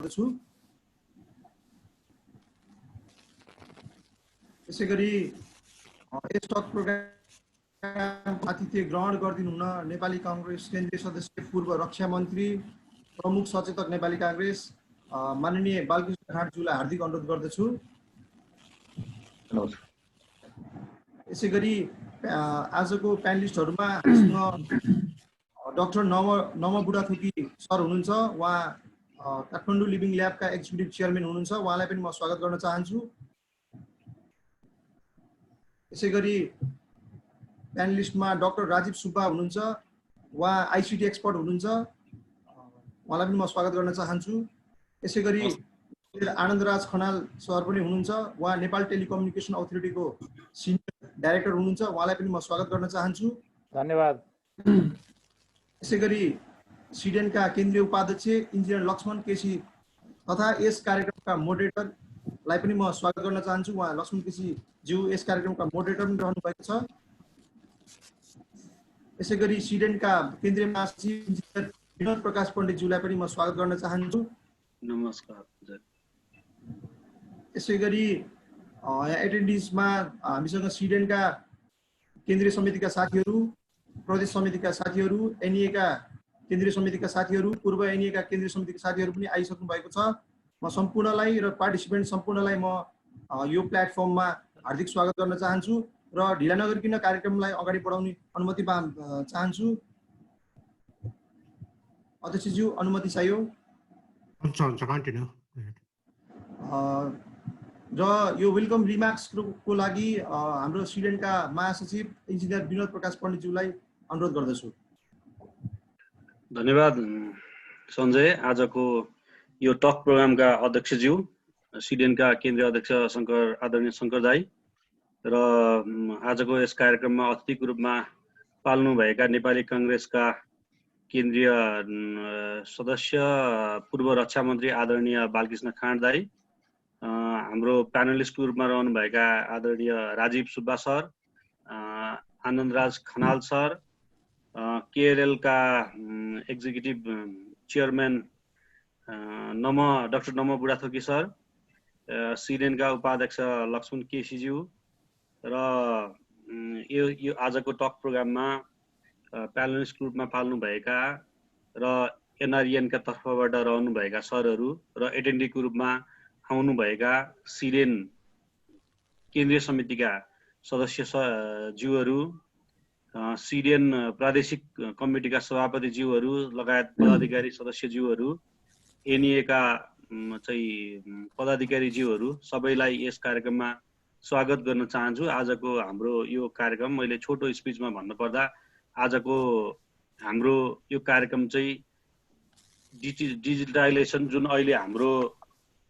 गर्दछु। यसैगरी यस talk programme आतिथ्य ग्रहण गरिदिनु हुन नेपाली कांग्रेस केन्द्रीय सदस्य पूर्व रक्षा मन्त्री प्रमुख सचेतक नेपाली कांग्रेस माननीय बालकृष्ण खाँडज्यूलाई हार्दिक अनुरोध गर्दछु। यसैगरी आजको प्यानलिस्टहरुमा डाक्टर नम बुढाथोकी सर हुनुहुन्छ। उहाँ काठमाडौँ लिभिङ ल्याबका एक्जिक्युटिभ चेयरम्यान हुनुहुन्छ। उहाँलाई पनि म स्वागत गर्न चाहन्छु। यसैगरी प्यानलिस्टमा डाक्टर राजीव सुब्बा हुनुहुन्छ। उहाँ आईसीटी एक्सपर्ट हुनुहुन्छ। उहाँलाई पनि म स्वागत गर्न चाहन्छु। यसैगरी आनन्दराज खनाल सर पनि हुनुहुन्छ। उहाँ नेपाल टेलिकम्युनिकेसन अथोरिटीको सिनियर डाइरेक्टर हुनुहुन्छ। उहाँलाई पनि म स्वागत गर्न चाहन्छु। धन्यवाद। यसैगरी सिडेनका केन्द्रीय उपाध्यक्ष इन्जिनियर लक्ष्मण केसी तथा यस कार्यक्रमका मोडरेटरलाई पनि म स्वागत गर्न चाहन्छु। उहाँ लक्ष्मण केसी ज्यू यस कार्यक्रमका मोडरेटर पनि रहनु भएको छ। यसैगरी सिडेनका केन्द्रीय महासचिव इन्जिनियर विनोद प्रकाश पण्डितज्यूलाई पनि म स्वागत गर्न चाहन्छु। नमस्कार। यसैगरी एटेन्डिन्समा हामीसँग सिडेनका केन्द्रीय समितिका साथीहरू, प्रदेश समितिका साथीहरू, एनईए का केन्द्रीय समितिका साथीहरू, पूर्व एनईए का केन्द्रीय समितिका साथीहरू पनि आइसक्नु भएको छ। म सम्पूर्णलाई र पार्टिसिपेन्ट सम्पूर्णलाई म यो प्लेटफर्ममा हार्दिक स्वागत गर्न चाहन्छु र ढिला नगरिकन कार्यक्रमलाई अगाडि बढाउने अनुमति चाहन्छु। अध्यक्षज्यू अनुमति चाहियो। हुन्छ कन्टिन्यू। र यो वेलकम रिमार्क्सको लागि हाम्रो सिडेनका महासचिव इन्जिनियर विनोद प्रकाश पण्डितज्यूलाई अनुरोध गर्दछु। धन्यवाद सञ्जय। आजको यो टक प्रोग्रामका अध्यक्षज्यू, सिडेनका केन्द्रीय अध्यक्ष आदरणीय शङ्कर दाई र आजको यस कार्यक्रममा अतिथिको रूपमा पाल्नुभएका नेपाली कांग्रेसका केन्द्रीय सदस्य पूर्व रक्षा मन्त्री आदरणीय बालकृष्ण खाँड दाई, हाम्रो प्यानलिस्टको रूपमा रहनुभएका आदरणीय राजीव सुब्बा सर, आनन्दराज खनाल सर, केएलएल का एक्जिक्युटिभ चेयरम्यान डाक्टर नम बुढाथोकी सर, सिडेनका उपाध्यक्ष लक्ष्मण केसीज्यू र यो आजको टक प्रोग्राममा प्यानलिस्ट रूपमा पाल्नुभएका र एनआरएनका तर्फबाट रहनुभएका सरहरू र एटेन्डीको रूपमा आउनुभएका सिडेन केन्द्रीय समितिका सदस्य ज्यूहरू, सिडेन प्रादेशिक कमिटीका सभापति ज्यूहरू लगायत पदाधिकारी सदस्य ज्यूहरू, एनईए का चाहिँ पदाधिकारी ज्यूहरू सबैलाई यस कार्यक्रममा स्वागत गर्न चाहन्छु। आजको हाम्रो यो कार्यक्रम मैले छोटो स्पिचमा भन्नुपर्दा आजको हाम्रो यो कार्यक्रम चाहिँ डिजिटलाइजेसन जुन अहिले हाम्रो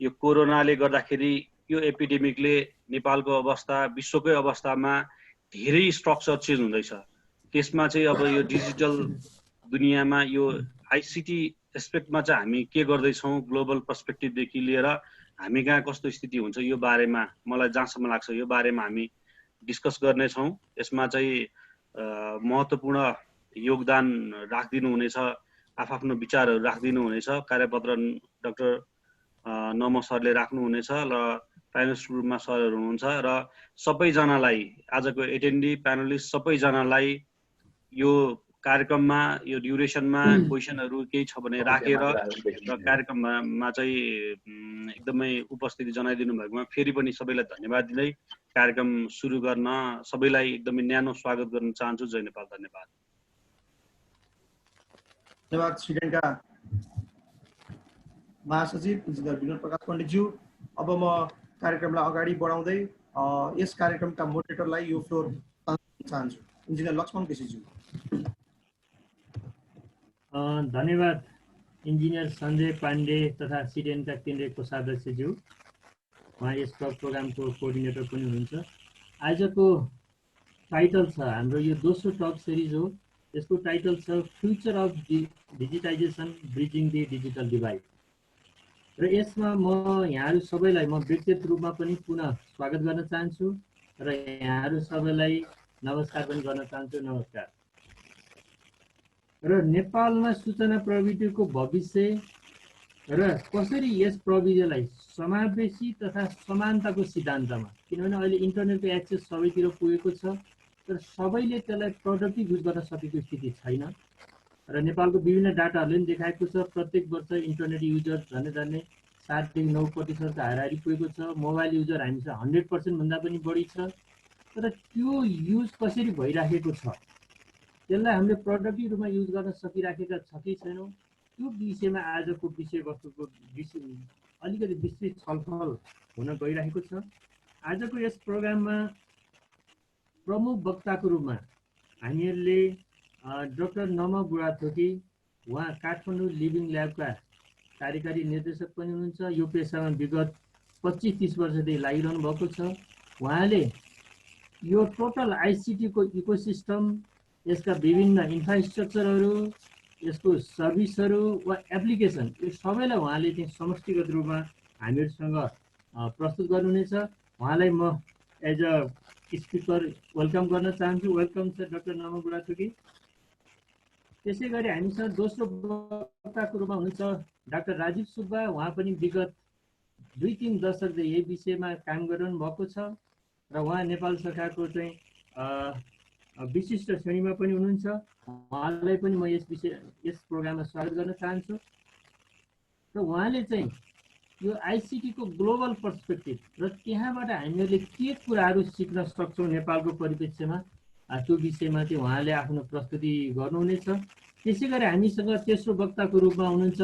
यो कोरोनाले गर्दाखेरि यो एपिडेमिकले नेपालको अवस्था विश्वकै अवस्थामा धेरै स्ट्रक्चर चेन्ज हुँदैछ। त्यसमा चाहिँ अब यो डिजिटल दुनियाँमा यो आईसीटी एस्पेक्टमा चाहिँ हामी के गर्दैछौँ, ग्लोबल पर्सपेक्टिभदेखि लिएर हामी कहाँ कस्तो स्थिति हुन्छ यो बारेमा मलाई जहाँसम्म लाग्छ यो बारेमा हामी डिस्कस गर्नेछौँ। यसमा चाहिँ महत्त्वपूर्ण योगदान राखिदिनु हुनेछ, आफ्नो विचारहरू राखिदिनु हुनेछ। कार्यपत्र डाक्टर नम सरले राख्नुहुनेछ र प्यानलिस्ट ग्रुपमा सरहरू हुनुहुन्छ र सबैजनालाई आजको एटेन्डी प्यानलिस्ट सबैजनालाई यो कार्यक्रममा यो ड्युरेसनमा क्वेसनहरू केही छ भने राखेर र कार्यक्रममा चाहिँ एकदमै उपस्थिति जनाइदिनु भएकोमा फेरि पनि सबैलाई धन्यवाद दिँदै कार्यक्रम सुरु गर्न सबैलाई एकदमै न्यानो स्वागत गर्न चाहन्छु। जय नेपाल। धन्यवाद। धन्यवाद सिडेनका महासचिव इन्जिनियर विनोद प्रकाश पण्डितज्यू। अब म कार्यक्रमलाई अगाडि बढाउँदै यस कार्यक्रमका मोडरेटरलाई यो फ्लोर चाहन्छु। इन्जिनियर लक्ष्मण केसीज्यू। धन्यवाद इन्जिनियर सञ्जय पाण्डे तथा सिडेनका केन्द्रीय कोषाध्यक्षज्यू, उहाँ यस प्रोग्रामको कोअर्डिनेटर पनि हुनुहुन्छ। आजको टाइटल छ हाम्रो यो दोस्रो टक सिरिज हो। यसको टाइटल छ future of digitisation bridging the digital divide र यसमा म यहाँहरू सबैलाई म व्यक्तिगत रूपमा पनि पुनः स्वागत गर्न चाहन्छु र यहाँहरू सबैलाई नमस्कार पनि गर्न चाहन्छु। नमस्कार। र नेपालमा सूचना प्रविधिको भविष्य र कसरी यस प्रविधिलाई समावेशी तथा समानताको सिद्धान्तमा, किनभने अहिले इन्टरनेटको एक्सेस सबैतिर पुगेको छ तर सबैले त्यसलाई प्रोडक्टिभ युज गर्न सकेको स्थिति छैन र नेपालको विभिन्न डाटाहरूले पनि देखाएको छ प्रत्येक वर्ष इन्टरनेट युजर झन्डै 7 देखि 9% हाराहारी पुगेको छ। मोबाइल युजर हामीसँग 100% भन्दा पनि बढी छ। तर त्यो युज कसरी भइराखेको छ, त्यसलाई हामीले प्रोडक्टिभ रूपमा युज गर्न सकिराखेका छ कि छैनौँ, त्यो विषयमा आजको विषयवस्तुको अलिकति विस्तृत छलफल हुन गइरहेको छ। आजको यस प्रोग्राममा प्रमुख वक्ताको रूपमा हामीहरूले डाक्टर नम बुढाथोकी, उहाँ काठमाडौँ लिभिङ ल्याबका कार्यकारी निर्देशक पनि हुनुहुन्छ। यो पेसामा विगत 25-30 वर्षदेखि लागिरहनु भएको छ। उहाँले यो टोटल आइसिटीको इकोसिस्टम, यसका विभिन्न इन्फ्रास्ट्रक्चरहरू, यसको सर्भिसहरू वा एप्लिकेसन, यो सबैलाई उहाँले चाहिँ समष्टिगत रूपमा हामीहरूसँग प्रस्तुत गर्नुहुनेछ। उहाँलाई म एज अ स्पिकर वेलकम गर्न चाहन्छु। वेलकम सर डाक्टर नम बुढाथोकी। त्यसै गरी हामीसँग दोस्रो वक्ताको रूपमा हुनुहुन्छ डाक्टर राजीव सुब्बा। उहाँ पनि विगत 2-3 दशकदेखि यही विषयमा काम गरिरहनु भएको छ र उहाँ नेपाल सरकारको चाहिँ विशिष्ट श्रेणीमा पनि हुनुहुन्छ। उहाँलाई पनि म यस प्रोग्राममा स्वागत गर्न चाहन्छु। र उहाँले चाहिँ यो आइसिटीको ग्लोबल पर्सपेक्टिभ र त्यहाँबाट हामीहरूले के कुराहरू सिक्न सक्छौँ नेपालको परिप्रेक्ष्यमा, त्यो विषयमा चाहिँ उहाँले आफ्नो प्रस्तुति गर्नुहुनेछ। त्यसै गरी हामीसँग तेस्रो वक्ताको रूपमा हुनुहुन्छ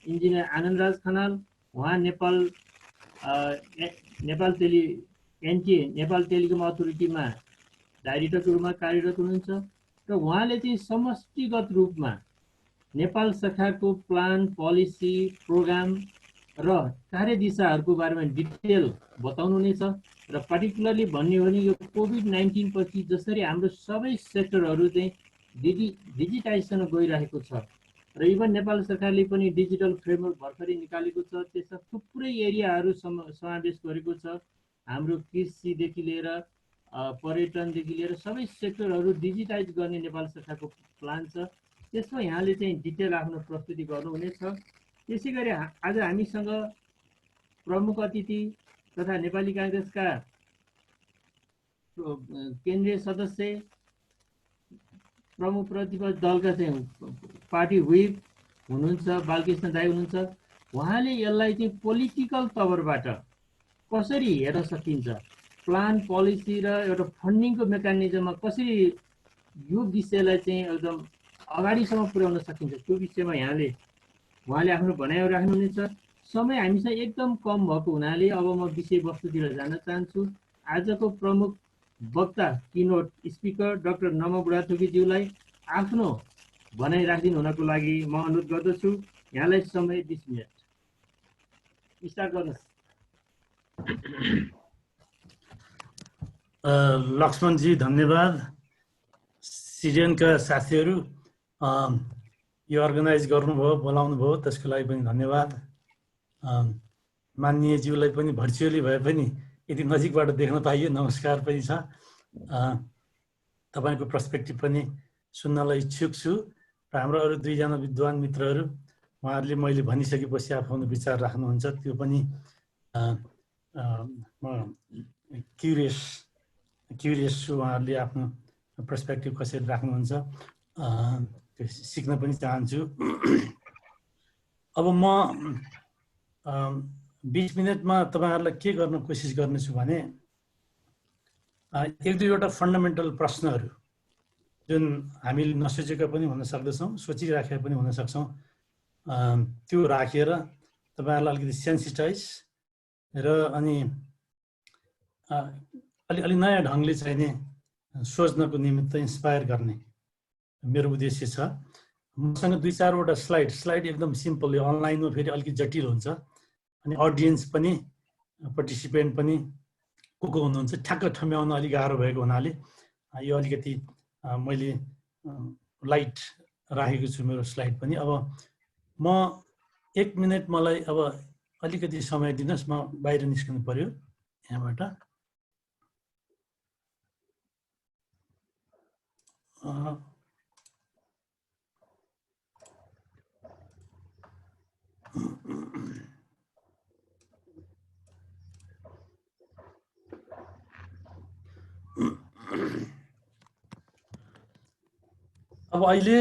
इन्जिनियर आनन्दराज खनाल। उहाँ नेपाल टेलिकम अथोरिटीमा डाइरेक्टरको रूपमा कार्यरत हुनुहुन्छ र उहाँले चाहिँ समष्टिगत रूपमा नेपाल सरकारको प्लान, पोलिसी, प्रोग्राम र कार्यदिशाहरूको बारेमा डिटेल बताउनुहुनेछ। र पर्टिकुलरली भन्ने हो भने यो कोभिड-19 पछि जसरी हाम्रो सबै सेक्टरहरू चाहिँ डिजिटाइजेसन गइरहेको छ र इभन नेपाल सरकारले पनि डिजिटल फ्रेमवर्क भर्खरै निकालेको छ। त्यसमा थुप्रै एरियाहरू समावेश गरेको छ। हाम्रो कृषिदेखि लिएर पर्यटनदेखि लिएर सबै सेक्टरहरू डिजिटाइज गर्ने नेपाल सरकारको प्लान छ। त्यसमा यहाँले चाहिँ डिटेल आफ्नो प्रस्तुति गर्नुहुनेछ। त्यसै गरी आज हामीसँग प्रमुख अतिथि तथा नेपाली काङ्ग्रेसका केन्द्रीय सदस्य, प्रमुख प्रतिपक्ष दलका चाहिँ पार्टी व्हिप हुनुहुन्छ बालकृष्ण दाइ हुनुहुन्छ। उहाँले यसलाई चाहिँ पोलिटिकल तवरबाट कसरी हेर्न सकिन्छ, प्लान, पोलिसी र एउटा फन्डिङको मेकानिजममा कसरी यो विषयलाई चाहिँ एकदम अगाडिसम्म पुर्याउन सकिन्छ, त्यो विषयमा उहाँले आफ्नो भनाइ राख्नुहुनेछ। समय हामीसँग एकदम कम भएको हुनाले अब म विषयवस्तुतिर जान चाहन्छु। आजको प्रमुख वक्ता, किनोट स्पिकर डाक्टर नम बुढाथोकीज्यूलाई आफ्नो भनाइ राखिदिनु हुनको लागि म अनुरोध गर्दछु। यहाँलाई समय 20 मिनट। स्टार्ट गर्नुहोस्। लक्ष्मणजी धन्यवाद। सिडिएनका साथीहरू यो अर्गनाइज गर्नुभयो, बोलाउनु भयो, त्यसको लागि पनि धन्यवाद। माननीय ज्यूलाई पनि भर्चुअली भए पनि यदि नजिकबाट देख्न पाइयो नमस्कार पनि छ। तपाईँको पर्सपेक्टिभ पनि सुन्नलाई इच्छुक छु र हाम्रो अरू दुईजना विद्वान मित्रहरू उहाँहरूले मैले भनिसकेपछि आफ्नो विचार राख्नुहुन्छ, त्यो पनि म क्युरियस छु उहाँहरूले आफ्नो पर्सपेक्टिभ कसरी राख्नुहुन्छ, त्यो सिक्न पनि चाहन्छु। अब म 20 मिनटमा तपाईँहरूलाई के गर्न कोसिस गर्नेछु भने एक दुईवटा फन्डामेन्टल प्रश्नहरू जुन हामीले नसोचेका पनि हुन सक्दछौँ, सोचिराखेका पनि हुन सक्छौँ, त्यो राखेर तपाईँहरूलाई अलिकति सेन्सिटाइज र अनि अलि नयाँ ढङ्गले चाहिने सोच्नको निमित्त इन्सपायर गर्ने मेरो उद्देश्य छ। मसँग 2-4वटा स्लाइड एकदम सिम्पल, यो अनलाइनमा फेरि अलिकति जटिल हुन्छ अनि अडियन्स पनि पार्टिसिपेन्ट पनि को हुनुहुन्छ ठ्याक्क ठम्याउन अलिक गाह्रो भएको हुनाले यो अलिकति मैले लाइट राखेको छु मेरो स्लाइड पनि। अब म 1 मिनट मलाई अब अलिकति समय दिनुहोस्, म बाहिर निस्कनु पर्यो यहाँबाट। अब अहिले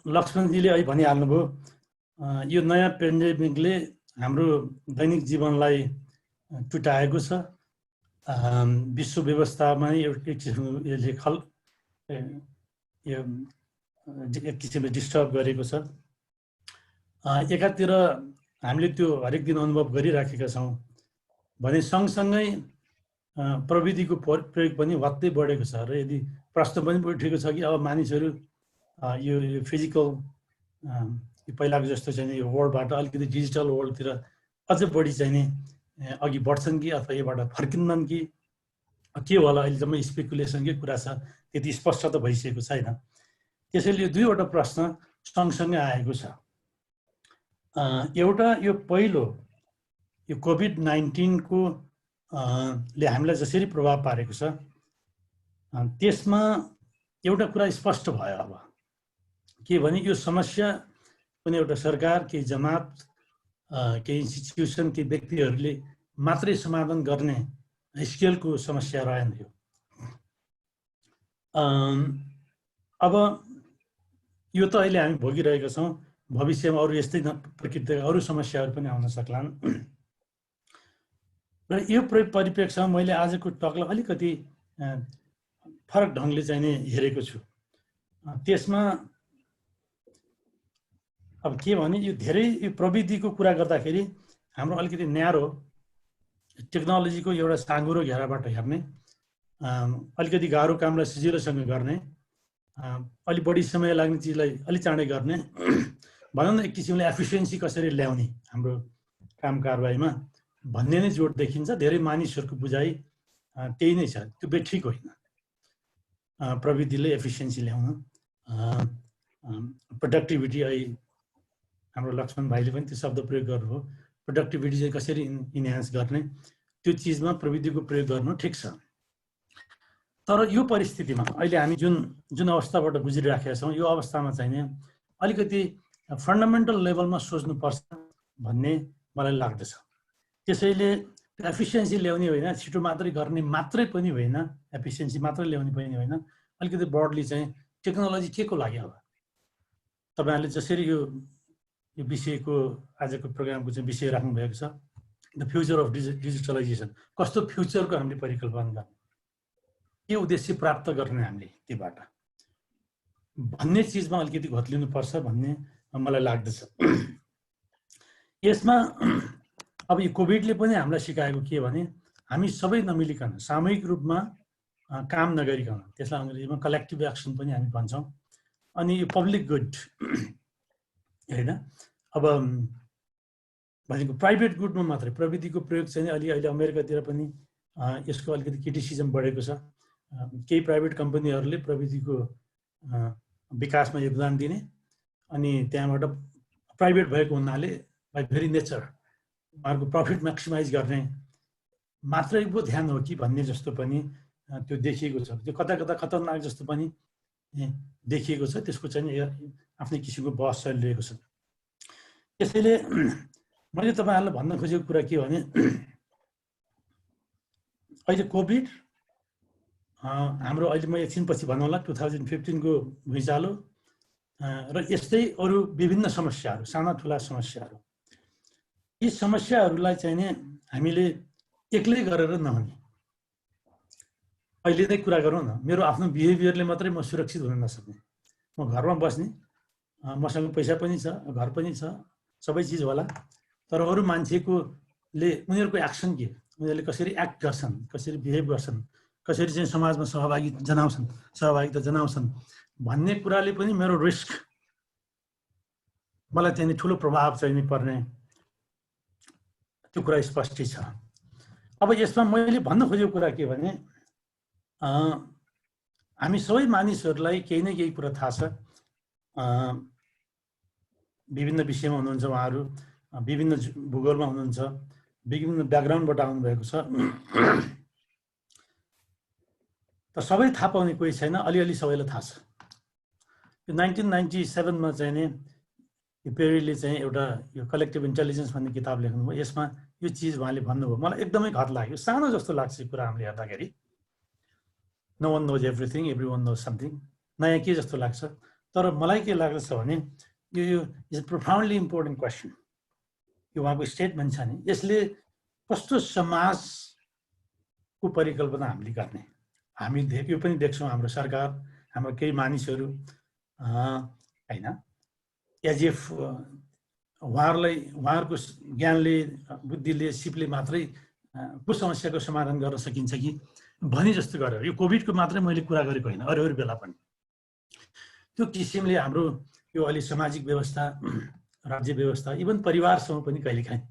लक्ष्मणजीले अहिले भनिहाल्नुभयो यो नयाँ पेन्डेमिकले हाम्रो दैनिक जीवनलाई टुटाएको छ, विश्व व्यवस्थामा एक किसिमले एक किसिमले डिस्टर्ब गरेको छ। एकातिर हामीले त्यो हरेक दिन अनुभव गरिराखेका छौँ भने सँगसँगै प्रविधिको प्रयोग पनि वात्तै बढेको छ र यदि प्रश्न पनि उठेको छ कि अब मानिसहरू यो फिजिकल पहिलाको जस्तो चाहिँ यो वर्ल्डबाट अलिकति डिजिटल वर्ल्डतिर अझै बढी चाहिँ नि अघि बढ्छन् कि अथवा योबाट फर्किन्नन् कि के होला, अहिलेसम्म स्पेकुलेसनकै कुरा छ, त्यति स्पष्ट त भइसकेको छैन। त्यसैले यो दुईवटा प्रश्न सँगसँगै आएको छ। एउटा यो पहिलो यो कोभिड-19 ले हामीलाई जसरी प्रभाव पारेको छ त्यसमा एउटा कुरा स्पष्ट भयो अब के भने यो समस्या कुनै एउटा सरकार, केही जमात, केही इन्स्टिट्युसन, केही व्यक्तिहरूले मात्रै समाधान गर्ने स्केलको समस्या रहेन यो। अब यो त अहिले हामी भोगिरहेका छौँ, भविष्यमा अरू यस्तै प्रकृतिका अरू समस्याहरू पनि आउन सक्लान् र यो परिप्रेक्ष्यमा मैले आजको टकलाई अलिकति फरक ढङ्गले चाहिँ नि हेरेको छु। त्यसमा अब के भने यो धेरै यो प्रविधिको कुरा गर्दाखेरि हाम्रो अलिकति न्यारो टेक्नोलोजीको एउटा साँघुरो घेराबाट हेर्ने, अलिकति गाह्रो कामलाई सजिलोसँग गर्ने, अलि बढी समय लाग्ने चिजलाई अलि चाँडै गर्ने, भनौँ न एक किसिमले एफिसियन्सी कसरी ल्याउने हाम्रो काम कारबाहीमा भन्ने नै जोड देखिन्छ। धेरै मानिसहरूको बुझाइ त्यही नै छ, त्यो बेठिक होइन। प्रविधिले एफिसियन्सी ल्याउन, प्रोडक्टिभिटी, अहिले हाम्रो लक्ष्मण भाइले पनि त्यो शब्द प्रयोग गर्नुभयो, प्रोडक्टिभिटी चाहिँ कसरी इन्हान्स गर्ने, त्यो चिजमा प्रविधिको प्रयोग गर्नु ठिक छ। तर यो परिस्थितिमा अहिले हामी जुन अवस्थाबाट गुज्रिराखेका छौँ, यो अवस्थामा चाहिँ नि अलिकति फन्डामेन्टल लेभलमा सोच्नुपर्छ भन्ने मलाई लाग्दछ। त्यसैले एफिसियन्सी ल्याउने होइन, छिटो मात्रै गर्ने मात्रै पनि होइन, एफिसियन्सी मात्रै ल्याउने पनि होइन, अलिकति ब्रडली चाहिँ टेक्नोलोजी के को लागि अब तपाईँहरूले जसरी यो विषयको आजको प्रोग्रामको चाहिँ विषय राख्नुभएको छ, द फ्युचर अफ डिजिटलाइजेसन, कस्तो फ्युचरको हामीले परिकल्पना गर्ने, के उद्देश्य प्राप्त गर्ने हामीले त्योबाट भन्ने चिजमा अलिकति घोत्लिनुपर्छ भन्ने मलाई लाग्दछ। यसमा अब यो कोभिडले पनि हामीलाई सिकाएको के भने हामी सबै नमिलिकन सामूहिक रूपमा काम नगरिकन, त्यसलाई अङ्ग्रेजीमा कलेक्टिभ एक्सन पनि हामी भन्छौँ, अनि यो पब्लिक गुड होइन, अब भनेको प्राइभेट गुडमा मात्रै प्रविधिको प्रयोग चाहिँ अहिले अमेरिकातिर पनि यसको अलिकति क्रिटिसिजम बढेको छ। केही प्राइभेट कम्पनीहरूले प्रविधिको विकासमा योगदान दिने अनि त्यहाँबाट प्राइभेट भएको हुनाले बाई भेरी नेचर उहाँहरूको प्रफिट म्याक्सिमाइज गर्ने मात्रै पो ध्यान हो कि भन्ने जस्तो पनि त्यो देखिएको छ। त्यो कता कता खतरनाक जस्तो पनि देखिएको छ। त्यसको चाहिँ आफ्नै किसिमको बहस चलिरहेको छ। त्यसैले मैले तपाईँहरूलाई भन्न खोजेको कुरा के भने अहिले कोभिड हाम्रो अहिले म एकछिनपछि भनौँला 2015 को भुइँचालो र यस्तै अरू विभिन्न समस्याहरू, साना ठुला समस्याहरू, यी समस्याहरूलाई चाहिँ नि हामीले एक्लै गरेर नहुने, अहिले नै कुरा गरौँ न, मेरो आफ्नो बिहेभियरले मात्रै म सुरक्षित हुन नसक्ने, म घरमा बस्ने, मसँग पैसा पनि छ, घर पनि छ, सबै चिज होला, तर अरू मान्छेकोले उनीहरूको एक्सन के, उनीहरूले कसरी एक्ट गर्छन्, कसरी बिहेभ गर्छन्, कसरी चाहिँ समाजमा सहभागिता जनाउँछन् भन्ने कुराले पनि मेरो रिस्क मलाई चाहिँ ठुलो प्रभाव चाहिँ पर्ने त्यो कुरा स्पष्ट छ। अब यसमा मैले भन्न खोजेको कुरा के भने हामी सबै मानिसहरूलाई केही न केही कुरा थाहा छ, विभिन्न विषयमा हुनुहुन्छ उहाँहरू, विभिन्न भूगोलमा हुनुहुन्छ, विभिन्न ब्याकग्राउन्डबाट आउनुभएको छ, तर सबै थाहा पाउने कोही छैन, अलिअलि सबैलाई थाहा छ। 1997 मा चाहिँ नि यो पेरीले चाहिँ एउटा यो कलेक्टिभ इन्टेलिजेन्स भन्ने किताब लेख्नुभयो। यसमा यो चिज उहाँले भन्नुभयो, मलाई एकदमै घात लाग्यो। सानो जस्तो लाग्छ यो कुरा हामीले हेर्दाखेरि, no one knows everything, every one knows something, नयाँ के जस्तो लाग्छ। तर मलाई के लाग्दछ भने यो इज प्रोफाउन्डली इम्पोर्टेन्ट क्वेसन। यो उहाँको स्टेटमेन्ट छ नि, यसले कस्तो समाजको परिकल्पना हामीले गर्ने। हामी यो पनि देख्छौँ, हाम्रो सरकार, हाम्रो केही मानिसहरू होइन, एज इफ उहाँहरूको ज्ञानले, बुद्धिले, सिपले मात्रै को समस्याको समाधान गर्न सकिन्छ कि भने जस्तो गरेर। यो कोभिडको मात्रै मैले कुरा गरेको होइन, अरू बेला पनि त्यो किसिमले हाम्रो यो अहिले सामाजिक व्यवस्था, राज्य व्यवस्था, इभन परिवारसँग पनि कहिलेकाहीँ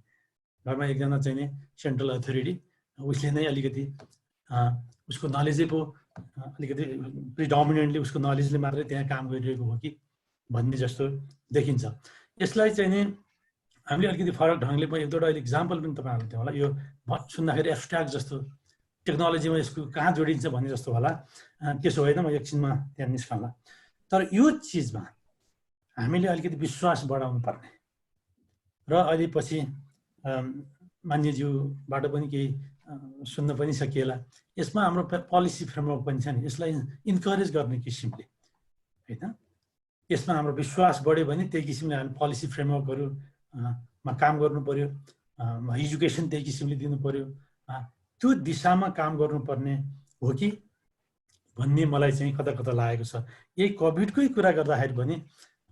घरमा एकजना चाहिँ नि सेन्ट्रल अथोरिटी, उसले नै अलिकति उसको नलेजै पो अलिकति प्रिडोमिनेन्टली उसको नलेजले मात्रै त्यहाँ काम गरिरहेको हो कि भन्ने जस्तो देखिन्छ। यसलाई चाहिँ नि हामीले अलिकति फरक ढङ्गले पनि एउटा अहिले इक्जाम्पल पनि तपाईँहरूले थियो होला। यो सुन्दाखेरि एब्स्ट्र्याक्ट जस्तो, टेक्नोलोजीमा यसको कहाँ जोडिन्छ भन्ने जस्तो होला, त्यसो होइन, म एकछिनमा त्यहाँ निस्कँला। तर यो चिजमा हामीले अलिकति विश्वास बढाउनु पर्ने र अहिले पछि मान्यज्यूबाट पनि केही सुन्न पनि सकिएला। यसमा हाम्रो पोलिसी फ्रेमवर्क पनि छ नि, यसलाई इन्करेज गर्ने किसिमले होइन, यसमा हाम्रो विश्वास बढ्यो भने त्यही किसिमले हामी पोलिसी फ्रेमवर्कहरूमा काम गर्नु पर्यो, एजुकेसन त्यही किसिमले दिनु पर्यो, त्यो दिशामा काम गर्नुपर्ने हो कि भन्ने मलाई चाहिँ कता कता लागेको छ। यही कोभिडकै कुरा गर्दाखेरि पनि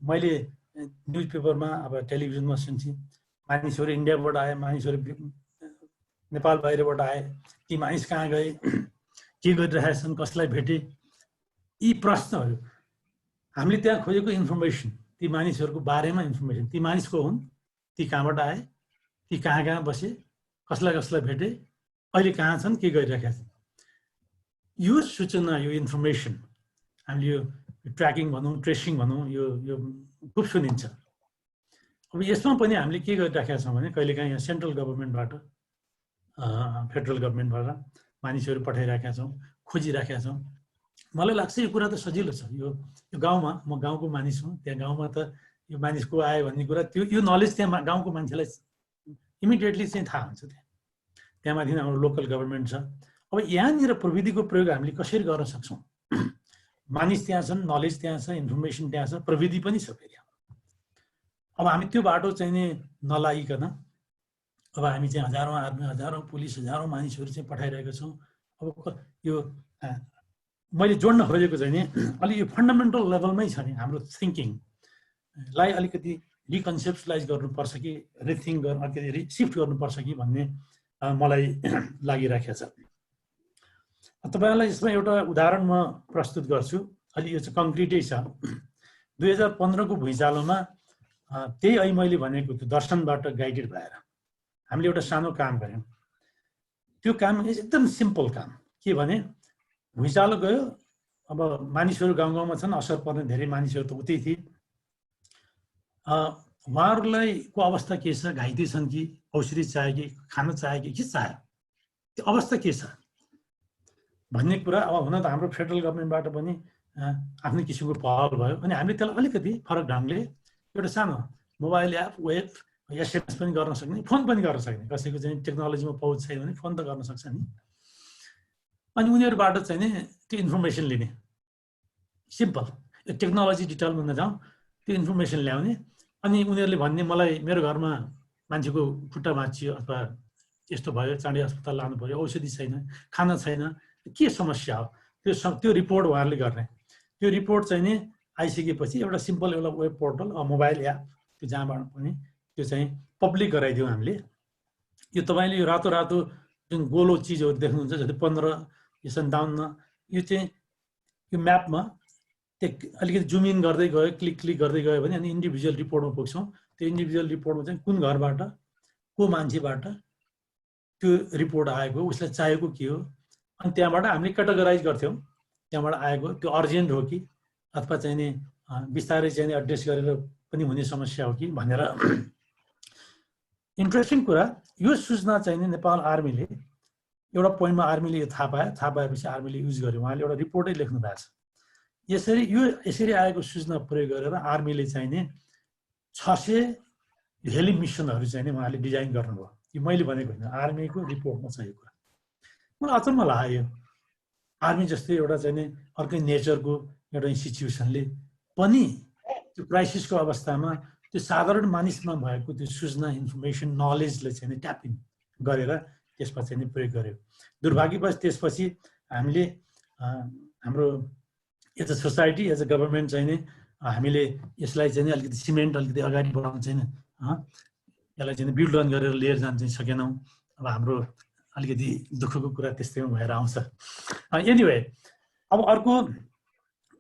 मैले न्युज पेपरमा, अब टेलिभिजनमा सुन्थेँ, मानिसहरू इन्डियाबाट आए, मानिसहरू नेपाल बाहिरबाट आए, ती मानिस कहाँ गए, के गरिरहेछन्, कसलाई भेटे, यी प्रश्नहरू हामीले त्यहाँ खोजेको इन्फर्मेसन, ती मानिसहरूको बारेमा इन्फर्मेसन, ती मानिस को हुन्, ती कहाँबाट आए, ती कहाँ कहाँ बसे, कसलाई कसलाई भेटे, अहिले कहाँ छन्, के गरिरहेका छन्, यो सूचना, यो इन्फर्मेसन हामीले यो ट्र्याकिङ भनौँ, ट्रेसिङ भनौँ, यो खुब सुनिन्छ। अब यसमा पनि हामीले के गरिराखेका छौँ भने कहिलेकाहीँ यहाँ सेन्ट्रल गभर्मेन्टबाट, फेडरल गभर्मेन्टबाट मानिसहरू पठाइराखेका छौँ, खोजिराखेका छौँ। मलाई लाग्छ यो कुरा त सजिलो छ। यो गाउँमा, म गाउँको मानिस हुँ, त्यहाँ गाउँमा त यो मानिस को आयो भन्ने कुरा, यो नलेज त्यहाँ गाउँको मान्छेलाई इमिडिएटली चाहिँ थाहा हुन्छ। त्यहाँ माथि हाम्रो लोकल गभर्मेन्ट छ। अब यहाँनिर प्रविधिको प्रयोग हामीले कसरी गर्न सक्छौँ? मानिस त्यहाँ छन्, नलेज त्यहाँ छ, इन्फर्मेसन त्यहाँ छ, प्रविधि पनि छ फेरि। अब हामी त्यो बाटो चाहिँ नि नलागिकन अब हामी चाहिँ हजारौँ आर्मी, हजारौँ पुलिस, हजारौँ मानिसहरू चाहिँ पठाइरहेका छौँ। अब यो मैले जोड्न खोजेको चाहिँ नि अलि यो फन्डामेन्टल लेभलमै छ नि, हाम्रो थिङ्किङलाई अलिकति रिकन्सेप्टलाइज गर्नुपर्छ कि रिथिङ्क गर्नु, अलिकति सिफ्ट गर्नुपर्छ कि भन्ने मलाई लागिराखेको छ। तपाईँहरूलाई यसमा एउटा उदाहरण म प्रस्तुत गर्छु। अलि यो चाहिँ कङ्क्रिटै छ। 2015 को भुइँचालोमा त्यही अहिले मैले भनेको त्यो दर्शनबाट गाइडेड भएर हामीले एउटा सानो काम गऱ्यौँ। त्यो काम एकदम सिम्पल काम के भने, भुइँचालो गयो, अब मानिसहरू गाउँ गाउँमा छन्, असर पर्ने धेरै मानिसहरू त उतै थिए। उहाँहरूलाई को अवस्था के छ, घाइते छन् कि, औषधि चाहियो कि, खान चाहियो कि, के चाहियो, त्यो अवस्था के छ भन्ने कुरा। अब हुन त हाम्रो फेडरल गभर्मेन्टबाट पनि आफ्नै किसिमको पहल भयो, अनि हामीले त्यसलाई अलिकति फरक ढङ्गले एउटा सानो मोबाइल एप, वेब, एसएमएस पनि गर्न सक्ने, फोन पनि गर्न सक्ने, कसैको चाहिँ टेक्नोलोजीमा पहुँच छैन भने फोन त गर्न सक्छ नि। अनि उनीहरूबाट चाहिँ नि त्यो इन्फर्मेसन लिने, सिम्पल, टेक्नोलोजी डिटेलमा नजाउँ, त्यो इन्फर्मेसन ल्याउने। अनि उनीहरूले भन्ने, मलाई मेरो घरमा मान्छेको खुट्टा भाँचियो अथवा यस्तो भयो, चाँडै अस्पताल लानु पर्यो, औषधि छैन, खाना छैन, के समस्या हो, त्यो रिपोर्ट उहाँहरूले गर्ने। त्यो रिपोर्ट चाहिँ नि आइसकेपछि एउटा सिम्पल एउटा वेब पोर्टल, मोबाइल एप, त्यो जहाँबाट पनि त्यो चाहिँ पब्लिक गराइदिउँ हामीले। यो तपाईँले यो रातो रातो जुन गोलो चिजहरू देख्नुहुन्छ, जस्तै 15, यो 57, यो चाहिँ यो म्यापमा अलिकति जुम इन गर्दै गयो, क्लिक गर्दै गयो भने अनि इन्डिभिजुअल रिपोर्टमा पुग्छौँ। त्यो इन्डिभिजुअल रिपोर्टमा चाहिँ कुन घरबाट, को मान्छेबाट त्यो रिपोर्ट आएको, उसलाई चाहिएको के हो, अनि त्यहाँबाट हामीले क्याटेगोराइज गर्थ्यौँ। त्यहाँबाट आएको त्यो अर्जेन्ट हो कि अथवा चाहिँ नि बिस्तारै चाहिँ नि एड्रेस गरेर पनि हुने समस्या हो कि भनेर। इन्ट्रेस्टिङ कुरा, यो सूचना चाहिँ नि नेपाल आर्मीले एउटा पोइन्टमा आर्मीले यो थाहा पाएपछि आर्मीले युज गर्यो। उहाँले एउटा रिपोर्टै लेख्नु भएको छ। यसरी आएको सूचना प्रयोग गरेर आर्मीले चाहिँ नि 600 हेली मिसनहरू चाहिँ नि उहाँले डिजाइन गर्नुभयो। यो मैले भनेको होइन, आर्मीको रिपोर्टमा छ यो कुरा। मलाई अचम्म लाग्यो, आर्मी जस्तै एउटा चाहिँ नि अर्कै नेचरको एउटा इन्स्टिट्युसनले पनि त्यो क्राइसिसको अवस्थामा त्यो साधारण मानिसमा भएको त्यो सूचना, इन्फर्मेसन, नलेजले चाहिँ नि ट्याप इन गरेर त्यसमा चाहिँ नि प्रयोग गर्यो। दुर्भाग्यवश त्यसपछि हामीले हाम्रो as a society, as a government चाहिँ नि हामीले यसलाई चाहिँ नि अलिकति सिमेन्ट अलिकति अगाडि बढाउनु चाहिँ यसलाई चाहिँ बिल्ड अन गरेर लिएर जान चाहिँ सकेनौँ। अब हाम्रो अलिकति दुःखको कुरा त्यस्तैमा भएर आउँछ। एनिवे, अब अर्को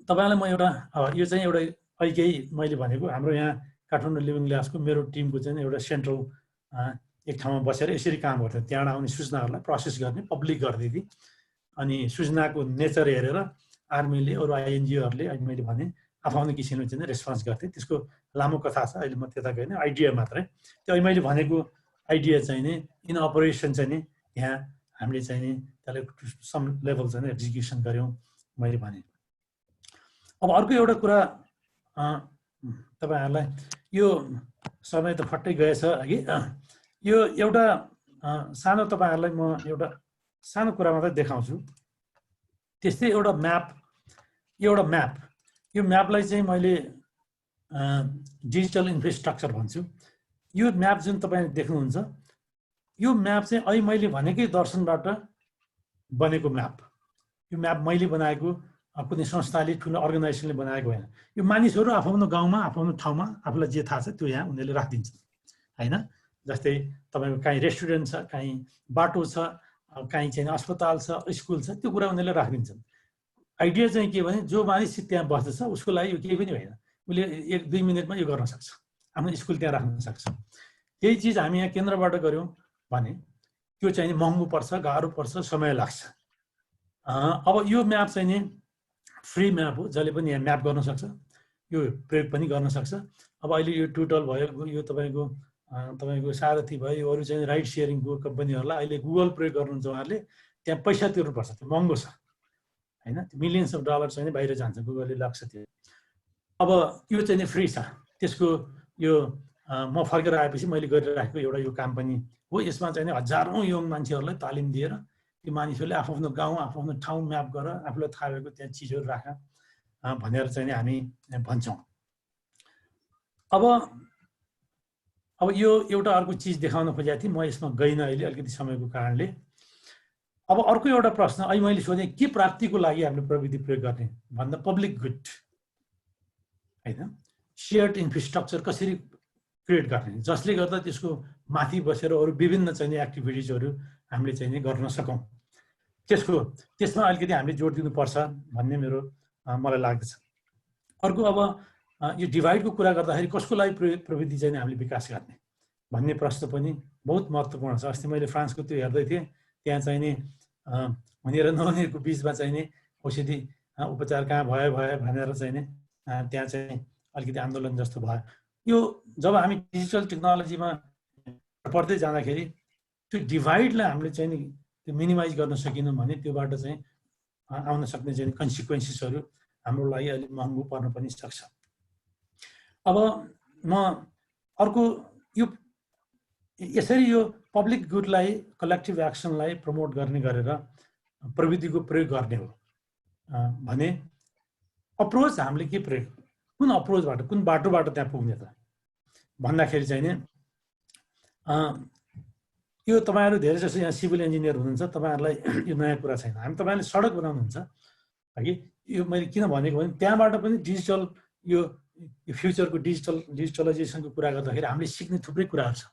तपाईँलाई म एउटा यो चाहिँ एउटा अहिले मैले भनेको हाम्रो यहाँ काठमाडौँ लिभिङ ल्याब्सको मेरो टिमको चाहिँ एउटा सेन्ट्रल एक ठाउँमा बसेर यसरी काम गर्थ्यो। त्यहाँबाट आउने सूचनाहरूलाई प्रोसेस गर्ने, पब्लिक गरिदिने, अनि सूचनाको नेचर हेरेर आर्मीले अरू आइएनजिओहरूले अहिले मैले भने आफ्नो किसिमले चाहिँ रेस्पोन्स गर्थे। त्यसको लामो कथा छ, अहिले म त्यता गएन, आइडिया मात्रै। त्यो अहिले मैले भनेको आइडिया चाहिँ नि इन अपरेसन चाहिँ नि यहाँ हामीले चाहिँ नि त्यसलाई सम लेभल चाहिँ एक्जिक्युसन गऱ्यौँ मैले भने। अब अर्को एउटा कुरा तपाईँहरूलाई, यो समय त फट्टै गएछ कि यो एउटा सानो तपाईँहरूलाई म एउटा सानो कुरा मात्रै देखाउँछु। त्यस्तै एउटा म्याप, यो म्यापलाई चाहिँ मैले डिजिटल इन्फ्रास्ट्रक्चर भन्छु। यो म्याप जुन तपाईँ देख्नुहुन्छ, यो म्याप चाहिँ अहिले मैले भनेकै दर्शनबाट बनेको म्याप। यो म्याप मैले बनाएको, कुनै संस्थाले, ठुलो अर्गनाइजेसनले बनाएको होइन। यो मानिसहरू आफ्नो गाउँमा, आफ्नो ठाउँमा आफूलाई जे थाहा छ त्यो यहाँ उनीहरूले राखिदिन्छन् होइन। जस्तै तपाईँको काहीँ रेस्टुरेन्ट छ, काहीँ बाटो छ, काहीँ चाहिँ अस्पताल छ, स्कुल छ, त्यो कुरा उनीहरूले राखिदिन्छन्। आइडिया चाहिँ के भने जो मानिस त्यहाँ बस्दछ उसको लागि यो केही पनि होइन, उसले 1-2 मिनटमा यो गर्न सक्छ, आफ्नो स्कुल त्यहाँ राख्न सक्छ। त्यही चिज हामी यहाँ केन्द्रबाट गऱ्यौँ भने त्यो चाहिँ महँगो पर्छ, गाह्रो पर्छ, समय लाग्छ। अब यो म्याप चाहिँ नि फ्री म्याप हो, जसले पनि यहाँ म्याप गर्न सक्छ, यो प्रयोग पनि गर्न सक्छ। अब अहिले यो टुटल भयो, यो तपाईँको सारथी भयो, अरू चाहिँ राइड सेयरिङको कम्पनीहरूलाई अहिले गुगल प्रयोग गर्नुहुन्छ उहाँहरूले, त्यहाँ पैसा तिर्नुपर्छ, त्यो महँगो छ होइन। त्यो $मिलियन्स अफ चाहिँ बाहिर जान्छ, गुगलले लाग्छ त्यो। अब यो चाहिँ नि फ्री छ। त्यसको यो म फर्केर आएपछि मैले गरिराखेको एउटा यो काम पनि हो। यसमा चाहिँ हजारौँ यङ मान्छेहरूलाई तालिम दिएर त्यो मानिसहरूले आफ्नो गाउँ, आफ्नो ठाउँ म्याप गरेर आफूलाई थाहा भएको त्यहाँ चिजहरू राख भनेर चाहिँ हामी भन्छौँ। अब यो एउटा अर्को चिज देखाउन खोजेको थिएँ, म यसमा गइनँ अहिले अलिकति समयको कारणले। अब अर्को एउटा प्रश्न अहिले मैले सोधेँ, के प्राप्तिको लागि हामीले प्रविधि प्रयोग गर्ने भन्दा पब्लिक गुड होइन, सेयर्ड इन्फ्रास्ट्रक्चर कसरी क्रिएट गर्ने, जसले गर्दा त्यसको माथि बसेर अरू विभिन्न चाहिँ एक्टिभिटिजहरू हामीले चाहिँ गर्न सकौँ। त्यसमा अलिकति हामीले जोड दिनुपर्छ भन्ने मलाई लाग्दछ। अर्को अब यो डिभाइडको कुरा गर्दाखेरि कसको लागि प्रविधि चाहिँ हामीले विकास गर्ने भन्ने प्रश्न पनि बहुत महत्त्वपूर्ण छ। अस्ति मैले फ्रान्सको त्यो हेर्दै थिएँ, त्यहाँ चाहिँ नि हुने र नहुनेको बिचमा चाहिँ नि औषधि उपचार कहाँ भयो भनेर चाहिँ नि त्यहाँ चाहिँ अलिकति आन्दोलन जस्तो भयो। यो जब हामी डिजिटल टेक्नोलोजीमा पढ्दै जाँदाखेरि त्यो डिभाइडलाई हामीले चाहिँ नि त्यो मिनिमाइज गर्न सकेनौँ भने त्योबाट चाहिँ आउन सक्ने चाहिँ कन्सिक्वेन्सेसहरू हाम्रो लागि अलिक महँगो पर्न पनि सक्छ। अब म अर्को यो यसरी यो पब्लिक गुडलाई, कलेक्टिभ एक्सनलाई प्रमोट गर्ने गरेर प्रविधिको प्रयोग गर्ने हो भने अप्रोच हामीले के प्रयोग, कुन अप्रोचबाट, कुन बाटोबाट त्यहाँ पुग्ने त भन्दाखेरि चाहिँ नि यो तपाईँहरू धेरै जस्तो यहाँ सिभिल इन्जिनियर हुनुहुन्छ, तपाईँहरूलाई यो नयाँ कुरा छैन। तपाईँहरूले सडक बनाउनुहुन्छ कि यो मैले किन भनेको भने त्यहाँबाट पनि डिजिटल यो फ्युचरको डिजिटलाइजेसनको कुरा गर्दाखेरि हामीले सिक्ने थुप्रै कुराहरू छ।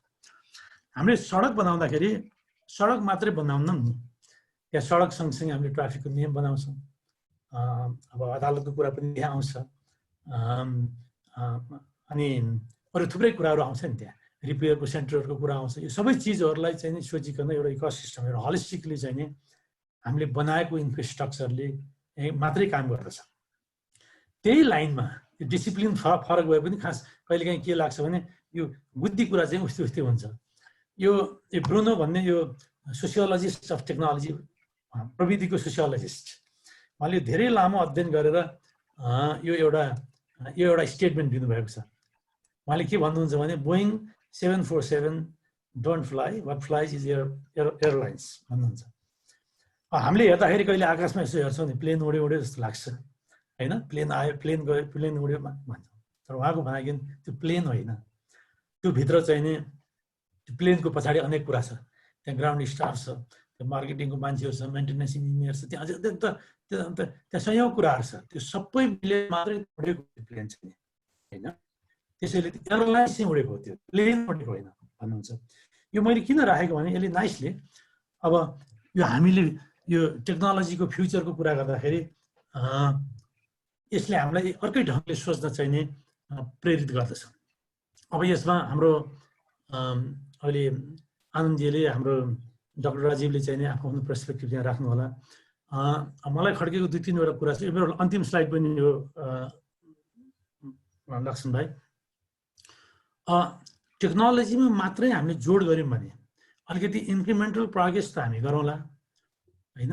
हामीले सडक बनाउँदाखेरि सडक मात्रै बनाउँदैनौँ नि, यहाँ सडक सँगसँगै हामीले ट्राफिकको नियम बनाउँछौँ, अब अदालतको कुरा पनि यहाँ आउँछ, अनि अरू थुप्रै कुराहरू आउँछ नि, त्यहाँ रिपेयरको सेन्टरहरूको कुरा आउँछ। यो सबै चिजहरूलाई चाहिँ नि सोचिकन एउटा इकोसिस्टम, एउटा होलिस्टिकली चाहिँ नि हामीले बनाएको इन्फ्रास्ट्रक्चरले मात्रै काम गर्दछ। त्यही लाइनमा यो डिसिप्लिन फरक भए पनि खास कहिलेकाहीँ के लाग्छ भने यो बुद्धि कुरा चाहिँ उस्तै हुन्छ। यो ब्रुनो भन्ने यो सोसियोलोजिस्ट अफ टेक्नोलोजी, प्रविधिको सोसियोलोजिस्ट, उहाँले धेरै लामो अध्ययन गरेर यो एउटा स्टेटमेन्ट दिनुभएको छ। उहाँले के भन्नुहुन्छ भने Boeing 747 don't fly, what flies is airlines भन्नुहुन्छ। हामीले हेर्दाखेरि कहिले आकाशमा यसो हेर्छौँ नि प्लेन उड्यो उड्यो जस्तो लाग्छ होइन, प्लेन आयो प्लेन गयो प्लेन उड्यो भन्छ। तर उहाँको भनाइकन त्यो प्लेन होइन, त्यो भित्र चाहिँ नि त्यो प्लेनको पछाडि अनेक कुरा छ। त्यहाँ ग्राउन्ड स्टाफ छ, त्यो मार्केटिङको मान्छेहरू छ, मेन्टेनेन्स इन्जिनियर छ, त्यहाँ अझै त्यहाँ सयौँ कुराहरू छ। त्यो सबै मिलेर मात्रै उडेको प्लेन छ नि होइन। त्यसैले त्यो एयरलाइन्स चाहिँ उडेको हो, त्यो प्लेन उडेको होइन भन्नुहुन्छ। यो मैले किन राखेको भने यसले नाइसली अब यो हामीले यो टेक्नोलोजीको फ्युचरको कुरा गर्दाखेरि यसले हामीलाई अर्कै ढङ्गले सोच्न चाहिँ नि प्रेरित गर्दछ। अब यसमा हाम्रो अहिले आनन्दजीले हाम्रो डाक्टर राजीवले चाहिँ नि आफ्नो पर्सपेक्टिभ यहाँ राख्नु होला। मलाई खड्केको 2-3वटा कुरा छ। यो मेरो अन्तिम स्लाइड पनि यो लक्ष्मण भाइ, टेक्नोलोजीमा मात्रै हामीले जोड गऱ्यौँ भने अलिकति इन्क्रिमेन्टल प्रोग्रेस त हामी गरौँला होइन,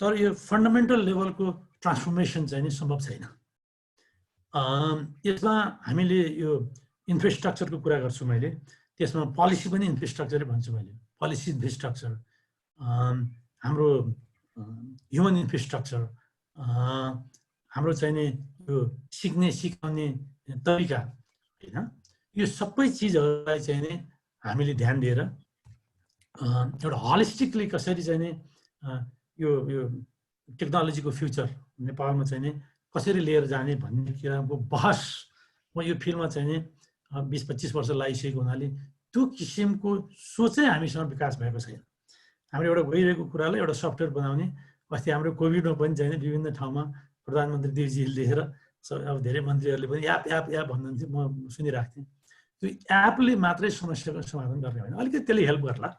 तर यो फन्डामेन्टल लेभलको ट्रान्सफर्मेसन चाहिँ नि सम्भव छैन। यसमा हामीले यो इन्फ्रास्ट्रक्चरको कुरा गर्छु मैले, त्यसमा पोलिसी पनि इन्फ्रास्ट्रक्चरै भन्छु मैले। पोलिसी इन्फ्रास्ट्रक्चर, हाम्रो ह्युमन इन्फ्रास्ट्रक्चर, हाम्रो चाहिँ नि यो सिक्ने सिकाउने तरिका होइन, यो सबै चिजहरूलाई चाहिँ नि हामीले ध्यान दिएर एउटा होलिस्टिकली कसरी चाहिँ नि यो टेक्नोलोजीको फ्युचर नेपालमा चाहिँ नि कसरी लिएर जाने भन्ने कुराको बहस म यो फिल्डमा चाहिँ नि 20-25 वर्ष लागिसकेको हुनाले त्यो किसिमको सोचै हामीसँग विकास भएको छैन। हाम्रो एउटा भइरहेको कुरालाई एउटा सफ्टवेयर बनाउने, अस्ति हाम्रो कोभिडमा पनि चाहिँ नि विभिन्न ठाउँमा प्रधानमन्त्री देवजीले लेखेर अब धेरै मन्त्रीहरूले पनि एप भन्नुहुन्थ्यो, म सुनिरहेको थिएँ। त्यो एपले मात्रै समस्याको समाधान गर्ने होइन, अलिकति त्यसले हेल्प गर्ला,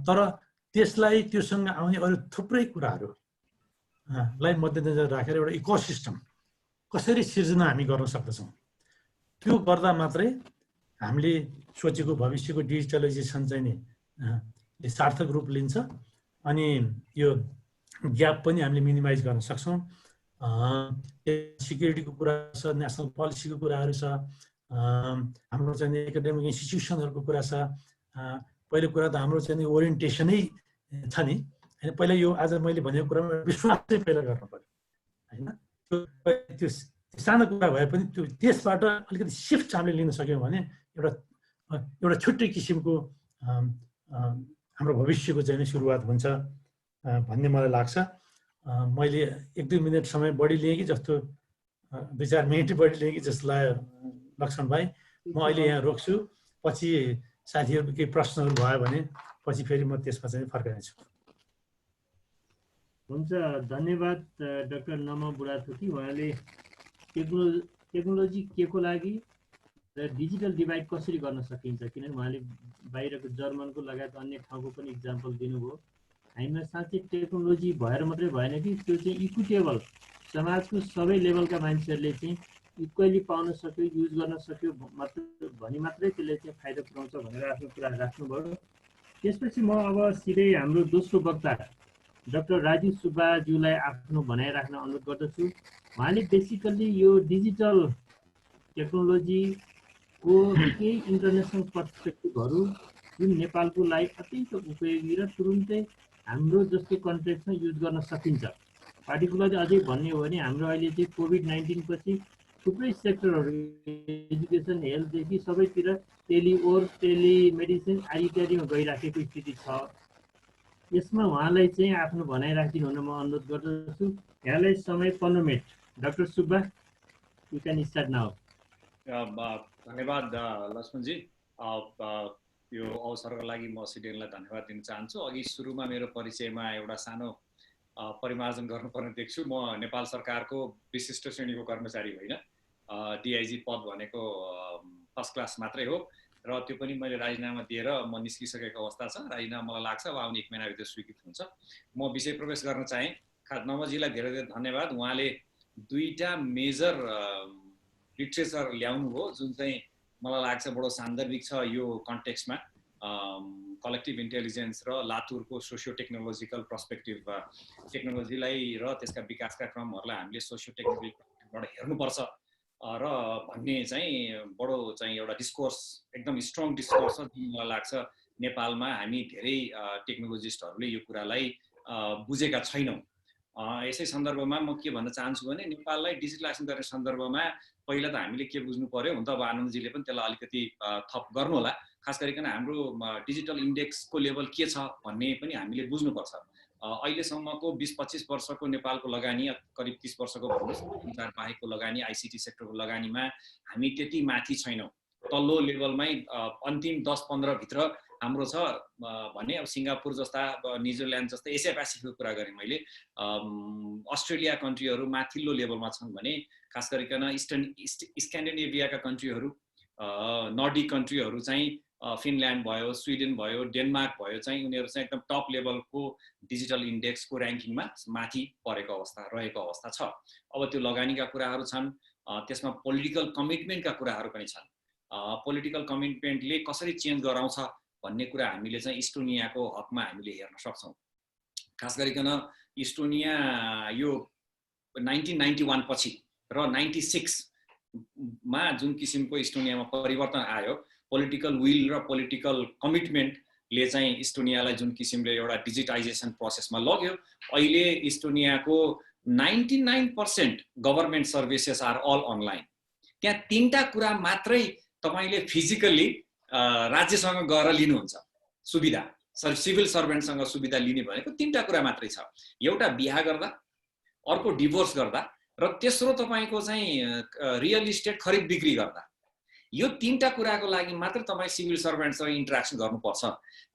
तर त्यसलाई त्योसँग आउने अरू थुप्रै कुराहरूलाई मध्यनजर राखेर एउटा इकोसिस्टम कसरी सिर्जना हामी गर्न सक्दछौँ, त्यो गर्दा मात्रै हामीले सोचेको भविष्यको डिजिटलाइजेसन चाहिँ नि सार्थक रूप लिन्छ। अनि यो ग्याप पनि हामीले मिनिमाइज गर्न सक्छौँ। सिक्युरिटीको कुरा छ, नेसनल पोलिसीको कुराहरू छ, हाम्रो चाहिँ एकाडेमिक इन्स्टिट्युसनहरूको कुरा छ। पहिलो कुरा त हाम्रो चाहिँ ओरिएन्टेसनै छ नि होइन। पहिला यो आज मैले भनेको कुरामा विश्वास चाहिँ पहिला गर्नु पर्यो होइन। त्यो सानो कुरा भए पनि त्यो त्यसबाट अलिकति सिफ्ट हामीले लिन सक्यौँ भने एउटा छुट्टै किसिमको हाम्रो भविष्यको चाहिँ सुरुवात हुन्छ भन्ने मलाई लाग्छ। मैले 1-2 मिनट समय बढी लिएँ कि जस्तो, 2-4 मिनट बढी लिएँ कि जस्तो लाग्यो लक्ष्मण भाइ। म अहिले यहाँ रोक्छु, पछि साथीहरूको केही प्रश्नहरू भयो भने पछि फेरि म त्यसमा चाहिँ फर्कनेछु। हुन्छ, धन्यवाद डाक्टर नम बुढाथोकी। उहाँले टेक्नोलोजी के को लागि र डिजिटल डिभाइड कसरी गर्न सकिन्छ, किनभने उहाँले बाहिरको जर्मनको लगायत अन्य ठाउँको पनि इक्जाम्पल दिनुभयो। हामीमा साँच्चै टेक्नोलोजी भएर मात्रै भएन कि त्यो चाहिँ इक्विटेबल, समाजको सबै लेभलका मान्छेहरूले चाहिँ इक्वली पाउन सक्यो, युज गर्न सक्यो भने मात्रै त्यसले चाहिँ फाइदा पुऱ्याउँछ भनेर आफ्नो कुरा राख्नुभयो। त्यसपछि म अब सिधै हाम्रो दोस्रो वक्ता डाक्टर राजीव सुब्बाज्यूलाई आफ्नो भनाइ राख्न अनुरोध गर्दछु। उहाँले बेसिकल्ली यो डिजिटल टेक्नोलोजीको केही इन्टरनेसनल पर्सपेक्टिभहरू जुन नेपालको लागि अत्यन्त उपयोगी र तुरुन्तै हाम्रो जस्तो कन्टेक्स्टमा युज गर्न सकिन्छ। पार्टिकुलरली अझै भन्ने हो भने हाम्रो अहिले चाहिँ कोभिड-19 पछि थुप्रै सेक्टरहरू, एजुकेसन, हेल्थदेखि सबैतिर टेलिमेडिसिन आदि इत्यादिमा गइराखेको स्थिति छ। यसमा उहाँलाई चाहिँ आफ्नो भनाइ राखिदिनु हुन म अनुरोध गर्दछु। यहाँलाई समय 15 minute. Doctor Subba, you can start now. धन्यवाद लक्ष्मणजी। यो अवसरको लागि म सिडिएनलाई धन्यवाद दिन चाहन्छु। अघि सुरुमा मेरो परिचयमा एउटा सानो परिमार्जन गर्नुपर्ने देख्छु। म नेपाल सरकारको विशिष्ट श्रेणीको कर्मचारी होइन, डिआइजी पद भनेको फर्स्ट क्लास मात्रै हो र त्यो पनि मैले राजीनामा दिएर म निस्किसकेको अवस्था छ। राजीनामा मलाई लाग्छ अब आउने 1 महिनाभित्र स्वीकृत हुन्छ। म विषय प्रवेश गर्न चाहेँ। नमजीलाई धेरै धेरै धन्यवाद। उहाँले 2टा मेजर लिट्रेचर ल्याउनु हो जुन चाहिँ मलाई लाग्छ बडो सान्दर्भिक छ यो कन्टेक्स्टमा। कलेक्टिभ इन्टेलिजेन्स र लातुरको सोसियो टेक्नोलोजिकल पर्सपेक्टिभ, टेक्नोलोजीलाई र त्यसका विकासका क्रमहरूलाई हामीले सोसियो टेक्नोलोजिकलबाट हेर्नुपर्छ र भन्ने चाहिँ बडो चाहिँ एउटा डिस्कोर्स एकदम स्ट्रङ डिस्कोर्स छ जुन मलाई लाग्छ नेपालमा हामी धेरै टेक्नोलोजिस्टहरूले यो कुरालाई बुझेका छैनौँ। यसै सन्दर्भमा म के भन्न चाहन्छु भने नेपाललाई डिजिटलाइजेसन गर्ने सन्दर्भमा पहिला त हामीले के बुझ्नु पर्यो, हुन त अब आनन्दजीले पनि त्यसलाई अलिकति थप गर्नु होला, खास गरिकन हाम्रो डिजिटल इन्डेक्सको लेभल के छ भन्ने पनि हामीले बुझ्नुपर्छ। अहिलेसम्मको 20-25 वर्षको नेपालको लगानी, करिब 30 वर्षको भन्नुहोस्, सञ्चार बाहेकको लगानी, आइसिटी सेक्टरको लगानीमा हामी त्यति माथि छैनौँ। तल्लो लेभलमै अन्तिम 10-15 भित्र हाम्रो छ भने अब सिङ्गापुर जस्ता, न्युजिल्यान्ड जस्ता, एसिया पेसिफिकको कुरा गरेँ मैले, अस्ट्रेलिया कन्ट्रीहरू माथिल्लो लेभलमा छन् भने खास गरिकन स्क्यान्डिनेभियाका कन्ट्रीहरू, नर्डिक कन्ट्रीहरू चाहिँ फिनल्यान्ड भयो, स्विडेन भयो, डेनमार्क भयो चाहिँ उनीहरू चाहिँ एकदम टप लेभलको डिजिटल इन्डेक्सको ऱ्याङ्किङमा माथि रहेको अवस्था छ। अब त्यो लगानीका कुराहरू छन्, त्यसमा पोलिटिकल कमिटमेन्टका कुराहरू पनि छन्। पोलिटिकल कमिटमेन्टले कसरी चेन्ज गराउँछ भन्ने कुरा हामीले चाहिँ इस्टोनियाको हकमा हामीले हेर्न सक्छौँ। खास गरिकन इस्टोनिया यो 1991 पछि र 96मा जुन किसिमको इस्टोनियामा परिवर्तन आयो, पोलिटिकल विल र पोलिटिकल कमिटमेन्टले चाहिँ इस्टोनियालाई जुन किसिमले एउटा डिजिटाइजेसन प्रोसेसमा लग्यो, अहिले इस्टोनियाको 99% government services are all online. त्यहाँ 3टा कुरा मात्रै तपाईले फिजिकली राज्यसँग गएर लिनुहुन्छ सुविधा, सिभिल सर्भेन्टसँग सुविधा लिने भनेको 3टा कुरा मात्रै छ। एउटा बिहा गर्दा, अर्को डिभोर्स गर्दा र तेस्रो तपाईको चाहिँ रियल इस्टेट खरिद बिक्री गर्दा। यो 3टा कुराको लागि मात्र तपाईँ सिभिल सर्भेन्टसँग इन्टरेक्सन गर्नुपर्छ,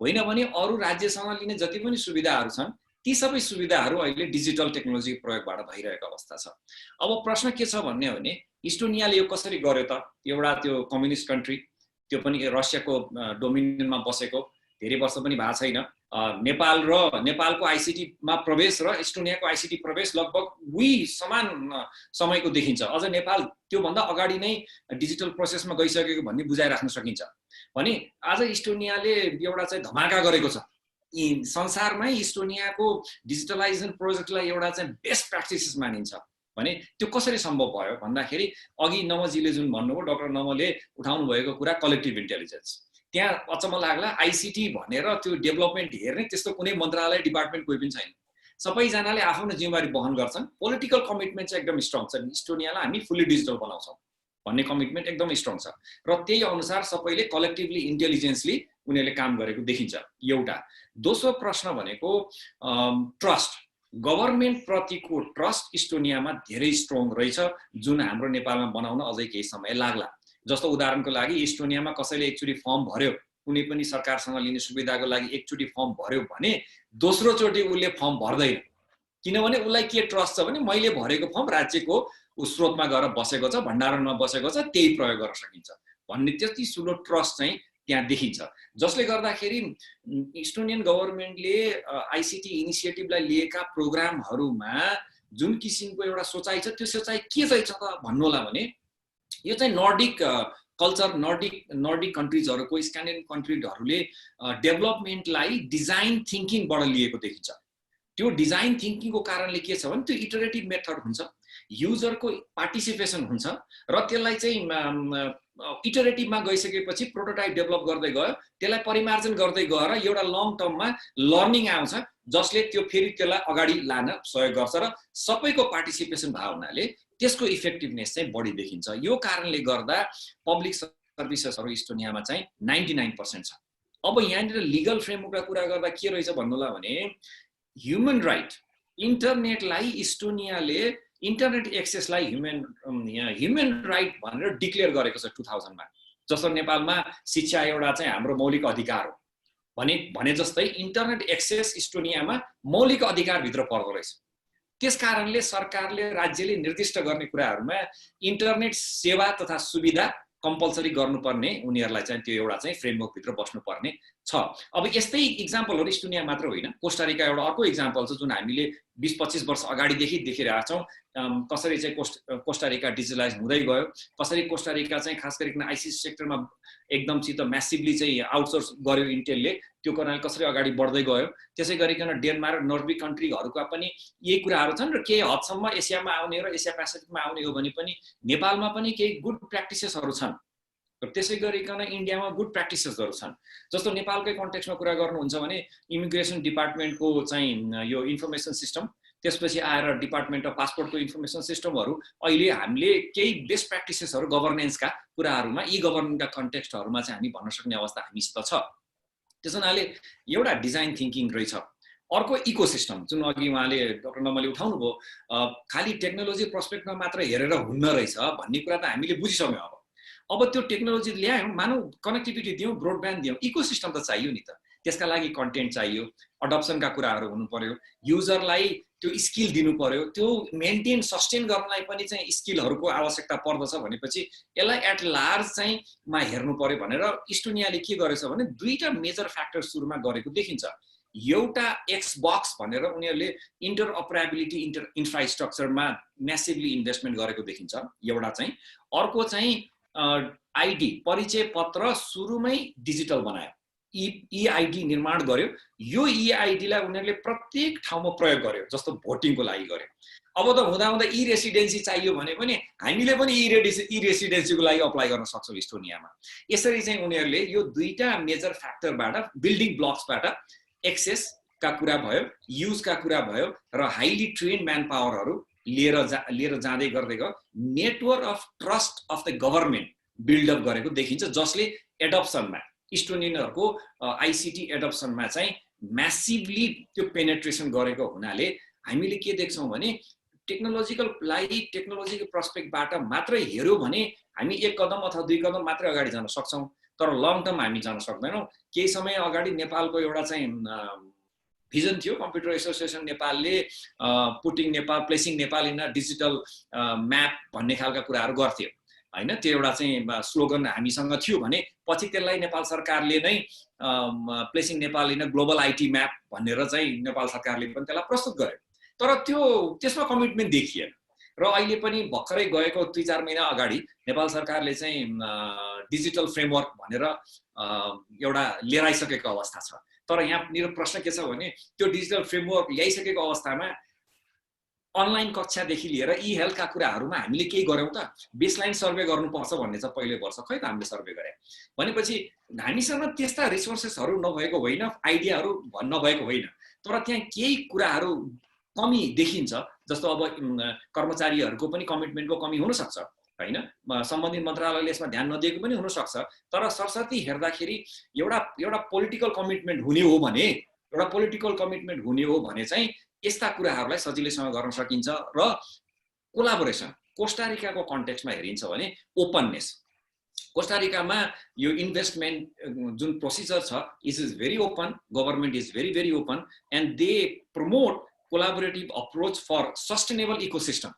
होइन भने अरू राज्यसँग लिने जति पनि सुविधाहरू छन् ती सबै सुविधाहरू अहिले डिजिटल टेक्नोलोजी प्रयोगबाट भइरहेको अवस्था छ। अब प्रश्न के छ भन्ने हो भने इस्टोनियाले यो कसरी गर्यो त? एउटा त्यो कम्युनिस्ट कन्ट्री, त्यो पनि रसियाको डोमिनियनमा बसेको, धेरै वर्ष पनि भएको छैन। नेपालको आइसिटीमा प्रवेश र इस्टोनियाको आइसिटी प्रवेश लगभग समान समयको देखिन्छ। अझ नेपाल त्योभन्दा अगाडि नै डिजिटल प्रोसेसमा गइसकेको भन्ने बुझाइराख्न सकिन्छ भने आज इस्टोनियाले एउटा चाहिँ धमाका गरेको छ। संसारमै इस्टोनियाको डिजिटलाइजेसन प्रोजेक्टलाई एउटा चाहिँ बेस्ट प्र्याक्टिसेस मानिन्छ भने त्यो कसरी सम्भव भयो भन्दाखेरि अघि नमजीले जुन भन्नुभयो, डाक्टर नमले उठाउनु भएको कुरा कलेक्टिभ इन्टेलिजेन्स। त्यहाँ अचम्म लाग्ला, आइसिटी भनेर त्यो डेभलपमेन्ट हेर्ने त्यस्तो कुनै मन्त्रालय डिपार्टमेन्ट कोही पनि छैन। सबैजनाले आफ्नो जिम्मेवारी वहन गर्छन्। पोलिटिकल कमिटमेन्ट चाहिँ एकदम स्ट्रङ छ। इस्टोनियालाई हामी फुल्ली डिजिटल बनाउँछौँ भन्ने कमिटमेन्ट एकदम स्ट्रङ छ र त्यही अनुसार सबैले कलेक्टिभली इन्टेलिजेन्सली उनीहरूले काम गरेको देखिन्छ। एउटा। दोस्रो प्रश्न भनेको ट्रस्ट, गभर्मेन्ट प्रतिको ट्रस्ट इस्टोनियामा धेरै स्ट्रङ रहेछ, जुन हाम्रो नेपालमा बनाउन अझै केही समय लाग्ला। जस्तो उदाहरणको लागि इस्टोनियामा कसैले एकचोटि फर्म भर्यो, कुनै पनि सरकारसँग लिने सुविधाको लागि एकचोटि फर्म भर्यो भने दोस्रो चोटि उसले फर्म भर्दैन, किनभने उसलाई के ट्रस्ट छ भने मैले भरेको फर्म राज्यको स्रोतमा गएर बसेको छ, भण्डारणमा बसेको छ, त्यही प्रयोग गर्न सकिन्छ भन्ने त्यति ठुलो ट्रस्ट चाहिँ त्यहाँ देखिन्छ। जसले गर्दाखेरि इस्टोनियन गभर्मेन्टले आइसिटी इनिसिएटिभलाई लिएका प्रोग्रामहरूमा जुन किसिमको एउटा सोचाइ छ, त्यो सोचाइ के चाहिँ छ त भन्नु होला भने यो चाहिँ नर्डिक कल्चर, नर्डिक कन्ट्रिजहरूको, स्क्यान्डिनेभियन कन्ट्रिजहरूले डेभलपमेन्टलाई डिजाइन थिङ्किङबाट लिएको देखिन्छ। त्यो डिजाइन थिङ्किङको कारणले के छ भने त्यो इटरेटिभ मेथड हुन्छ, युजरको पार्टिसिपेसन हुन्छ र त्यसलाई चाहिँ इटरेटिभमा गइसकेपछि प्रोटोटाइप डेभलप गर्दै गयो, त्यसलाई परिमार्जन गर्दै गएर एउटा लङ टर्ममा लर्निङ आउँछ जसले त्यो फेरि त्यसलाई अगाडि लान सहयोग गर्छ र सबैको पार्टिसिपेसन भएको हुनाले त्यसको इफेक्टिभनेस चाहिँ बढी देखिन्छ। यो कारणले गर्दा पब्लिक सर्भिसेसहरू इस्टोनियामा चाहिँ 99% छ। अब यहाँनिर लिगल फ्रेमवर्कका कुरा गर्दा के रहेछ भन्नुला भने ह्युमन राइट, इन्टरनेटलाई इस्टोनियाले इन्टरनेट एक्सेसलाई ह्युमन राइट भनेर डिक्लेयर गरेको छ 2000 मा। जस्तो नेपालमा शिक्षा एउटा चाहिँ हाम्रो मौलिक अधिकार हो भने जस्तै इन्टरनेट एक्सेस इस्टोनियामा मौलिक अधिकारभित्र पर्दो रहेछ। त्यस कारणले सरकारले, राज्यले निर्दिष्ट गर्ने कुराहरूमा इन्टरनेट सेवा तथा सुविधा कम्पलसरी गर्नुपर्ने, उनीहरूलाई चाहिँ त्यो एउटा चाहिँ फ्रेमवर्कभित्र बस्नुपर्ने छ। अब यस्तै इक्जाम्पलहरू इस्टोनिया मात्र होइन, कोस्टारिका एउटा अर्को इक्जाम्पल छ जुन हामीले 20-25 वर्ष अगाडिदेखि देखिरहेका छौँ। कसरी चाहिँ कोस्टारिका डिजिटलाइज हुँदै गयो, कसरी कोस्टारिका चाहिँ खास गरिकन आइसिटी सेक्टरमा एकदमसित म्यासिभली चाहिँ आउटसोर्स गर्यो इन्टेलले, त्यो कर्णाली कसरी अगाडि बढ्दै गयो। त्यसै गरिकन डेनमार्क नर्डिक कन्ट्रीहरूका पनि यही कुराहरू छन् र केही हदसम्म एसियामा आउने र एसिया पेसिफिकमा आउने हो भने पनि नेपालमा पनि केही गुड प्र्याक्टिसेसहरू छन् र त्यसै गरिकन इन्डियामा गुड प्र्याक्टिसेसहरू छन्। जस्तो नेपालकै कन्टेक्स्टमा कुरा गर्नुहुन्छ भने इमिग्रेसन डिपार्टमेन्टको चाहिँ यो इन्फर्मेसन सिस्टम, त्यसपछि आएर डिपार्टमेन्ट अफ पासपोर्टको इन्फर्मेसन सिस्टमहरू अहिले हामीले केही बेस्ट प्र्याक्टिसेसहरू गभर्नेन्सका कुराहरूमा यी गभर्नेन्सका कन्टेक्स्टहरूमा चाहिँ हामी भन्न सक्ने अवस्था हामीसित छ। त्यस हुनाले एउटा डिजाइन थिङ्किङ रहेछ। अर्को इकोसिस्टम जुन अघि उहाँले डाक्टर नमले उठाउनु भयो, खालि टेक्नोलोजी पर्सपेक्टमा मात्र हेरेर हुन्न रहेछ भन्ने कुरा त हामीले बुझिसक्यौँ। अब त्यो टेक्नोलोजी ल्यायौँ, मानौ कनेक्टिभिटी दियौँ, ब्रोडब्यान्ड दियौँ, इकोसिस्टम त चाहियो नि त। त्यसका लागि कन्टेन्ट चाहियो, अडप्सनका कुराहरू हुनु पर्यो, युजरलाई त्यो स्किल दिनु पर्यो, त्यो मेन्टेन सस्टेन गर्नलाई पनि चाहिँ स्किलहरूको आवश्यकता पर्दछ भनेपछि यसलाई एट लार्ज चाहिँ हेर्नु पर्यो भनेर इस्टोनियाले के गरेछ भने दुईटा मेजर फ्याक्टर सुरुमा गरेको देखिन्छ। एउटा एक्सबक्स भनेर उनीहरूले इन्टरअपरेबिलिटी इन्फ्रास्ट्रक्चरमा म्यासिभली इन्भेस्टमेन्ट गरेको देखिन्छ एउटा चाहिँ। अर्को चाहिँ आइडी परिचय पत्र सुरुमै डिजिटल बनायो, इआइडी निर्माण गर्यो। यो इआइडीलाई उनीहरूले प्रत्येक ठाउँमा प्रयोग गर्यो, जस्तो भोटिङको लागि गर्यो। अब त हुँदा हुँदा ई रेसिडेन्सी चाहियो भने पनि हामीले पनि ई रेसिडेन्सीको लागि अप्लाई गर्न सक्छौँ इस्टोनियामा। यसरी चाहिँ उनीहरूले यो दुईटा मेजर फ्याक्टरबाट, बिल्डिङ ब्लक्सबाट एक्सेसका कुरा भयो, युजका कुरा भयो र हाइली ट्रेन्ड म्यान पावरहरू लिएर जाँदै गर्दै गयो। Network of trust of the government build up गरेको देखिन्छ, जसले एडप्सनमा इस्टोनियनहरूको आइसिटी एडप्सनमा चाहिँ म्यासिभली त्यो पेनेट्रेसन गरेको हुनाले हामीले के देख्छौँ भने टेक्नोलोजीको पर्सपेक्टबाट मात्रै हेऱ्यो भने हामी एक कदम अथवा दुई कदम मात्रै अगाडि जान सक्छौँ, तर लङ टर्म हामी जान सक्दैनौँ। केही समय अगाडि नेपालको एउटा चाहिँ भिजन थियो, कम्प्युटर एसोसिएसन नेपालले putting Nepal, placing Nepal in a digital map भन्ने खालका कुराहरू गर्थ्यो हैन। त्यो एउटा चाहिँ स्लोगन हामीसँग थियो भने पछि त्यसलाई नेपाल सरकारले नै placing Nepal in a global IT map भनेर चाहिँ नेपाल सरकारले पनि त्यसलाई प्रस्तुत गर्यो, तर त्यसमा कमिटमेन्ट देखिएन। र अहिले पनि भर्खरै गएको 2-4 महिना अगाडि नेपाल सरकारले चाहिँ डिजिटल फ्रेमवर्क भनेर एउटा लिएर आइसकेको अवस्था छ। तर यहाँ मेरो प्रश्न के छ भने त्यो डिजिटल फ्रेमवर्क ल्याइसकेको अवस्थामा अनलाइन कक्षादेखि लिएर ई हेल्थका कुराहरूमा हामीले केही गऱ्यौँ त? बेसलाइन सर्वे गर्नुपर्छ भन्ने छ पहिलो वर्ष, खै त हामीले सर्वे गरे भनेपछि हामीसँग त्यस्ता रिसोर्सेसहरू नभएको होइन, आइडियाहरू नभएको होइन, तर त्यहाँ केही कुराहरू कमी देखिन्छ। जस्तो अब कर्मचारीहरूको पनि कमिटमेन्टको कमी हुनसक्छ हैन, सम्बन्धित मन्त्रालयले यसमा ध्यान नदिएको पनि हुनसक्छ। तर सरसर्ती हेर्दाखेरि एउटा पोलिटिकल कमिटमेन्ट हुने हो भने चाहिँ यस्ता कुराहरूलाई सजिलैसँग गर्न सकिन्छ। र कोलाबोरेसन कोस्टारिकाको कन्टेक्स्टमा हेरिन्छ भने ओपननेस, कोस्टारिकामा यो इन्भेस्टमेन्ट जुन प्रोसिजर छ is very open, government is very very open and they promote collaborative approach for sustainable ecosystem.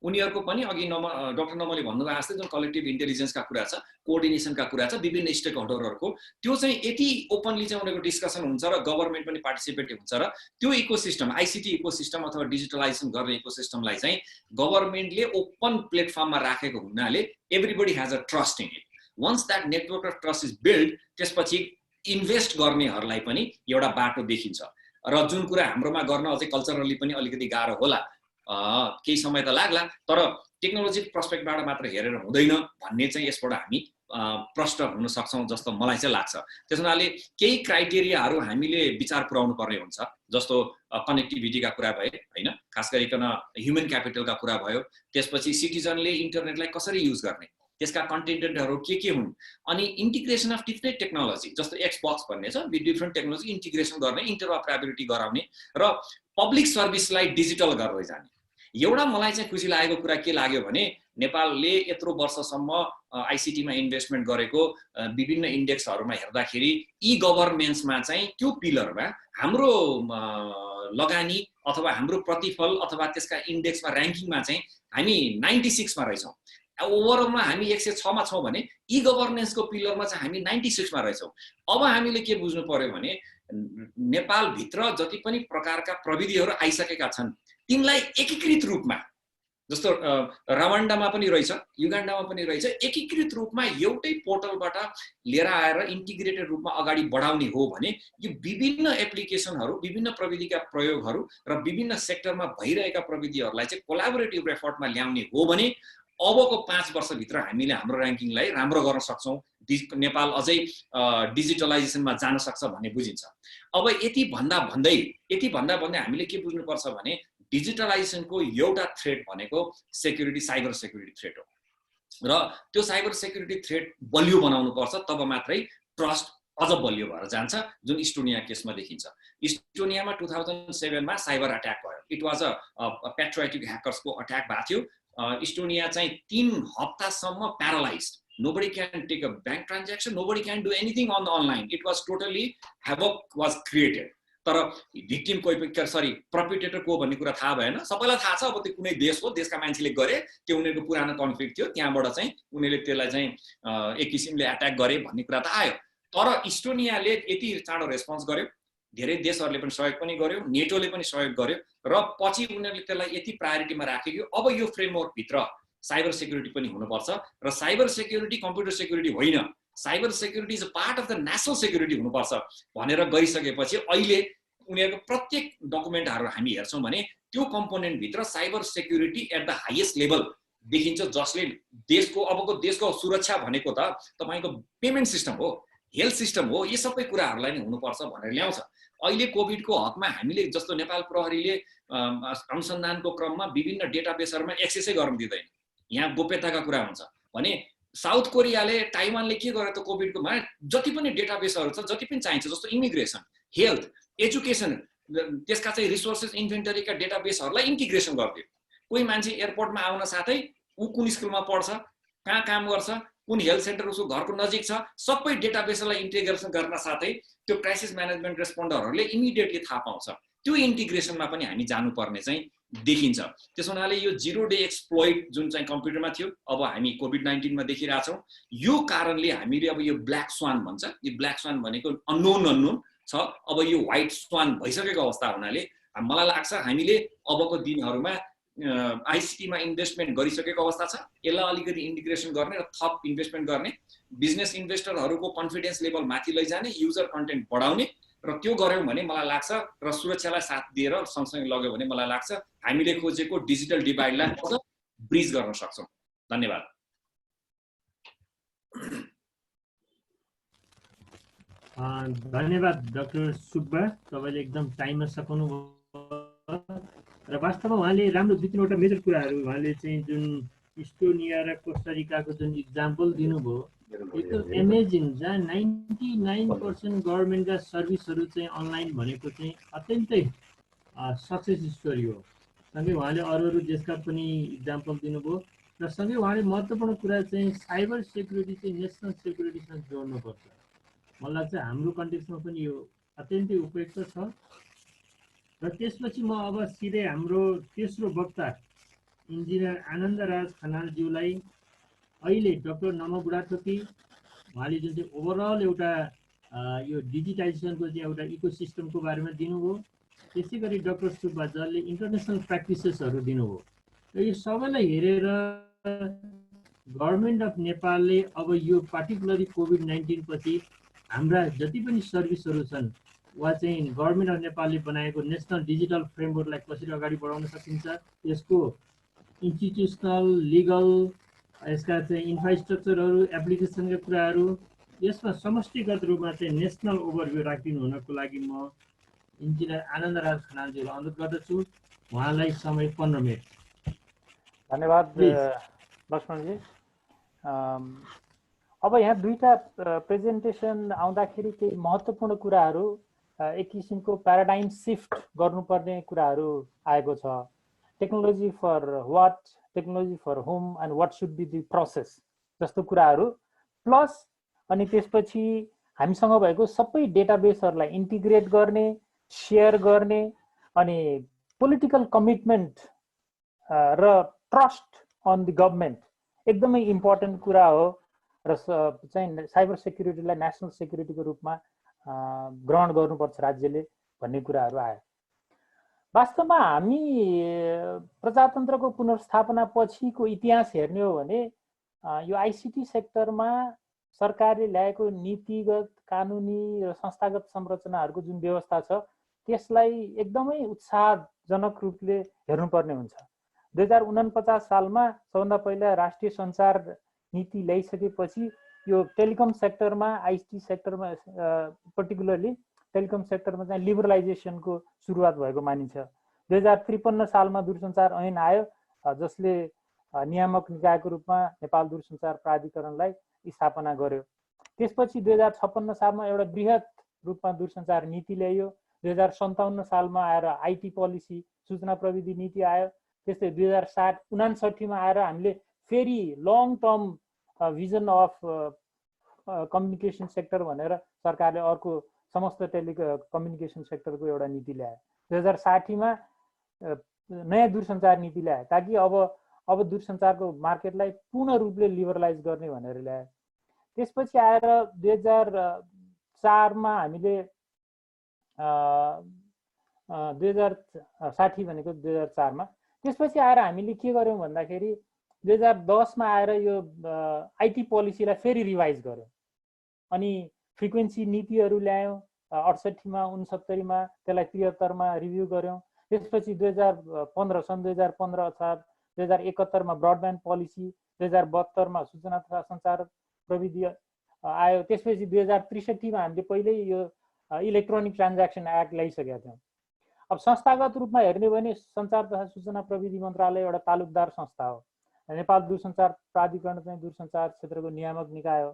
उनीहरूको पनि अघि डाक्टर नमले भन्नुभएको जस्तै जुन कलेक्टिभ इन्टेलिजेन्सका कुरा छ, कोअर्डिनेसनका कुरा छ, विभिन्न स्टेक होल्डरहरूको त्यो चाहिँ यति ओपनली चाहिँ उनीहरूको डिस्कसन हुन्छ र गभर्मेन्ट पनि पार्टिसिपेटिभ हुन्छ र त्यो इकोसिस्टम आइसिटी इकोसिस्टम अथवा डिजिटलाइजेसन गर्ने इकोसिस्टमलाई चाहिँ गभर्मेन्टले ओपन प्लेटफर्ममा राखेको हुनाले everybody has a trust in it. Once that network of trust is build, त्यसपछि इन्भेस्ट गर्नेहरूलाई पनि एउटा बाटो देखिन्छ। र जुन कुरा हाम्रोमा गर्न अझै कल्चरली पनि अलिकति गाह्रो होला, केही समय त लाग्ला, तर टेक्नोलोजी पर्सपेक्टबाट मात्र हेरेर हुँदैन भन्ने चाहिँ यसबाट हामी प्रष्ट हुन सक्छौँ जस्तो मलाई चाहिँ लाग्छ। त्यस हुनाले केही क्राइटेरियाहरू हामीले विचार पुर्याउनु पर्ने हुन्छ, जस्तो कनेक्टिभिटीका कुरा भए हैन, खास गरिकन ह्युमन क्यापिटलका कुरा भयो, त्यसपछि सिटिजनले इन्टरनेटलाई कसरी युज गर्ने, त्यसका कन्टेन्टहरू के हुन्, अनि इन्टिग्रेसन अफ डिफ्रेन्ट टेक्नोलोजी जस्तो एक्सबक्स भन्ने छ, डिफ्रेन्ट टेक्नोलोजी इन्टिग्रेसन गर्ने, इन्टरअपरेबिलिटी गराउने र पब्लिक सर्भिसलाई डिजिटल गर्दै जाने। एउटा मलाई चाहिँ खुसी लागेको कुरा के लाग्यो भने नेपालले यत्रो वर्षसम्म आइसिटीमा इन्भेस्टमेन्ट गरेको विभिन्न इन्डेक्सहरूमा हेर्दाखेरि ई गभर्नेन्समा चाहिँ त्यो पिलरमा हाम्रो लगानी अथवा हाम्रो प्रतिफल अथवा त्यसका इन्डेक्समा र्याङ्किङमा चाहिँ हामी 96 मा रहेछौँ। ओभरअलमा हामी 106 मा छौँ भने ई गभर्नेन्सको पिलरमा चाहिँ हामी 96 मा रहेछौँ। अब हामीले के बुझ्नु पर्यो भने नेपालभित्र जति पनि प्रकारका प्रविधिहरू आइसकेका छन् तिनलाई एकीकृत रूपमा जस्तो रवान्डामा पनि रहेछ, युगान्डामा पनि रहेछ। एकीकृत रूपमा एउटै पोर्टलबाट लिएर आएर इन्टिग्रेटेड रूपमा अगाडि बढाउने हो भने यो विभिन्न एप्लिकेसनहरू, विभिन्न प्रविधिका प्रयोगहरू र विभिन्न सेक्टरमा भइरहेका प्रविधिहरूलाई चाहिँ कोलाबोरेटिभ एफर्टमा ल्याउने हो भने अबको 5 वर्षभित्र हामीले हाम्रो र्याङ्किङलाई राम्रो गर्न सक्छौँ। नेपाल अझै डिजिटलाइजेसनमा जान सक्छ भन्ने बुझिन्छ। अब यति भन्दा भन्दै हामीले के बुझ्नुपर्छ भने डिजिटलाइजेसनको एउटा थ्रेट भनेको सेक्युरिटी, साइबर सेक्युरिटी थ्रेट हो र त्यो साइबर सेक्युरिटी थ्रेट बलियो बनाउनु पर्छ, तब मात्रै ट्रस्ट अझ बलियो भएर जान्छ, जुन इस्टोनिया केसमा देखिन्छ। इस्टोनियामा 2007 मा साइबर अट्याक भयो। इट वाज अ पेट्रियोटिक ह्याकर्सको अट्याक भएको थियो। इस्टोनिया चाहिँ 3 हप्तासम्म paralysed. Nobody can take a bank transaction, nobody can do anything on the online. It was totally havoc was created. तर भिक्टिम पर्पिटेटर को भन्ने कुरा थाहा भएन। सबैलाई थाहा छ अब त्यो कुनै देश हो, देशका मान्छेले गरे, त्यो उनीहरूको पुरानो कन्फ्लिक्ट थियो, त्यहाँबाट चाहिँ उनीहरूले त्यसलाई चाहिँ एक किसिमले अट्याक गरे भन्ने कुरा त आयो। तर इस्टोनियाले यति चाँडो रेस्पोन्स गर्यो, धेरै देशहरूले पनि सहयोग पनि गर्यो, नेटोले पनि सहयोग गर्यो र पछि उनीहरूले त्यसलाई यति प्रायोरिटीमा राखे कि अब यो फ्रेमवर्क भित्र साइबर सेक्युरिटी पनि हुनुपर्छ र साइबर सेक्युरिटी कम्प्युटर सेक्युरिटी होइन, cyber security is a part of the national security हुनुपर्छ भनेर गरिसकेपछि अहिले उनीहरूको प्रत्येक डकुमेन्टहरू हामी हेर्छौँ भने त्यो कम्पोनेन्टभित्र cyber security at the highest level देखिन्छ, जसले अबको देशको सुरक्षा भनेको त तपाईँको पेमेन्ट सिस्टम हो, हेल्थ सिस्टम हो, यी सबै कुराहरूलाई नै हुनुपर्छ भनेर ल्याउँछ। अहिले कोभिडको हकमा हामीले जस्तो नेपाल प्रहरीले अनुसन्धानको क्रममा विभिन्न डेटाबेसहरूमा एक्सेसै गर्न दिँदैन, यहाँ गोप्यताका कुरा हुन्छ भने साउथ कोरियाले, ताइवानले के गर्यो त कोभिडकोमा जति पनि डेटाबेसहरू छ, जति पनि चाहिन्छ, जस्तो इमिग्रेसन, हेल्थ, एजुकेसन, त्यसका चाहिँ रिसोर्सेस इन्भेन्टरीका डेटाबेसहरूलाई इन्टिग्रेसन गरिदियो। कोही मान्छे एयरपोर्टमा आउन साथै ऊ कुन स्कुलमा पढ्छ, कहाँ काम गर्छ, कुन हेल्थ सेन्टर उसको घरको नजिक छ, सबै डेटाबेसलाई इन्टिग्रेसन गर्न साथै त्यो क्राइसिस म्यानेजमेन्ट रेस्पोन्डरहरूले इमिडिएटली थाहा पाउँछ। त्यो इन्टिग्रेसनमा पनि हामी जानुपर्ने चाहिँ देखिन्छ। त्यसो हुनाले यो 0 डे एक्सप्लोइट जुन चाहिँ कम्प्युटरमा थियो, अब हामी कोभिड-19 मा देखिरहेछौँ। यो कारणले हामीले अब यो ब्ल्याक स्वान भन्छ, यो ब्ल्याक स्वान भनेको अननोन छ, अब यो व्हाइट स्वान भइसकेको अवस्था हुनाले मलाई लाग्छ हामीले अबको दिनहरूमा आइसिटीमा इन्भेस्टमेन्ट गरिसकेको अवस्था छ, यसलाई अलिकति इन्टिग्रेसन गर्ने र थप इन्भेस्टमेन्ट गर्ने, बिजनेस इन्भेस्टरहरूको कन्फिडेन्स लेभल माथि लैजाने, युजर कन्टेन्ट बढाउने र त्यो गर्यौँ भने मलाई लाग्छ र सुरक्षालाई साथ दिएर सँगसँगै लग्यो भने मलाई लाग्छ हामीले खोजेको डिजिटल डिभाइडलाई अझ ब्रिज गर्न सक्छौँ। धन्यवाद। धन्यवाद डाक्टर सुब्बा, तपाईँले एकदम टाइममा सघाउनु र वास्तवमा उहाँले राम्रो 2-3वटा मेजर कुराहरू उहाँले चाहिँ जुन इस्टोनिया र कोस्टारिकाको जुन इक्जाम्पल दिनुभयो एकदम एमेजिङ, जहाँ 99% गभर्मेन्टका सर्भिसहरू चाहिँ अनलाइन भनेको चाहिँ अत्यन्तै सक्सेस स्टोरी हो। सँगै उहाँले अरू देशका पनि इक्जाम्पल दिनुभयो र सँगै उहाँले महत्त्वपूर्ण कुरा चाहिँ साइबर सेक्युरिटी चाहिँ नेसनल सेक्युरिटीसँग जोड्नुपर्छ। मलाई लाग्छ हाम्रो कन्टेक्समा पनि यो अत्यन्तै उपयुक्त छ। र त्यसपछि म अब सिधै हाम्रो तेस्रो वक्ता इन्जिनियर आनन्दराज खनालज्यूलाई अहिले डाक्टर नम बुढाथोकी उहाँले जुन चाहिँ ओभरअल एउटा यो डिजिटाइजेसनको चाहिँ एउटा इकोसिस्टमको बारेमा दिनुभयो, त्यसै गरी डाक्टर सुब्बा जसले इन्टरनेसनल प्र्याक्टिसेसहरू दिनुभयो र यो सबैलाई हेरेर गभर्मेन्ट अफ नेपालले अब यो पार्टिकुलरली कोभिड-19 पछि हाम्रा जति पनि सर्भिसहरू छन् वा चाहिँ गभर्मेन्ट अफ नेपालले बनाएको नेसनल डिजिटल फ्रेमवर्कलाई कसरी अगाडि बढाउन सकिन्छ, यसको इन्स्टिट्युसनल, लिगल, यसका चाहिँ इन्फ्रास्ट्रक्चरहरू, एप्लिकेसनका कुराहरू, यसमा समष्टिगत रूपमा चाहिँ नेसनल ओभरभ्यू राखिदिनु हुनको लागि म इन्जिनियर आनन्दराज खनालज्यूलाई अनुरोध गर्दछु। उहाँलाई समय 15 मिनट। धन्यवाद लक्ष्मणजी। अब यहाँ दुईटा प्रेजेन्टेसन आउँदाखेरि केही महत्त्वपूर्ण कुराहरू, एक किसिमको प्याराडाइम सिफ्ट गर्नुपर्ने कुराहरू आएको छ। Technology for what, technology for home and what should be the process जस्तो कुराहरू, प्लस अनि त्यसपछि हामीसँग भएको सबै डेटाबेसहरूलाई इन्टिग्रेट गर्ने, सेयर गर्ने, अनि पोलिटिकल कमिटमेन्ट र ट्रस्ट अन द गभर्मेन्ट एकदमै इम्पोर्टेन्ट कुरा हो र चाहिँ साइबर सेक्युरिटीलाई नेसनल सेक्युरिटीको रूपमा ग्रहण गर्नुपर्छ राज्यले भन्ने कुराहरू आयो। वास्तवमा हामी प्रजातन्त्रको पुनर्स्थापना पछिको इतिहास हेर्ने हो भने यो आइसिटी सेक्टरमा सरकारले ल्याएको नीतिगत कानुनी र संस्थागत संरचनाहरूको जुन व्यवस्था छ त्यसलाई एकदमै उत्साहजनक रूपले हेर्नुपर्ने हुन्छ। 2049 सालमा सबभन्दा पहिला राष्ट्रिय सञ्चार नीति ल्याइसकेपछि यो टेलिकम सेक्टरमा आइसिटी सेक्टरमा पर्टिकुलरली टेलिकम सेक्टरमा चाहिँ लिबरलाइजेसनको सुरुवात भएको मानिन्छ। 2053 सालमा दूरसञ्चार ऐन आयो जसले नियामक निकायको रूपमा नेपाल दूरसञ्चार प्राधिकरणलाई स्थापना गर्यो। त्यसपछि 2056 सालमा एउटा बृहत रूपमा दूरसञ्चार नीति ल्याइयो। 2057 सालमा आएर आइटी पोलिसी सूचना प्रविधि नीति आयो। त्यस्तै 2059 आएर हामीले फेरि long term vision of communication sector भनेर सरकारले अर्को समस्त टेलिकम्युनिकेसन सेक्टरको एउटा नीति ल्यायो। 2060 नयाँ दूरसञ्चार नीति ल्यायो ताकि अब दूरसञ्चारको मार्केटलाई पूर्ण रूपले लिबरलाइज गर्ने भनेर ल्यायो। त्यसपछि आएर 2004 हामीले 2060 भनेको 2004 मा त्यसपछि आएर हामीले के गर्यौं भन्दाखेरि 2010 मा आएर यो आइटी पोलिसीलाई फेरि रिभाइज गर्यौं अनि फ्रिक्वेन्सी नीतिहरू ल्यायौं। 68 मा 69 मा त्यसलाई 73 मा रिभ्यू गर्यौं। त्यसपछि 2015 सन् 2015 अर्थात् 2071 मा ब्रडब्यान्ड पोलिसी, 2072 मा सूचना तथा सञ्चार प्रविधि आयो। त्यसपछि 2063 मा हामीले पहिल्यै यो इलेक्ट्रोनिक ट्रान्ज्याक्सन एक्ट ल्याइसकेका थियौँ। अब संस्थागत रूपमा हेर्ने हो भने सञ्चार तथा सूचना प्रविधि मन्त्रालय एउटा तालुकदार संस्था हो। नेपाल दूरसञ्चार प्राधिकरण चाहिँ दूरसञ्चार क्षेत्रको नियामक निकाय हो।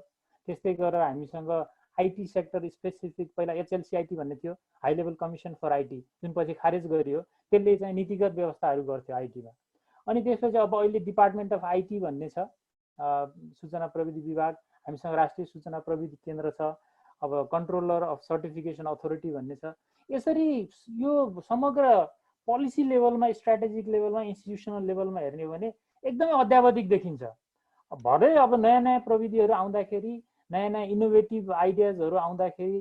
त्यस्तै गरेर हामीसँग आइटी सेक्टर स्पेसिफिक पहिला एचएलसीआइटी भन्ने थियो, high level commission for IT, जुन पछि खारेज गरियो। त्यसले चाहिँ नीतिगत व्यवस्थाहरू गर्थ्यो आइटीमा। अनि त्यसपछि अब अहिले डिपार्टमेन्ट अफ आइटी भन्ने छ, सूचना प्रविधि विभाग। हामीसँग राष्ट्रिय सूचना प्रविधि केन्द्र छ। अब कन्ट्रोलर अफ सर्टिफिकेसन अथोरिटी भन्ने छ। यसरी यो समग्र पोलिसी लेभलमा, स्ट्राटेजिक लेभलमा, इन्स्टिट्युसनल लेभलमा हेर्ने हो भने एकदमै अद्यावधिक देखिन्छ। भरे अब नयाँ नयाँ प्रविधिहरू आउँदाखेरि, नयाँ नयाँ इनोभेटिभ आइडियाजहरू आउँदाखेरि,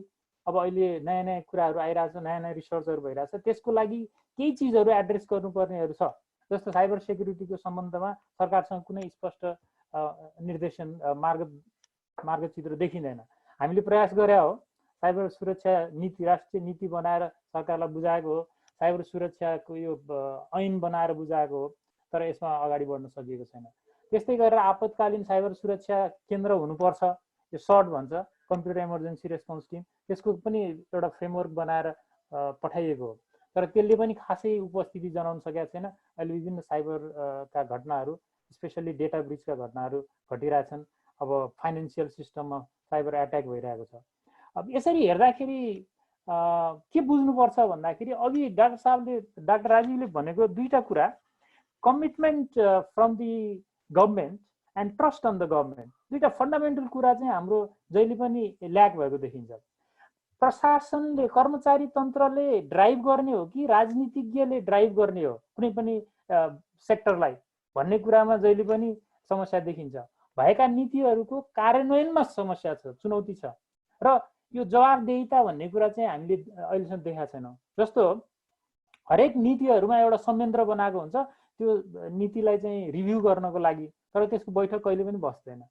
अब अहिले नयाँ नयाँ कुराहरू आइरहेछ, नयाँ नयाँ रिसर्चहरू भइरहेछ। त्यसको लागि केही चिजहरू एड्रेस गर्नुपर्नेहरू छ। जस्तो साइबर सेक्युरिटीको सम्बन्धमा सरकारसँग कुनै स्पष्ट निर्देशन मार्गचित्र देखिँदैन। हामीले प्रयास गरे हो, साइबर सुरक्षा नीति, राष्ट्रिय नीति बनाएर सरकारलाई बुझाएको हो, साइबर सुरक्षाको यो ऐन बनाएर बुझाएको हो, तर यसमा अगाडि बढ्न सकिएको छैन। त्यस्तै गरेर आपतकालीन साइबर सुरक्षा केन्द्र हुनुपर्छ, यो सर्ट भन्छ, कम्प्युटर इमर्जेन्सी रेस्पोन्स टिम। त्यसको पनि एउटा फ्रेमवर्क बनाएर पठाइएको हो, तर त्यसले पनि खासै उपस्थिति जनाउन सकेको छैन। अहिले विभिन्न साइबरका घटनाहरू, स्पेसल्ली डेटा ब्रिचका घटनाहरू घटिरहेछन्। अब फाइनेन्सियल सिस्टममा साइबर एट्याक भइरहेको छ। अब यसरी हेर्दाखेरि के बुझ्नुपर्छ भन्दाखेरि अघि डाक्टर राजीवले भनेको दुईटा कुरा, commitment from the government and trust on the government, दुईटा फन्डामेन्टल कुरा चाहिँ हाम्रो जहिले पनि ल्याक भएको देखिन्छ। प्रशासनले, कर्मचारी तन्त्रले ड्राइभ गर्ने हो कि राजनीतिज्ञले ड्राइभ गर्ने हो कुनै पनि सेक्टरलाई भन्ने कुरामा जहिले पनि समस्या देखिन्छ। भएका नीतिहरूको कार्यान्वयनमा समस्या छ, चुनौती छ। र यो जवाबदेहिता भन्ने कुरा चाहिँ हामीले अहिलेसम्म देखाएको छैनौँ। जस्तो हरेक नीतिहरूमा एउटा संयन्त्र बनाएको हुन्छ त्यो नीतिलाई चाहिँ रिभ्यू गर्नको लागि, तर त्यसको बैठक कहिले पनि बस्दैन।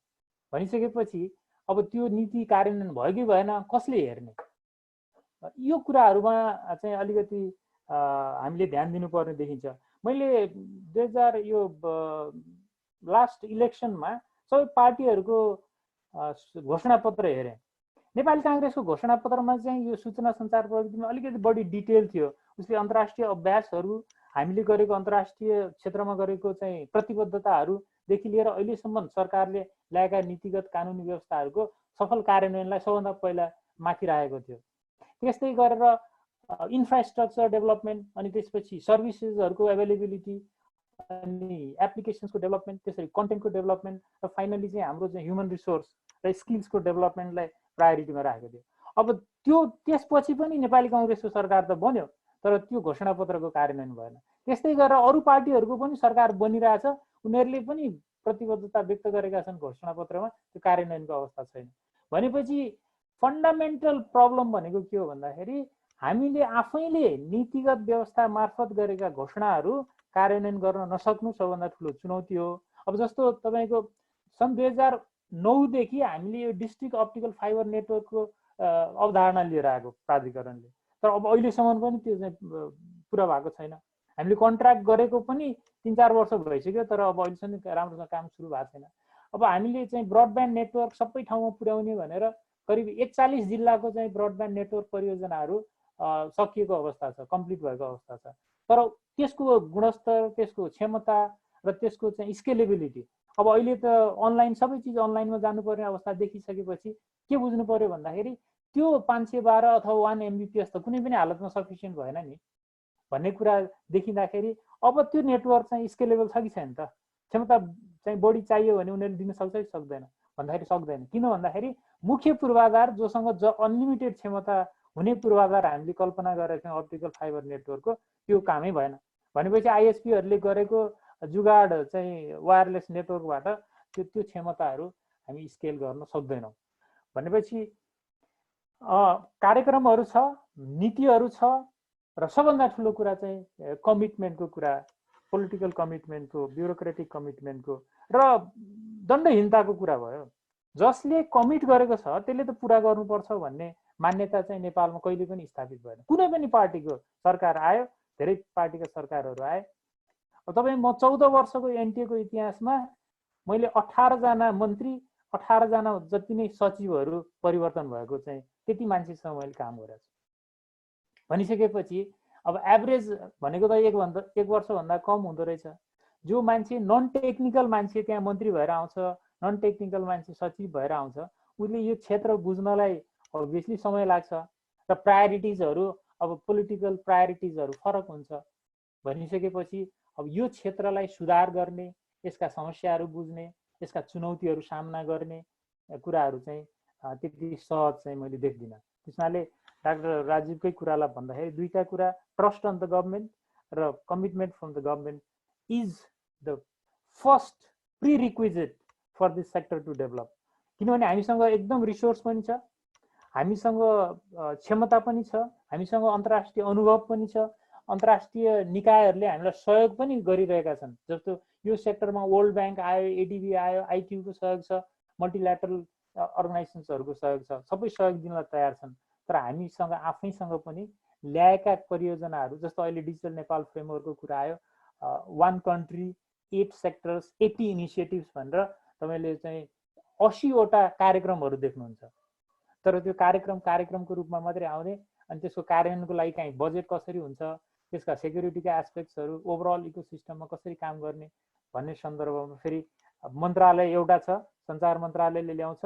भनिसकेपछि अब त्यो नीति कार्यान्वयन भयो कि भएन कसले हेर्ने? यो कुराहरूमा चाहिँ अलिकति हामीले ध्यान दिनुपर्ने देखिन्छ। मैले 2000 यो लास्ट इलेक्सनमा सबै पार्टीहरूको घोषणापत्र हेरेँ। नेपाली काङ्ग्रेसको घोषणापत्रमा चाहिँ यो सूचना सञ्चार प्रविधिमा अलिकति बढी डिटेल थियो। उसले अन्तर्राष्ट्रिय अभ्यासहरू, हामीले गरेको अन्तर्राष्ट्रिय क्षेत्रमा गरेको चाहिँ प्रतिबद्धताहरूदेखि लिएर अहिलेसम्म सरकारले ल्याएका नीतिगत कानुनी व्यवस्थाहरूको सफल कार्यान्वयनलाई सबभन्दा पहिला माथि राखेको थियो। त्यस्तै गरेर इन्फ्रास्ट्रक्चर डेभलपमेन्ट, अनि त्यसपछि सर्भिसेसहरूको एभाइलेबिलिटी, अनि एप्लिकेसन्सको डेभलपमेन्ट, त्यसरी कन्टेन्टको डेभलपमेन्ट, र फाइनली चाहिँ हाम्रो चाहिँ ह्युमन रिसोर्स र स्किल्सको डेभलपमेन्टलाई प्रायोरिटीमा राखेको थियो। अब त्यो त्यसपछि पनि नेपाली काङ्ग्रेसको सरकार त बन्यो, तर त्यो घोषणापत्रको कार्यान्वयन भएन। त्यस्तै गरेर अरू पार्टीहरूको पनि सरकार बनिरहेछ, उनीहरूले पनि प्रतिबद्धता व्यक्त गरेका छन् घोषणापत्रमा, त्यो कार्यान्वयनको अवस्था छैन। भनेपछि फन्डामेन्टल प्रब्लम भनेको के हो भन्दाखेरि हामीले आफैले नीतिगत व्यवस्था मार्फत गरेका घोषणाहरू कार्यान्वयन गर्न नसक्नु सबभन्दा ठुलो चुनौती हो। अब जस्तो तपाईँको सन् 2009 देखि हामीले यो डिस्ट्रिक्ट अप्टिकल फाइबर नेटवर्कको अवधारणा लिएर आएको प्राधिकरणले, तर अब अहिलेसम्म पनि त्यो चाहिँ पुरा भएको छैन। हामीले कन्ट्र्याक्ट गरेको पनि 3-4 वर्ष भइसक्यो, तर अब अहिलेसम्म राम्रोसँग काम सुरु भएको छैन। अब हामीले चाहिँ ब्रडब्यान्ड नेटवर्क सबै ठाउँमा पुर्याउने भनेर करिब 41 जिल्लाको चाहिँ ब्रडब्यान्ड नेटवर्क परियोजनाहरू सकिएको अवस्था छ, कम्प्लिट भएको अवस्था छ। तर त्यसको गुणस्तर, त्यसको क्षमता र त्यसको चाहिँ स्केलेबिलिटी, अब अहिले त अनलाइन सबै चिज अनलाइनमा जानुपर्ने अवस्था देखिसकेपछि के बुझ्नु पर्यो भन्दाखेरि त्यो 512 अथवा 1 MBPS त कुनै पनि हालतमा सफिसियन्ट भएन नि भन्ने कुरा देखिँदाखेरि अब त्यो नेटवर्क चाहिँ स्केलेबल छ कि छैन त, क्षमता चाहिँ बढी चाहियो भने उनीहरूले दिन सक्छ कि सक्दैन भन्दाखेरि सक्दैन। किन भन्दाखेरि मुख्य पूर्वाधार जोसँग अनलिमिटेड क्षमता हुने पूर्वाधार हामीले कल्पना गरेका थियौँ अप्टिकल फाइबर नेटवर्कको, त्यो कामै भएन। भनेपछि आइएसपीहरूले गरेको जुगाड चाहिँ वायरलेस नेटवर्कबाट त्यो क्षमताहरू हामी स्केल गर्न सक्दैनौँ। भनेपछि कार्यक्रमहरू छ, नीतिहरू छ, र सबभन्दा ठुलो कुरा चाहिँ कमिटमेन्टको कुरा, पोलिटिकल कमिटमेन्टको, ब्युरोक्रेटिक कमिटमेन्टको र दण्डहीनताको कुरा भयो। जसले कमिट गरेको छ त्यसले त पुरा गर्नुपर्छ भन्ने मान्यता चाहिँ नेपालमा कहिले पनि स्थापित भएन। कुनै पनि पार्टीको सरकार आयो, धेरै पार्टीका सरकारहरू आए। अब तपाईँ म 14 वर्षको एनटिएको इतिहासमा मैले 18 जना मन्त्री, 18 जना जति नै सचिवहरू परिवर्तन भएको चाहिँ त्यति मान्छेसँग मैले काम गरेको छु। भनिसकेपछि अब एभरेज भनेको त एक वर्षभन्दा कम हुँदो रहेछ। जो मान्छे नन टेक्निकल मान्छे त्यहाँ मन्त्री भएर आउँछ, नन टेक्निकल मान्छे सचिव भएर आउँछ, उसले यो क्षेत्र बुझ्नलाई अभियसली समय लाग्छ र प्रायोरिटिजहरू, अब पोलिटिकल प्रायोरिटिजहरू फरक हुन्छ। भनिसकेपछि अब यो क्षेत्रलाई सुधार गर्ने, यसका समस्याहरू बुझ्ने, यसका चुनौतीहरू सामना गर्ने कुराहरू चाहिँ त्यति सहज चाहिँ मैले देख्दिनँ। त्यसमाले डाक्टर राजीवकै कुरालाई भन्दाखेरि दुईटा कुरा, ट्रस्ट अन द गभर्मेन्ट र commitment from the government is the first prerequisite for this sector to develop. किनभने हामीसँग एकदम रिसोर्स पनि छ, हामीसँग क्षमता पनि छ, हामीसँग अन्तर्राष्ट्रिय अनुभव पनि छ, अन्तर्राष्ट्रिय निकायहरूले हामीलाई सहयोग पनि गरिरहेका छन्। जस्तो यो सेक्टरमा वर्ल्ड ब्याङ्क आयो, एडिबी आयो, आइटियूको सहयोग छ, मल्टिल्याटरल अर्गनाइजेसन्सहरूको सहयोग छ, सबै सहयोग दिनलाई तयार छन्। तर हामीसँग आफैसँग पनि ल्याएका परियोजनाहरू, जस्तो अहिले डिजिटल नेपाल फ्रेमवर्कको कुरा आयो, 1 कन्ट्री 8 सेक्टर्स 80 इनिसिएटिभ्स भनेर तपाईँले चाहिँ 80वटा कार्यक्रमहरू देख्नुहुन्छ। तर त्यो कार्यक्रमको रूपमा मात्रै आउने, अनि त्यसको कार्यान्वयनको लागि कहीँ बजेट कसरी हुन्छ, त्यसका सेक्युरिटीका एस्पेक्ट्सहरू, ओभरअल इकोसिस्टममा कसरी काम गर्ने भन्ने सन्दर्भमा फेरि मन्त्रालय एउटा छ, सञ्चार मन्त्रालयले ल्याउँछ,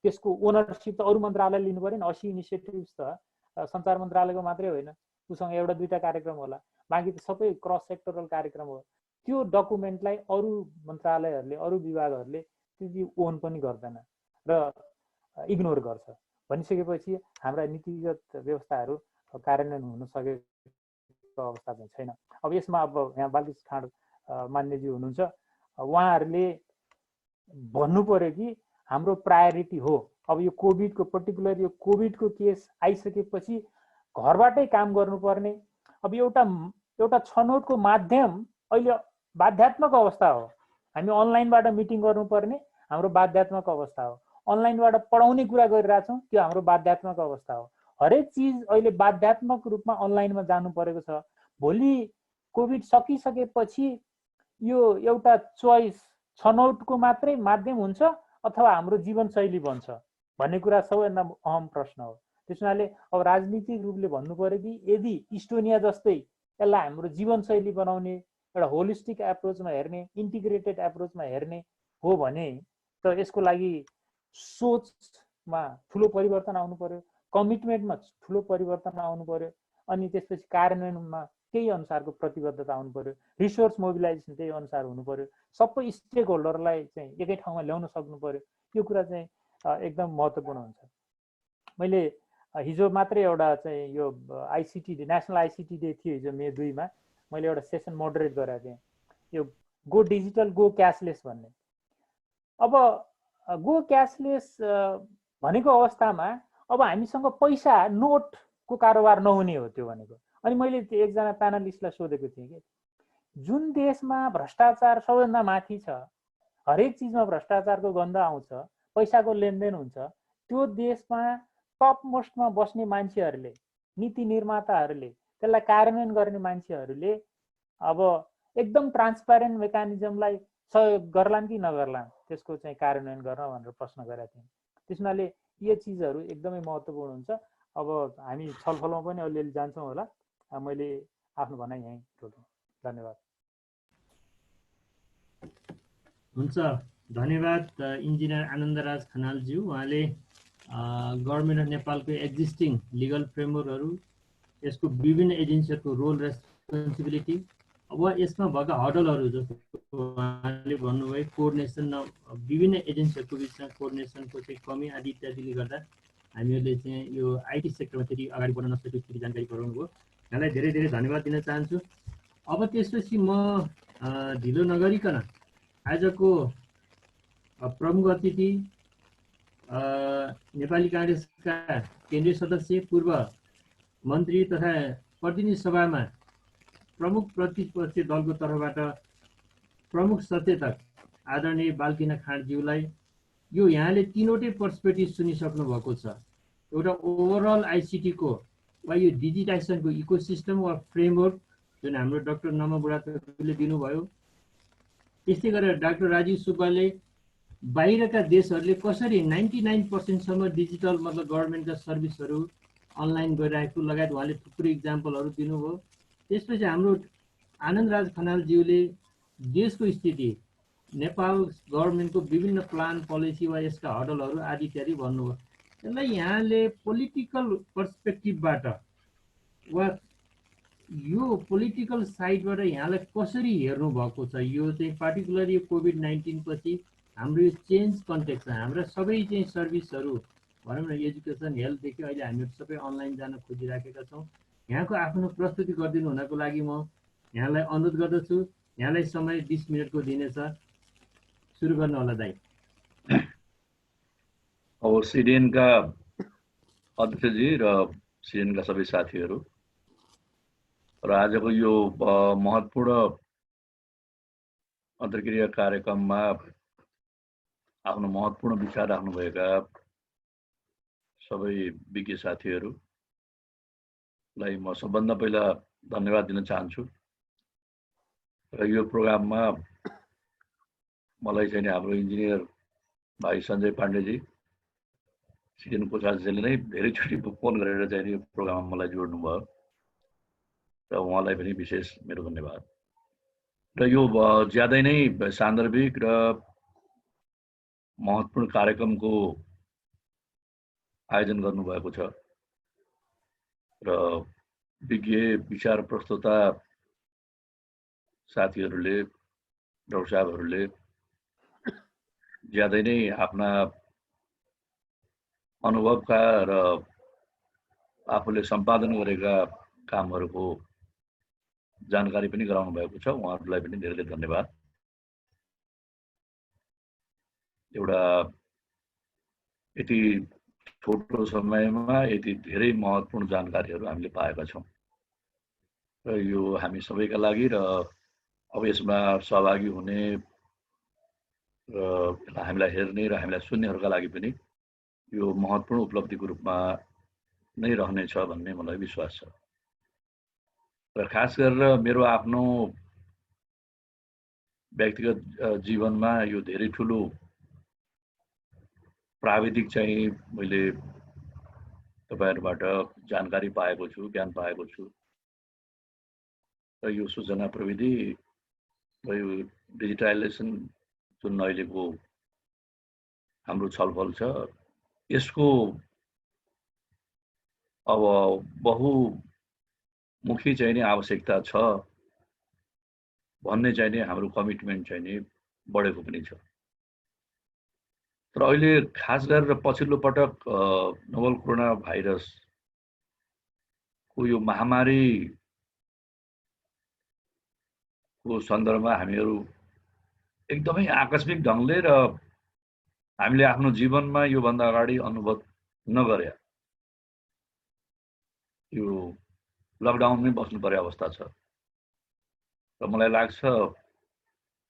त्यसको ओनरसिप त अरू मन्त्रालय लिनु पर्यो नि। 80 इनिसिएटिभ्स त सञ्चार मन्त्रालयको मात्रै होइन, उसँग एउटा दुईटा कार्यक्रम होला, बाँकी त सबै क्रस सेक्टरल कार्यक्रम हो। त्यो डकुमेन्टलाई अरू मन्त्रालयहरूले, अरू विभागहरूले त्यति ओन पनि गर्दैन र इग्नोर गर्छ। भनिसकेपछि हाम्रा नीतिगत व्यवस्थाहरू कार्यान्वयन हुन सकेको अवस्था चाहिँ छैन। अब यसमा अब यहाँ बालकृष्ण खाँड मान्यजी हुनुहुन्छ, उहाँहरूले भन्नु पर्यो कि हाम्रो प्रायोरिटी हो अब यो कोभिडको, पर्टिकुलर यो कोभिडको केस आइसकेपछि घरबाटै काम गर्नुपर्ने। अब एउटा छनौटको माध्यम अहिले बाध्यात्मक अवस्था हो। हामी अनलाइनबाट मिटिङ गर्नुपर्ने हाम्रो बाध्यात्मक अवस्था हो। अनलाइनबाट पढाउने कुरा गरिरहेछौँ, त्यो हाम्रो बाध्यात्मक अवस्था हो। हरेक चिज अहिले बाध्यात्मक रूपमा अनलाइनमा जानु परेको छ। भोलि कोभिड सकिसकेपछि यो एउटा चोइस छनौटको मात्रै माध्यम हुन्छ अथवा हाम्रो जीवनशैली बन्छ भन्ने कुरा सबैभन्दा अहम प्रश्न हो। त्यसैले अब राजनीतिक रूपले भन्नु पर्यो कि यदि इस्टोनिया जस्तै यसलाई हाम्रो जीवनशैली बनाउने, एउटा होलिस्टिक एप्रोचमा हेर्ने, इन्टिग्रेटेड एप्रोचमा हेर्ने हो भने त यसको लागि सोचमा ठुलो परिवर्तन आउनु पर्यो, कमिटमेन्टमा ठुलो परिवर्तन आउनु पर्यो, अनि त्यसपछि कार्यान्वयनमा त्यही अनुसारको प्रतिबद्धता आउनु पर्यो, रिसोर्स मोबिलाइजेसन त्यही अनुसार हुनु पर्यो, सबै स्टेक होल्डरलाई चाहिँ एकै ठाउँमा ल्याउन सक्नु पर्यो। यो कुरा चाहिँ एकदम महत्त्वपूर्ण हुन्छ। मैले हिजो मात्रै एउटा चाहिँ यो ICT day, national ICT day थियो हिजो मे 2 मा, मैले एउटा सेसन मोडरेट गरेको थिएँ, यो गो डिजिटल गो क्यासलेस भन्ने। अब गो क्यासलेस भनेको अवस्थामा अब हामीसँग पैसा, नोट को कारोबार नहुने हो त्यो भनेको। अनि मैले त्यो एकजना प्यानलिस्टलाई सोधेको थिएँ कि जुन देशमा भ्रष्टाचार सबैभन्दा माथि छ, हरेक चिजमा भ्रष्टाचारको गन्ध आउँछ, पैसाको लेनदेन हुन्छ, त्यो देशमा टप मोस्टमा बस्ने मान्छेहरूले, नीति निर्माताहरूले, त्यसलाई कार्यान्वयन गर्ने मान्छेहरूले अब एकदम ट्रान्सप्यारेन्ट मेकानिजमलाई सहयोग गर्लान् कि नगर्लान् त्यसको चाहिँ कार्यान्वयन गर्न भनेर प्रश्न गरेका थियौँ। त्यसमाले यो चिजहरू एकदमै महत्त्वपूर्ण हुन्छ। अब हामी छलफलमा पनि अलिअलि जान्छौँ होला। मैले आफ्नो भनाइ यहीँ रोकेँ। धन्यवाद। हुन्छ, धन्यवाद इन्जिनियर आनन्दराज खनालज्यू। उहाँले गभर्नमेन्ट अफ नेपालको एक्जिस्टिङ लिगल फ्रेमवर्कहरू, यसको विभिन्न एजेन्सीहरूको रोल रेस्पोन्सिबिलिटी, अब यसमा भएका हडलहरू जस्तो उहाँले भन्नुभयो कोअर्डिनेसन, विभिन्न एजेन्सीहरूको बिचमा कोअर्डिनेसनको चाहिँ कमी आदि इत्यादिले गर्दा हामीहरूले चाहिँ यो आइटी सेक्टरमा त्यति अगाडि बढ्न नसकेको फेरि जानकारी गराउनु भयो। यहाँलाई धेरै धेरै धन्यवाद दिन चाहन्छु। अब त्यसपछि म ढिलो नगरिकन आजको प्रमुख अतिथि नेपाली काङ्ग्रेसका केन्द्रीय सदस्य, पूर्व मन्त्री तथा प्रतिनिधि सभामा प्रमुख प्रतिपक्षी दलको तर्फबाट प्रमुख सचेतक आदरणीय बालकृष्ण खाँडज्यूलाई यो यहाँले तीनवटै पर्सपेक्टिभ सुनिसक्नु भएको छ। एउटा ओभरअल आइसिटीको वा यो डिजिटाइजेसनको इकोसिस्टम वा फ्रेमवर्क जुन हाम्रो डाक्टर नमा बुढाथोकीले दिनुभयो, त्यस्तै गरेर डाक्टर राजीव सुब्बाले बाहिरका देशहरूले कसरी 99% सम्म डिजिटल मतलब गभर्नमेन्टका सर्भिसहरू अनलाइन गरिरहेको लगायत उहाँले थुप्रै इक्जाम्पलहरू दिनुभयो। त्यसपछि हाम्रो आनन्दराज खनालज्यूले देशको स्थिति, नेपाल गभर्नमेन्टको विभिन्न प्लान पोलिसी वा यसका हडलहरू आदि इत्यादि भन्नुभयो। त्यसलाई यहाँले पोलिटिकल पर्सपेक्टिभबाट वा यो पोलिटिकल साइडबाट यहाँलाई कसरी हेर्नु भएको छ? यो चाहिँ पार्टिकुलरली कोभिड-19 पछि हाम्रो यो चेन्ज कन्टेक्स्टमा हाम्रा सबै चाहिँ सर्भिसहरू भनौँ न, एजुकेसन, हेल्थदेखि अहिले हामीहरू सबै अनलाइन जान खोजिराखेका छौँ। यहाँको आफ्नो प्रस्तुति गरिदिनु हुनको लागि म यहाँलाई अनुरोध गर्दछु। यहाँलाई समय 20 मिनटको दिनेछ। सुरु गर्नु होला दाइ। अब सिडिएनका अध्यक्षजी र सिडिएनका सबै साथीहरू र आजको यो महत्त्वपूर्ण अन्तर्क्रिया कार्यक्रममा आफ्नो महत्त्वपूर्ण विचार राख्नुभएका सबै विज्ञ साथीहरूलाई म सबभन्दा पहिला धन्यवाद दिन चाहन्छु। र यो प्रोग्राममा मलाई चाहिँ हाम्रो इन्जिनियर भाइ सञ्जय पाण्डेजी, सिडिएन कोषाध्यक्षले नै धेरैचोटि फोन गरेर चाहिँ यो प्रोग्राममा मलाई जोड्नु भयो र उहाँलाई पनि विशेष मेरो धन्यवाद। र यो ज्यादै नै सान्दर्भिक र महत्त्वपूर्ण कार्यक्रमको आयोजन गर्नुभएको छ र विज्ञ विचार प्रस्तुता साथीहरूले, डाक्टर साहबहरूले ज्यादै नै आफ्ना अनुभवका र आफूले सम्पादन गरेका कामहरूको जानकारी पनि गराउनु भएको छ। उहाँहरूलाई पनि धेरै धेरै धन्यवाद। एउटा यति छोटो समयमा यति धेरै महत्त्वपूर्ण जानकारीहरू हामीले पाएका छौँ र यो हामी सबैका लागि र अब यसमा सहभागी हुने र हामीलाई हेर्ने र हामीलाई सुन्नेहरूका लागि पनि यो महत्त्वपूर्ण उपलब्धिको रूपमा नै रहनेछ भन्ने मलाई विश्वास छ। र खास गरेर मेरो आफ्नो व्यक्तिगत जीवनमा यो धेरै ठुलो प्राविधिक चाहिँ मैले तपाईँहरूबाट जानकारी पाएको छु, ज्ञान पाएको छु। र यो सूचना प्रविधि र यो डिजिटलाइजेसन जुन अहिलेको हाम्रो छलफल छ, यसको अब बहुमुखी चाहिँ नि आवश्यकता छ भन्ने चाहिँ नि हाम्रो कमिटमेन्ट चाहिँ नि बढेको पनि छ। तर अहिले खास गरेर पछिल्लो पटक नोभल कोरोना भाइरसको यो महामारीको सन्दर्भमा हामीहरू एकदमै आकस्मिक ढङ्गले र हामीले आफ्नो जीवनमा योभन्दा अगाडि अनुभव नगरे यो लकडाउनमै बस्नु पर्ने अवस्था छ र मलाई लाग्छ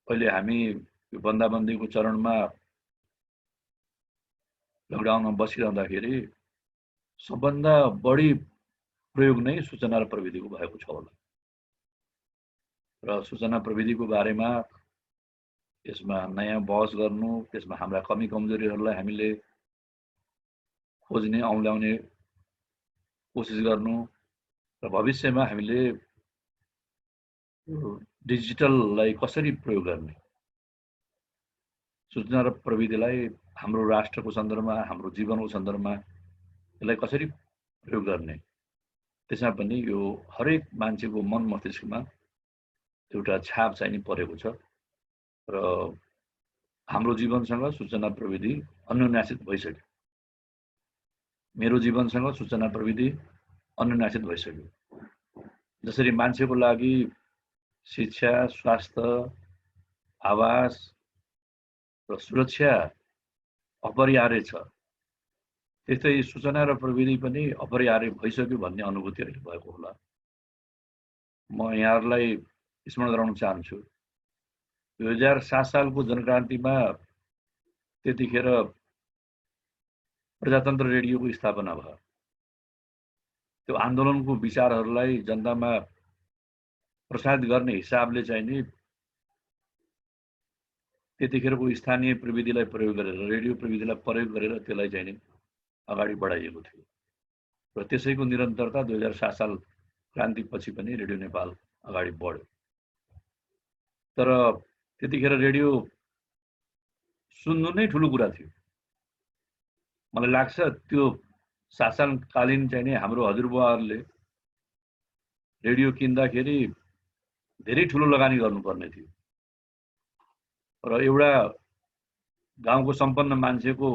अहिले हामी यो बन्दाबन्दीको चरणमा लकडाउनमा बसिरहँदाखेरि सबभन्दा बढी प्रयोग नै सूचना र प्रविधिको भएको छ होला र सूचना प्रविधिको बारेमा यसमा नयाँ बहस गर्नु, त्यसमा हाम्रा कमी कमजोरीहरूलाई हामीले खोज्ने औँल्याउने कोसिस गर्नु र भविष्यमा हामीले डिजिटललाई कसरी प्रयोग गर्ने, सूचना र प्रविधिलाई हाम्रो राष्ट्रको सन्दर्भमा, हाम्रो जीवनको सन्दर्भमा यसलाई कसरी प्रयोग गर्ने, त्यसमा पनि यो हरेक मान्छेको मन मस्तिष्कमा एउटा छाप चाहिँ नि परेको छ र हाम्रो जीवनसँग सूचना प्रविधि अन्योन्यासित भइसक्यो। मेरो जीवनसँग सूचना प्रविधि अन्योन्यासित भइसक्यो। जसरी मान्छेको लागि शिक्षा, स्वास्थ्य, आवास र सुरक्षा अपरिहार्य छ, त्यस्तै सूचना र प्रविधि पनि अपरिहार्य भइसक्यो भन्ने अनुभूति अहिले भएको होला। म यहाँहरूलाई स्मरण गराउन चाहन्छु, 2007 सालको जनक्रान्तिमा त्यतिखेर प्रजातन्त्र रेडियोको स्थापना भयो। त्यो आन्दोलनको विचारहरूलाई जनतामा प्रसारित गर्ने हिसाबले चाहिँ नि त्यतिखेरको स्थानीय प्रविधिलाई प्रयोग गरेर, रेडियो प्रविधिलाई प्रयोग गरेर त्यसलाई चाहिँ नि अगाडि बढाइएको थियो र त्यसैको निरन्तरता 2007 साल क्रान्तिपछि पनि रेडियो नेपाल अगाडि बढ्यो। तर त्यतिखेर रेडियो सुन्नु नै ठुलो कुरा थियो। मलाई लाग्छ त्यो शासनकालीन चाहिँ नि हाम्रो हजुरबुवाहरूले रेडियो किन्दाखेरि धेरै ठुलो लगानी गर्नुपर्ने थियो र एउटा गाउँको सम्पन्न मान्छेको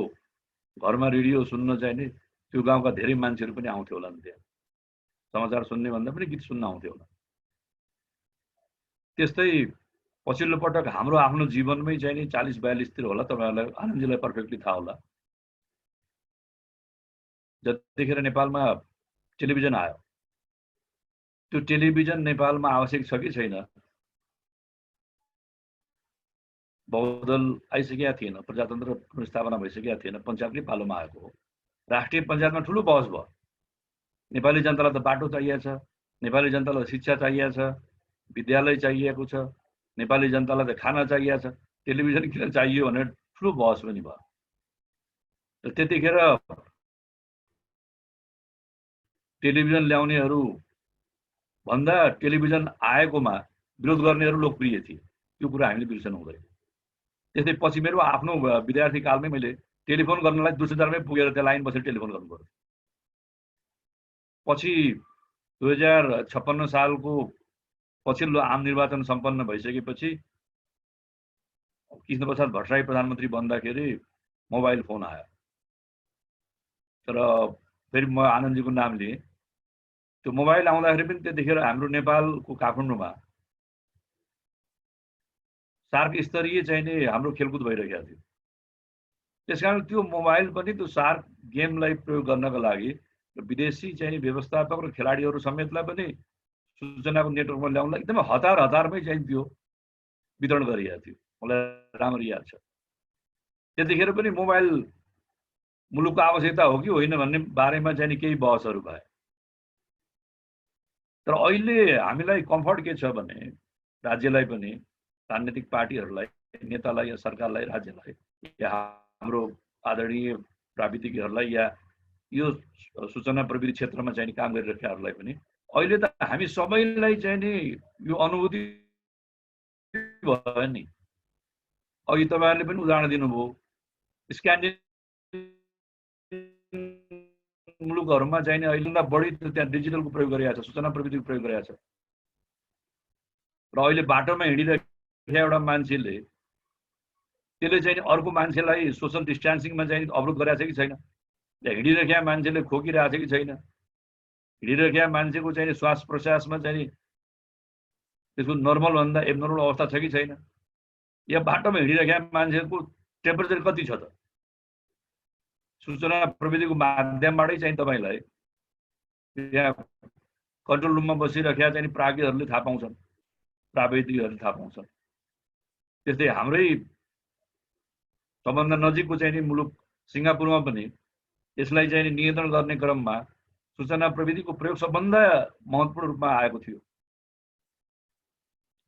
घरमा रेडियो सुन्न चाहिँ नि त्यो गाउँका धेरै मान्छेहरू पनि आउँथ्यो होला नि, त्यहाँ समाचार सुन्ने भन्दा पनि गीत सुन्न आउँथ्यो होला। त्यस्तै पछिल्लो पटक हाम्रो आफ्नो जीवनमै चाहिँ नि 40-42 तिर होला, तपाईहरुलाई आनन्दजीलाई पर्फेक्टली थाहा होला, जतिखेर नेपालमा टेलिभिजन आयो, त्यो टेलिभिजन नेपालमा आवश्यक छ कि छैन? बहुदल आइसकेका थिएन, प्रजातन्त्र पुनर्स्थापना भइसकेका थिएन, पञ्चायतकै पालोमा आएको हो। राष्ट्रिय पञ्चायतमा ठुलो बहस भयो। नेपाली जनतालाई त बाटो चाहिएको छ, नेपाली जनतालाई शिक्षा चाहिएको छ, विद्यालय चाहिएको छ, नेपाली जनतालाई त खाना चाहिएको छ, टेलिभिजन किन चाहियो भनेर ठुलो बहस पनि भयो। र त्यतिखेर टेलिभिजन ल्याउनेहरू भन्दा टेलिभिजन आएकोमा विरोध गर्नेहरू लोकप्रिय थिए, त्यो कुरा हामीले बिर्सनु हुँदैन। त्यस्तै पछि मेरो आफ्नो विद्यार्थी कालमै मैले टेलिफोन गर्नलाई दूरसञ्चारमै पुगेर त्यहाँ लाइन बसेर टेलिफोन गर्नु पर्यो। पछि 2056 सालको पछिल्लो आम निर्वाचन सम्पन्न भइसकेपछि कृष्णप्रसाद भट्टराई प्रधानमन्त्री बन्दाखेरि मोबाइल फोन आयो। तर फेरि म आनन्दजीको नाम लिएँ। त्यो मोबाइल आउँदाखेरि पनि त्यतिखेर हाम्रो नेपालको काठमाडौँमा सार्क स्तरीय चाहिँ नि हाम्रो खेलकुद भइरहेको थियो। त्यसकारण त्यो मोबाइल पनि त्यो सार्क गेमलाई प्रयोग गर्नका लागि विदेशी चाहिँ व्यवस्थापक र खेलाडीहरू समेतलाई पनि सूचनाको नेटवर्कमा ल्याउनलाई एकदमै हतारमै चाहिँ त्यो वितरण गरिएको थियो। मलाई राम्ररी याद छ। त्यतिखेर पनि मोबाइल मुलुकको आवश्यकता हो कि होइन भन्ने बारेमा चाहिँ नि केही बहसहरू भए। तर अहिले हामीलाई कम्फर्ट के छ भने राज्यलाई पनि, राजनीतिक पार्टीहरूलाई, नेतालाई या सरकारलाई, राज्यलाई या हाम्रो आदरणीय प्राविधिकहरूलाई या यो सूचना प्रविधि क्षेत्रमा चाहिँ काम गरिरहेकाहरूलाई पनि अहिले त हामी सबैलाई चाहिँ नि यो अनुभूति भयो नि। अघि तपाईहरुले पनि उदाहरण दिनुभयो, स्क्यान्डिनेभियन मुलुकहरुमा चाहिँ नि अहिले बढी त्यहाँ डिजिटलको प्रयोग गरिरहेको छ, सूचना प्रविधिको प्रयोग गरिरहेको छ। र अहिले बाटोमा हिँडिरहेको एउटा मान्छेले त्यसले चाहिँ अर्को मान्छेलाई सोशल डिस्टेन्सिङमा चाहिँ अवरोध गरिरहेको छ कि छैन? हिँडिरहेका मान्छेले खोकिरहेको छ कि छैन? हिँडिरहेका मान्छेको चाहिँ श्वास प्रश्वासमा चाहिँ त्यसको नर्मल भन्दा एबनर्मल अवस्था छ कि छैन? या बाटोमा हिँडिरहेका मान्छेको टेम्परेचर कति छ त? सूचना प्रविधिको माध्यमबाटै चाहिँ तपाईलाई यहाँ कन्ट्रोल रुममा बसिरहेका चाहिँ प्राज्ञहरूले थाहा पाउँछन्, प्राविधिकहरूले थाहा पाउँछन्। त्यस्तै हाम्रै सबभन्दा नजिकको चाहिँ मुलुक सिङ्गापुरमा पनि यसलाई चाहिँ नियन्त्रण गर्ने क्रममा सूचना प्रविधिको प्रयोग सबभन्दा महत्त्वपूर्ण रूपमा आएको थियो।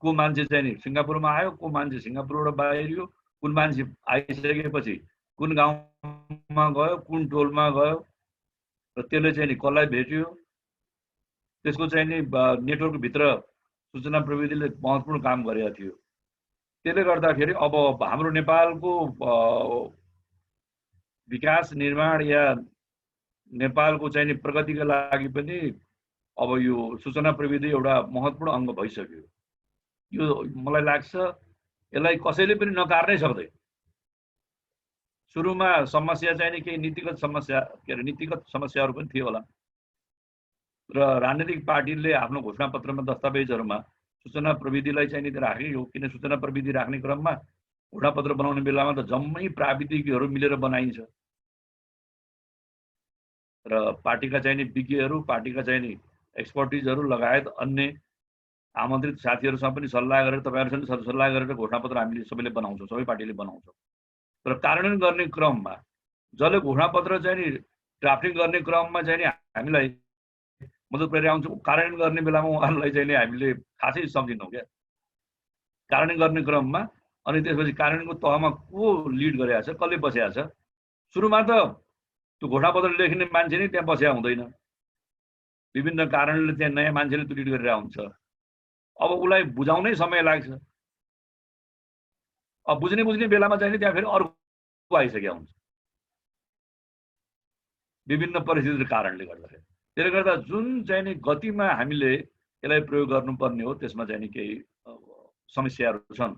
को मान्छे चाहिँ सिङ्गापुरमा आयो, को मान्छे सिङ्गापुरबाट बाहिरियो, कुन मान्छे आइसकेपछि कुन गाउँमा गयो, कुन टोलमा गयो र त्यसले चाहिँ कसलाई भेट्यो, त्यसको चाहिँ नेटवर्कभित्र सूचना प्रविधिले महत्त्वपूर्ण काम गरेको थियो। त्यसले गर्दाखेरि अब हाम्रो नेपालको विकास निर्माण या नेपालको चाहिँ प्रगतिका लागि पनि अब यो सूचना प्रविधि एउटा महत्त्वपूर्ण अङ्ग भइसक्यो। यो मलाई लाग्छ यसलाई कसैले पनि नकार्नै सक्दैन। सुरुमा समस्या चाहिँ केही नीतिगत समस्या नीतिगत समस्याहरू पनि थियो होला र राजनीतिक पार्टीले आफ्नो घोषणापत्रमा दस्तावेजहरूमा सूचना प्रविधिलाई चाहिँ राखे हो, किन सूचना प्रविधि राख्ने क्रममा घोषणापत्र बनाउने बेलामा त जम्मै प्राविधिकहरू मिलेर बनाइन्छ र पार्टीका चाहिँ विज्ञहरू, पार्टीका चाहिँ एक्सपर्टिजहरू लगायत अन्य आमन्त्रित साथीहरूसँग पनि सल्लाह गरेर तपाईहरुसँग सल्लाह गरेर घोषणापत्र हामीले सबैले बनाउँछौँ, सबै पार्टीले बनाउँछौँ। तर कार्यान्वयन गर्ने क्रममा जसले घोषणापत्र चाहिँ ड्राफ्टिङ गर्ने क्रममा चाहिँ हामीलाई मद्दत गरेर आउँछ, कार्यान्वयन गर्ने बेलामा उहाँहरूलाई चाहिँ हामीले खासै सम्झिनौँ क्या कार्यान्वयन गर्ने क्रममा। अनि त्यसपछि कार्यान्वयनको तहमा को लिड गरेको छ, कसले बसेको छ। सुरुमा त त्यो घोषणापत्र लेख्ने मान्छे नै त्यहाँ बसेको हुँदैन, विभिन्न कारणले त्यहाँ नयाँ मान्छेले त्यो लिड गरेर हुन्छ। अब उसलाई बुझाउनै समय लाग्छ। अब बुझ्ने बेलामा चाहिँ त्यहाँ फेरि अर्को आइसकेको हुन्छ विभिन्न परिस्थितिको कारणले गर्दाखेरि। त्यसले गर्दा जुन चाहिँ गतिमा हामीले यसलाई प्रयोग गर्नुपर्ने हो त्यसमा चाहिँ केही समस्याहरू छन्।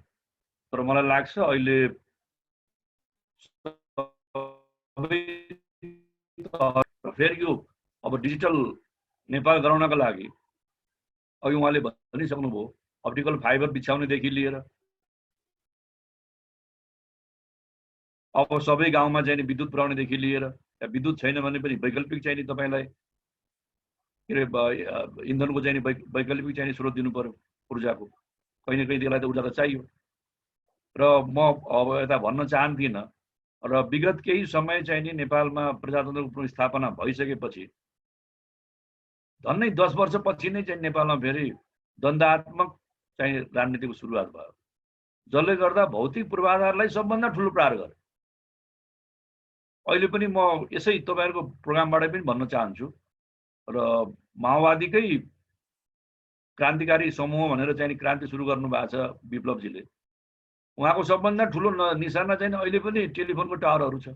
तर मलाई लाग्छ अहिले फेरि यो अब डिजिटल नेपाल गराउनका लागि अघि उहाँले भनिसक्नुभयो, अप्टिकल फाइबर बिछाउनेदेखि लिएर अब सबै गाउँमा चाहिँ विद्युत पुर्याउनेदेखि लिएर, विद्युत छैन भने पनि वैकल्पिक चाहिँ तपाईँलाई के अरे इन्धनको चाहिँ वैकल्पिक चाहिँ स्रोत दिनु पर्यो ऊर्जाको, कहीँ न कहीँ त्यसलाई त ऊर्जा त चाहियो। र म अब यता भन्न चाहन्थिनँ र विगत केही समय चाहिँ नेपालमा प्रजातन्त्रको पुनर्स्थापना भइसकेपछि झन्डै 10 वर्षपछि नै चाहिँ नेपालमा फेरि द्वन्द्वात्मक चाहिँ राजनीतिको सुरुवात भयो, जसले गर्दा भौतिक पूर्वाधारलाई सबभन्दा ठुलो प्रहार गर्यो। अहिले पनि म यसै तपाईँहरूको प्रोग्रामबाट पनि भन्न चाहन्छु र माओवादीकै क्रान्तिकारी समूह भनेर चाहिँ क्रान्ति सुरु गर्नु भएको छ विप्लवजीले, उहाँको सबभन्दा ठुलो निशाना चाहिँ अहिले पनि टेलिफोनको टावरहरू छ।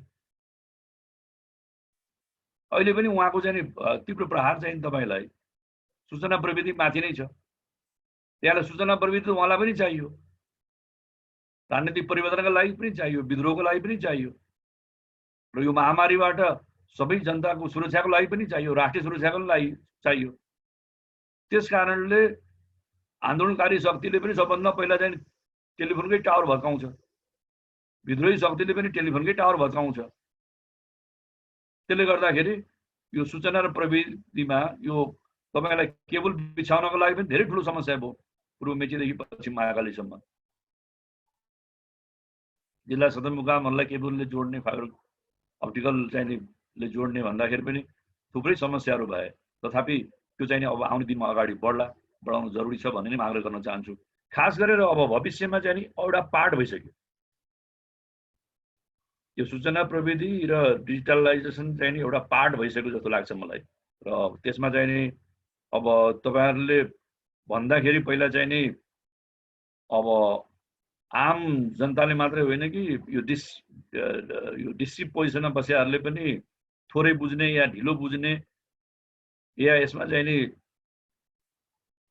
अहिले पनि उहाँको चाहिँ तीव्र प्रहार चाहिँ तपाईँलाई सूचना प्रविधि माथि नै छ। त्यहाँलाई सूचना प्रविधि उहाँलाई पनि चाहियो, राजनीतिक परिवर्तनका लागि पनि चाहियो, विद्रोहको लागि पनि चाहियो र यो महामारीबाट सबै जनताको सुरक्षाको लागि पनि चाहियो, राष्ट्रिय सुरक्षाको लागि चाहियो। त्यस कारणले आन्दोलनकारी शक्तिले पनि सबभन्दा पहिला चाहिँ टेलिफोनकै टावर भत्काउँछ, विद्रोही शक्तिले पनि टेलिफोनकै टावर भत्काउँछ। त्यसले गर्दाखेरि यो सूचना र प्रविधिमा यो तपाईँलाई केबल बिछाउनको लागि पनि धेरै ठुलो समस्या भयो। पूर्व मेचीदेखि पश्चिम महाकालीसम्म जिल्ला सदरमुकामहरूलाई केबलले जोड्ने, फाइबर अप्टिकल चाहिँले जोड्ने भन्दाखेरि पनि थुप्रै समस्याहरू भए। तथापि त्यो चाहिँ अब आउने दिनमा अगाडि बढाउनु जरुरी छ भन्ने नै आग्रह गर्न चाहन्छु। खास गरेर अब भविष्यमा चाहिँ एउटा पार्ट भइसक्यो यो सूचना प्रविधि र डिजिटलाइजेसन चाहिँ एउटा पार्ट भइसक्यो जस्तो लाग्छ मलाई। र त्यसमा चाहिँ नि अब तपाईहरुले भन्दाखेरि पहिला चाहिँ नि अब आम जनताले मात्रै होइन कि यो डिस्ट्रिक्ट पोजिसनमा बसेहरूले पनि थोरै बुझ्ने या ढिलो बुझ्ने या यसमा चाहिँ नि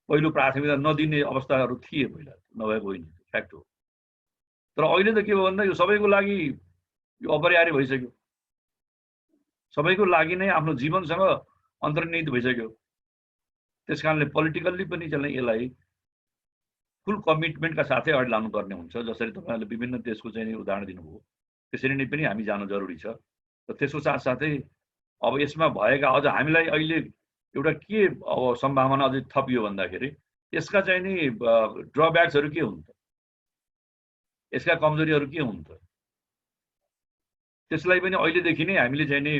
पहिलो प्राथमिकता नदिने अवस्थाहरू थिए पहिला, नभएको होइन, फ्याक्ट हो। तर अहिले त के हो भन्दा यो सबैको लागि यो अपरिहार्य भइसक्यो, सबैको लागि नै आफ्नो जीवनसँग अन्तर्निहित भइसक्यो। त्यसकारणले पोलिटिकल्ली पनि यसलाई फुल कमिटमेन्टका साथै अगाडि लानुपर्ने हुन्छ। जसरी तपाईहरुले विभिन्न देशको चाहिँ उदाहरण दिनुभयो त्यसरी नै पनि हामी जानु जरुरी छ। र त्यसको साथसाथै अब यसमा भएका अझ हामीलाई अहिले एउटा के अब सम्भावना अझै थपियो भन्दाखेरि यसका चाहिँ नि ड्रब्याक्सहरू के हुन् त, यसका कमजोरीहरू के हुन् त, त्यसलाई पनि अहिलेदेखि नै हामीले चाहिँ नि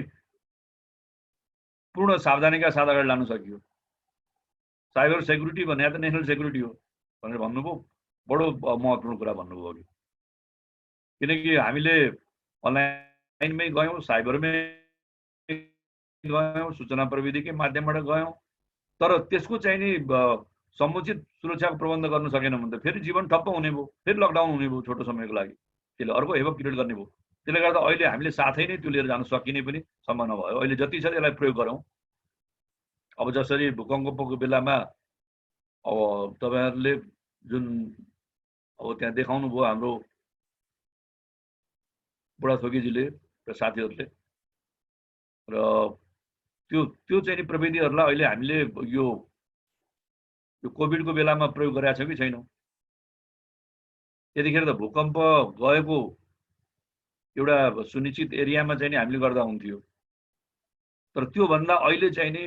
पूर्ण सावधानीका साथ अगाडि लान सकियो। साइबर सेक्युरिटी भने त नेसनल सेक्युरिटी हो भनेर भन्नुभयो, बडो महत्त्वपूर्ण कुरा भन्नुभयो अघि। किनकि हामीले अनलाइनमै गयौँ, साइबरमै गयौँ, सूचना प्रविधिकै माध्यमबाट गयौँ, तर त्यसको चाहिँ नि समुचित सुरक्षाको प्रबन्ध गर्न सकेन भने त फेरि जीवन ठप्प हुने भयो, फेरि लकडाउन हुने भयो छोटो समयको लागि, त्यसले अर्को हेबक क्रिएट गर्ने भयो। त्यसले गर्दा अहिले हामीले साथै नै त्यो लिएर जान सकिने पनि सम्भावना भयो। अहिले जति छ त्यसलाई प्रयोग गरौँ। अब जसरी भूकम्पको बेलामा अब तपाईँहरूले जुन अब त्यहाँ देखाउनु भयो हाम्रो बुढाथोकीजीले र साथीहरूले, र त्यो चाहिँ नि प्रविधिहरूलाई अहिले हामीले यो कोभिडको बेलामा प्रयोग गरेका छौँ कि छैनौँ। त्यतिखेर त भूकम्प गएको एउटा सुनिश्चित एरियामा चाहिँ नि हामीले गर्दा हुन्थ्यो, तर त्योभन्दा अहिले चाहिँ नि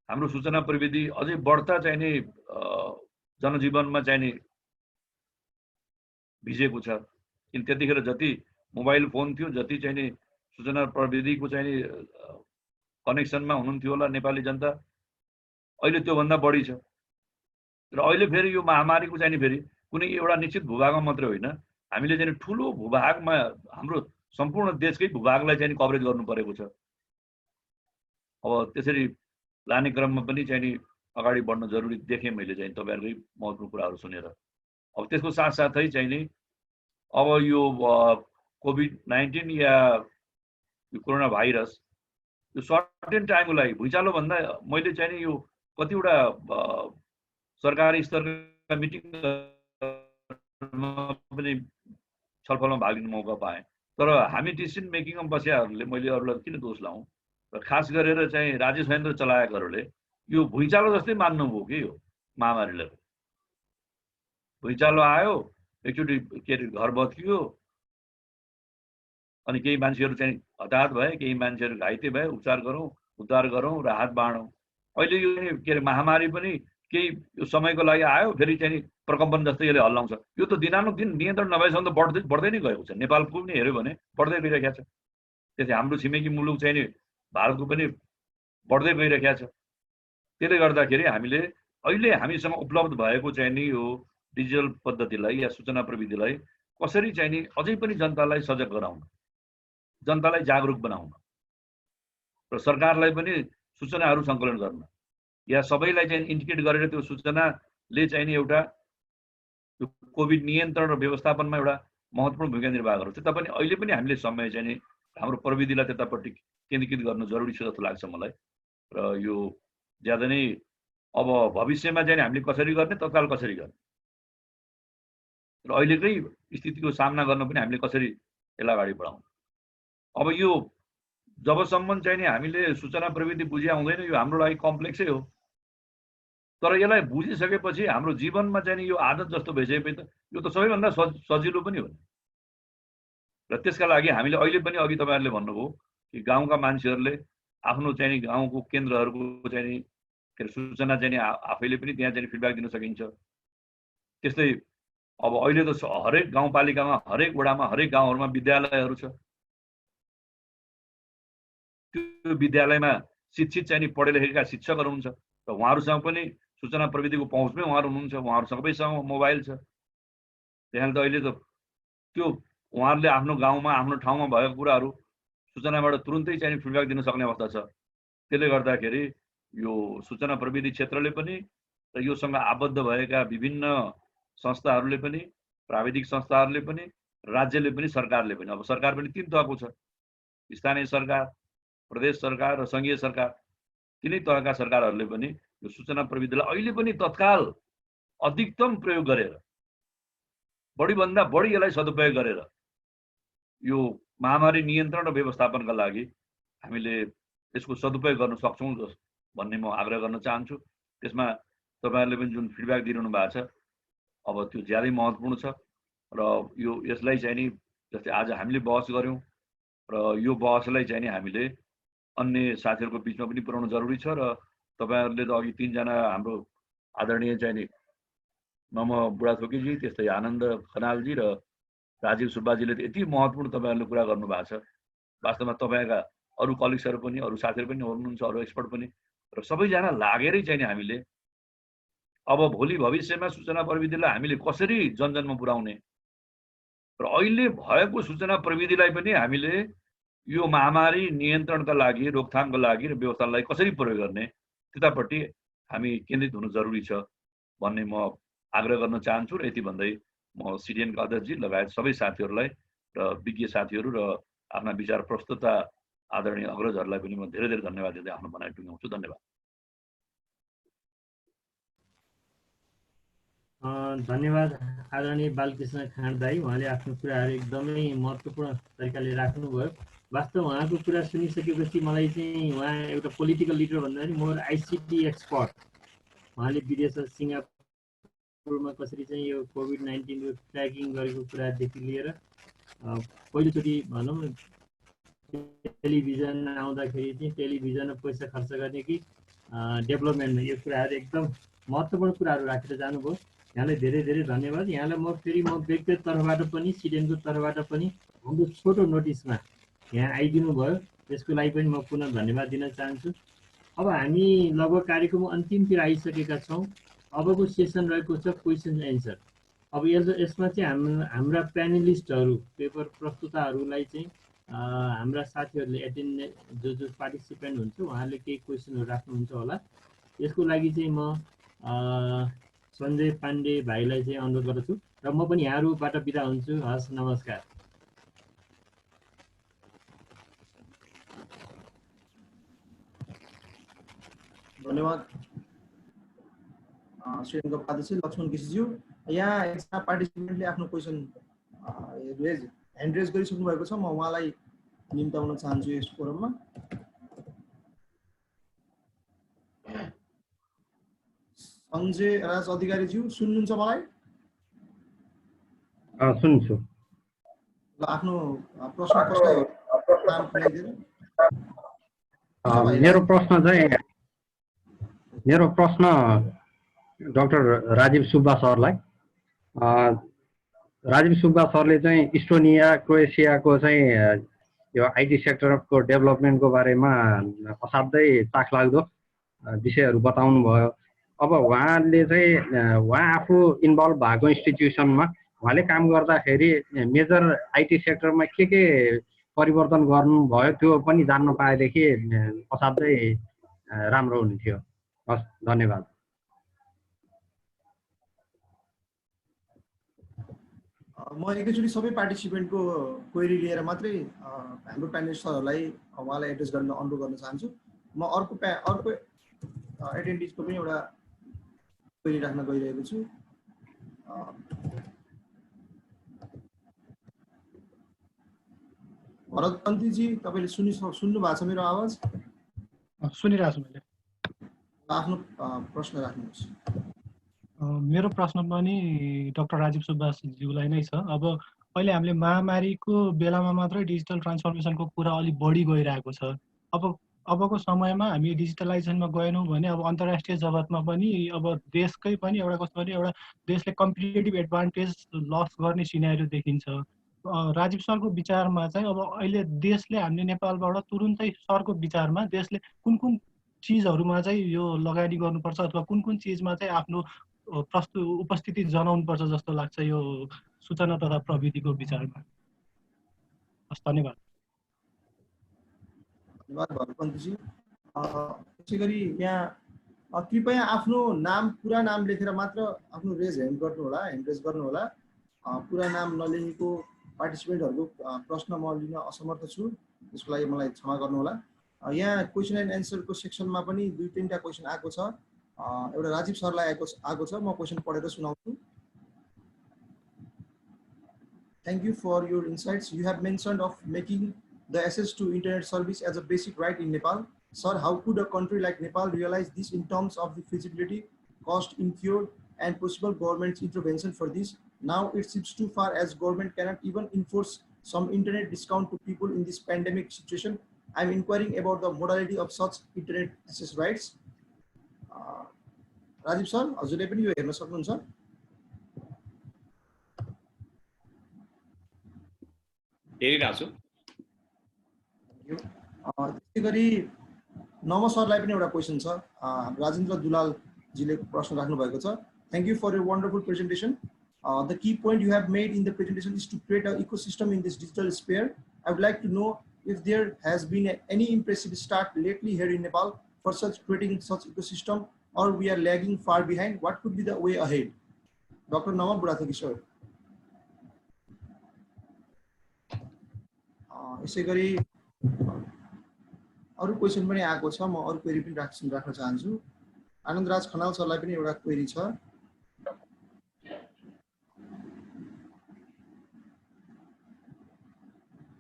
हाम्रो सूचना प्रविधि अझै बढ्ता चाहिँ नि जनजीवनमा चाहिँ नि भिजेको छ। किन त्यतिखेर जति मोबाइल फोन थियो, जति चाहिँ नि सूचना प्रविधिको चाहिँ नि कनेक्सनमा हुनुहुन्थ्यो होला नेपाली जनता, अहिले त्योभन्दा बढी छ। र अहिले फेरि यो महामारीको चाहिँ नि फेरि कुनै एउटा निश्चित भूभागमा मात्रै होइन, हामीले चाहिँ ठुलो भूभागमा हाम्रो सम्पूर्ण देशकै भूभागलाई चाहिँ कभरेज गर्नु परेको छ। अब त्यसरी लाने क्रममा पनि चाहिँ नि अगाडि बढ्न जरुरी देखेँ मैले चाहिँ तपाईँहरूकै महत्त्वपूर्ण कुराहरू सुनेर। अब त्यसको साथसाथै चाहिँ नि अब यो कोभिड-19 या यो कोरोना भाइरस यो सर्टेन टाइमको लागि भुइँचालो भन्दा मैले चाहिँ नि यो कतिवटा सरकारी स्तरका मिटिङमा पनि छलफलमा भाग लिने मौका पाएँ। तर हामी डिसिसन मेकिङमा बसेकाहरूले मैले अरूलाई किन दोष लाउँ, र खास गरेर चाहिँ राजेश महेन्द्र चलाएकाहरूले यो भुइँचालो जस्तै मान्नुभयो कि यो महामारीलाई। भुइँचालो आयो, एकचोटि के अरे घर भत्कियो, अनि केही मान्छेहरू चाहिँ हताहत भए, केही मान्छेहरू घाइते भए, उपचार गरौँ, उद्धार गरौँ, राहत बाँडौँ। अहिले यो के अरे महामारी पनि केही यो समयको लागि आयो, फेरि चाहिँ प्रकम्पन जस्तै यसले हल्लाउँछ। यो त दिनानुदिन नियन्त्रण नभएसम्म त बढ्दै नै गएको छ। नेपालको पनि हेऱ्यो भने बढ्दै गइरहेको छ। त्यसै हाम्रो छिमेकी मुलुक चाहिँ नि भारतको पनि बढ्दै गइरहेको छ। त्यसले गर्दाखेरि हामीले अहिले हामीसँग उपलब्ध भएको चाहिँ नि यो डिजिटल पद्धतिलाई या सूचना प्रविधिलाई कसरी चाहिँ नि अझै पनि जनतालाई सजग गराउन, जनतालाई जागरुक बनाउन, र सरकारलाई पनि सूचनाहरू सङ्कलन गर्न, या सबैलाई चाहिँ इन्डिकेट गरेर त्यो सूचनाले चाहिँ नि एउटा यो कोभिड नियन्त्रण र व्यवस्थापनमा एउटा महत्त्वपूर्ण भूमिका निर्वाह गर्छ। तापनि अहिले पनि हामीले समय चाहिँ नि हाम्रो प्रविधिलाई त्यतापट्टि केन्द्रीकृत गर्न जरुरी छ जस्तो लाग्छ मलाई। र यो ज्यादा नै अब भविष्यमा चाहिँ हामीले कसरी गर्ने, तत्काल कसरी गर्ने, र अहिलेकै स्थितिको सामना गर्न पनि हामीले कसरी यसलाई अगाडि बढाउनु। अब यो जबसम्म चाहिँ नि हामीले सूचना प्रविधि बुझिया हुँदैन, यो हाम्रो लागि कम्प्लेक्सै हो। तर यसलाई बुझिसकेपछि हाम्रो जीवनमा चाहिँ नि यो आदत जस्तो भइसकेपछि त यो त सबैभन्दा सजिलो पनि हो। र त्यसका लागि हामीले अहिले पनि अघि तपाईँहरूले भन्नुभयो कि गाउँका मान्छेहरूले आफ्नो चाहिँ नि गाउँको केन्द्रहरूको चाहिँ नि के अरे सूचना चाहिँ नि आफैले पनि त्यहाँ चाहिँ फिडब्याक दिन सकिन्छ। त्यस्तै अब अहिले त हरेक गाउँपालिकामा, हरेक वडामा, हरेक गाउँहरूमा विद्यालयहरू छ। त्यो विद्यालयमा शिक्षित चाहिँ नि पढे लेखेका शिक्षकहरू हुनुहुन्छ, र उहाँहरूसँग पनि सूचना प्रविधिको पहुँचमै उहाँहरू हुनुहुन्छ। उहाँहरू सबैसँग मोबाइल छ। त्यहाँले त अहिले त त्यो उहाँहरूले आफ्नो गाउँमा, आफ्नो ठाउँमा भएको कुराहरू सूचनाबाट तुरुन्तै चाहिँ फिडब्याक दिन सक्ने अवस्था छ। त्यसले गर्दाखेरि यो सूचना प्रविधि क्षेत्रले पनि र योसँग आबद्ध भएका विभिन्न संस्थाहरूले पनि, प्राविधिक संस्थाहरूले पनि, राज्यले पनि, सरकारले पनि, अब सरकार पनि तीन तहको छ, स्थानीय सरकार, प्रदेश सरकार र सङ्घीय सरकार। तिनै तहका सरकारहरूले पनि यो सूचना प्रविधिलाई अहिले पनि तत्काल अधिकतम प्रयोग गरेर, बढीभन्दा बढी यसलाई सदुपयोग गरेर यो महामारी नियन्त्रण र व्यवस्थापनका लागि हामीले यसको सदुपयोग गर्न सक्छौँ भन्ने म आग्रह गर्न चाहन्छु। त्यसमा तपाईँहरूले पनि जुन फिडब्याक दिइरहनु भएको छ, अब त्यो ज्यादै महत्त्वपूर्ण छ। र यो यसलाई चाहिँ नि जस्तै आज हामीले बहस गऱ्यौँ, र यो बहसलाई चाहिँ नि हामीले अन्य साथीहरूको बिचमा पनि पुर्याउनु जरुरी छ। र तपाईहरुले त अघि तीनजना हाम्रो आदरणीय चाहिँ नि नम बुढाथोकीजी, त्यस्तै आनन्द खनालजी र राजीव सुब्बाजीले त यति महत्त्वपूर्ण तपाईहरुले कुरा गर्नु भएको छ। वास्तवमा तपाईका अरु कलिग्सहरु पनि, अरु साथीहरु पनि हुनुहुन्छ, अरु एक्सपर्ट पनि, र सबैजना लागेरै चाहिँ नि हामीले अब भोलि भविष्यमा सूचना प्रविधिलाई हामीले कसरी जनजनमा पुर्याउने र अहिले भएको सूचना प्रविधिलाई पनि हामीले यो महामारी नियन्त्रणका लागि, रोकथामका लागि र व्यवस्थालाई कसरी प्रयोग गर्ने त्यतापट्टि हामी केन्द्रित हुनु जरुरी छ भन्ने म आग्रह गर्न चाहन्छु। र यति भन्दै म सिडिएनका अध्यक्षजी लगायत सबै साथीहरूलाई र विज्ञ साथीहरू र आफ्ना विचार प्रस्तुता आदरणीय अग्रजहरूलाई पनि म धेरै धेरै धन्यवाद दिँदै आफ्नो भनाइ टुङ्ग्याउँछु। धन्यवाद। धन्यवाद आदरणीय बालकृष्ण खाँड दाई, उहाँले आफ्नो कुराहरू एकदमै महत्त्वपूर्ण तरिकाले राख्नुभयो। वास्तव उहाँको कुरा सुनिसकेपछि मलाई चाहिँ उहाँ एउटा पोलिटिकल लिडर भन्दा पनि मोर आइसिटी एक्सपर्ट। उहाँले विदेश सिङ्गापुरमा कसरी चाहिँ यो कोभिड-19 को ट्र्याकिङ गरेको कुरादेखि लिएर पहिलोचोटि भनौँ न टेलिभिजन आउँदाखेरि चाहिँ टेलिभिजनमा पैसा खर्च गर्ने कि डेभलपमेन्टमा, यो कुराहरू एकदम महत्त्वपूर्ण कुराहरू राखेर जानुभयो। यहाँलाई धेरै धेरै धन्यवाद। यहाँलाई म फेरि म व्यक्तिगत तर्फबाट पनि सिडिएनको तर्फबाट पनि हाम्रो छोटो नोटिसमा यहाँ आइदिनु भयो, त्यसको लागि पनि म पुनः धन्यवाद दिन चाहन्छु। अब हामी लगभग कार्यक्रम अन्तिमतिर आइसकेका छौँ। अबको सेसन रहेको छ क्वेसन एन्सर। अब यसमा चाहिँ हाम्रा प्यानलिस्टहरू, पेपर प्रस्तुताहरूलाई चाहिँ हाम्रा साथीहरूले एटेन्ड जो पार्टिसिपेन्ट हुन्छ उहाँहरूले केही क्वेसनहरू राख्नुहुन्छ होला। यसको लागि चाहिँ म सञ्जय पाण्डे भाइलाई चाहिँ अनुरोध गर्दछु र म पनि यहाँहरूबाट बिदा हुन्छु। हस्, नमस्कार। धन्यवाद सिडिएनको अध्यक्ष लक्ष्मण केसीज्यू। यहाँ एकजना पार्टिसिपेन्टले आफ्नो क्वेसन ह्यान्ड रेज गरिसक्नु भएको छ। म उहाँलाई निम्ताउन चाहन्छु यस फोरममा। सञ्जय राज अधिकारीज्यू सुन्नुहुन्छ मलाई? सुन्छु। ल आफ्नो प्रश्न नाम खुलाइदिएर। मेरो प्रश्न डाक्टर राजीव सुब्बा सरलाई। राजीव सुब्बा सरले चाहिँ इस्टोनिया, क्रोएसियाको चाहिँ यो आइटी सेक्टरको डेभलपमेन्टको बारेमा असाध्यै चाखलाग्दो विषयहरू बताउनु भयो। अब उहाँले चाहिँ उहाँ आफू इन्भल्भ भएको इन्स्टिट्युसनमा उहाँले काम गर्दाखेरि मेजर आइटी सेक्टरमा के परिवर्तन गर्नुभयो त्यो पनि जान्न पाएदेखि असाध्यै राम्रो हुन्थ्यो। हस्, धन्यवाद। म एकैचोटि सबै पार्टिसिपेन्टको क्वेरी लिएर मात्रै हाम्रो प्यानलिस्टहरूलाई उहाँलाई एड्रेस गर्न अनुरोध गर्न चाहन्छु। म अर्को एटेन्डिजको पनि एउटा क्वेरी राख्न गइरहेको छु। भरत पन्थीजी, तपाईँले सुन्नु भएको छ मेरो आवाज? सुनिरहेको छु मैले। आफ्नो प्रश्न राख्नुहोस्। मेरो प्रश्न पनि डाक्टर राजीव सुब्बाज्यूलाई नै छ। अब अहिले हामीले महामारीको बेलामा मात्रै डिजिटल ट्रान्सफर्मेसनको कुरा अलिक बढी गइरहेको छ। अबको समयमा हामी डिजिटलाइजेसनमा गएनौँ भने अब अन्तर्राष्ट्रिय जगतमा पनि अब देशकै पनि एउटा कस्तो भने एउटा देशले कम्पिटेटिभ एडभान्टेज लस गर्ने सिनेरियो देखिन्छ। राजीव सरको विचारमा चाहिँ अब अहिले देशले हामीले नेपालबाट तुरुन्तै सरको विचारमा देशले कुन कुन चिजहरूमा चाहिँ यो लगानी गर्नुपर्छ अथवा कुन कुन चिजमा चाहिँ आफ्नो उपस्थिति जनाउनुपर्छ जस्तो लाग्छ यो सूचना तथा प्रविधिको विचारमा? धन्यवाद। धन्यवाद भरतपन्थीजी। त्यसैगरी यहाँ कृपया आफ्नो नाम, पुरा नाम लेखेर मात्र आफ्नो ह्यान्ड रेज गर्नु होला। पुरा नाम नलेखेको पार्टिसिपेन्टहरूको प्रश्न म लिन असमर्थ छु, त्यसको लागि मलाई क्षमा गर्नुहोला। यहाँ क्वेसन एन्ड एन्सरको सेक्सनमा पनि 2-3टा क्वेसन आएको छ। एउटा राजीव सरलाई आएको छ, म क्वेसन पढेर सुनाउँछु। Thank you for your insights. You have mentioned of making the access to internet service as a basic right in Nepal. Sir, how could a country like Nepal realize this in terms of the feasibility, cost incurred, and possible government's intervention for this? Now it seems too far as government cannot even enforce some internet discount to people in this pandemic situation. I'm inquiring about the modality of such internet access rights. Rajiv sir हजुरले पनि यो हेर्न सक्नुहुन्छ। हेरिरहेको छु। त्यसै गरी नम सरलाई पनि एउटा क्वेसन छ। राजेन्द्र दुलालजीले प्रश्न राख्नु भएको छ। Thank you for your wonderful presentation. The key point you have made in the presentation is to create an ecosystem in this digital sphere. I would like to know if there has been any impressive start lately here in Nepal for creating such ecosystem, or we are lagging far behind. What could be the way ahead? Dr. Namal Burathaki sir. यसै गरी अरू question पनि आएको छ, म अरू query पनि राख्न चाहन्छु। आनन्दराज खनाल सरलाई पनि एउटा क्वेरी छ।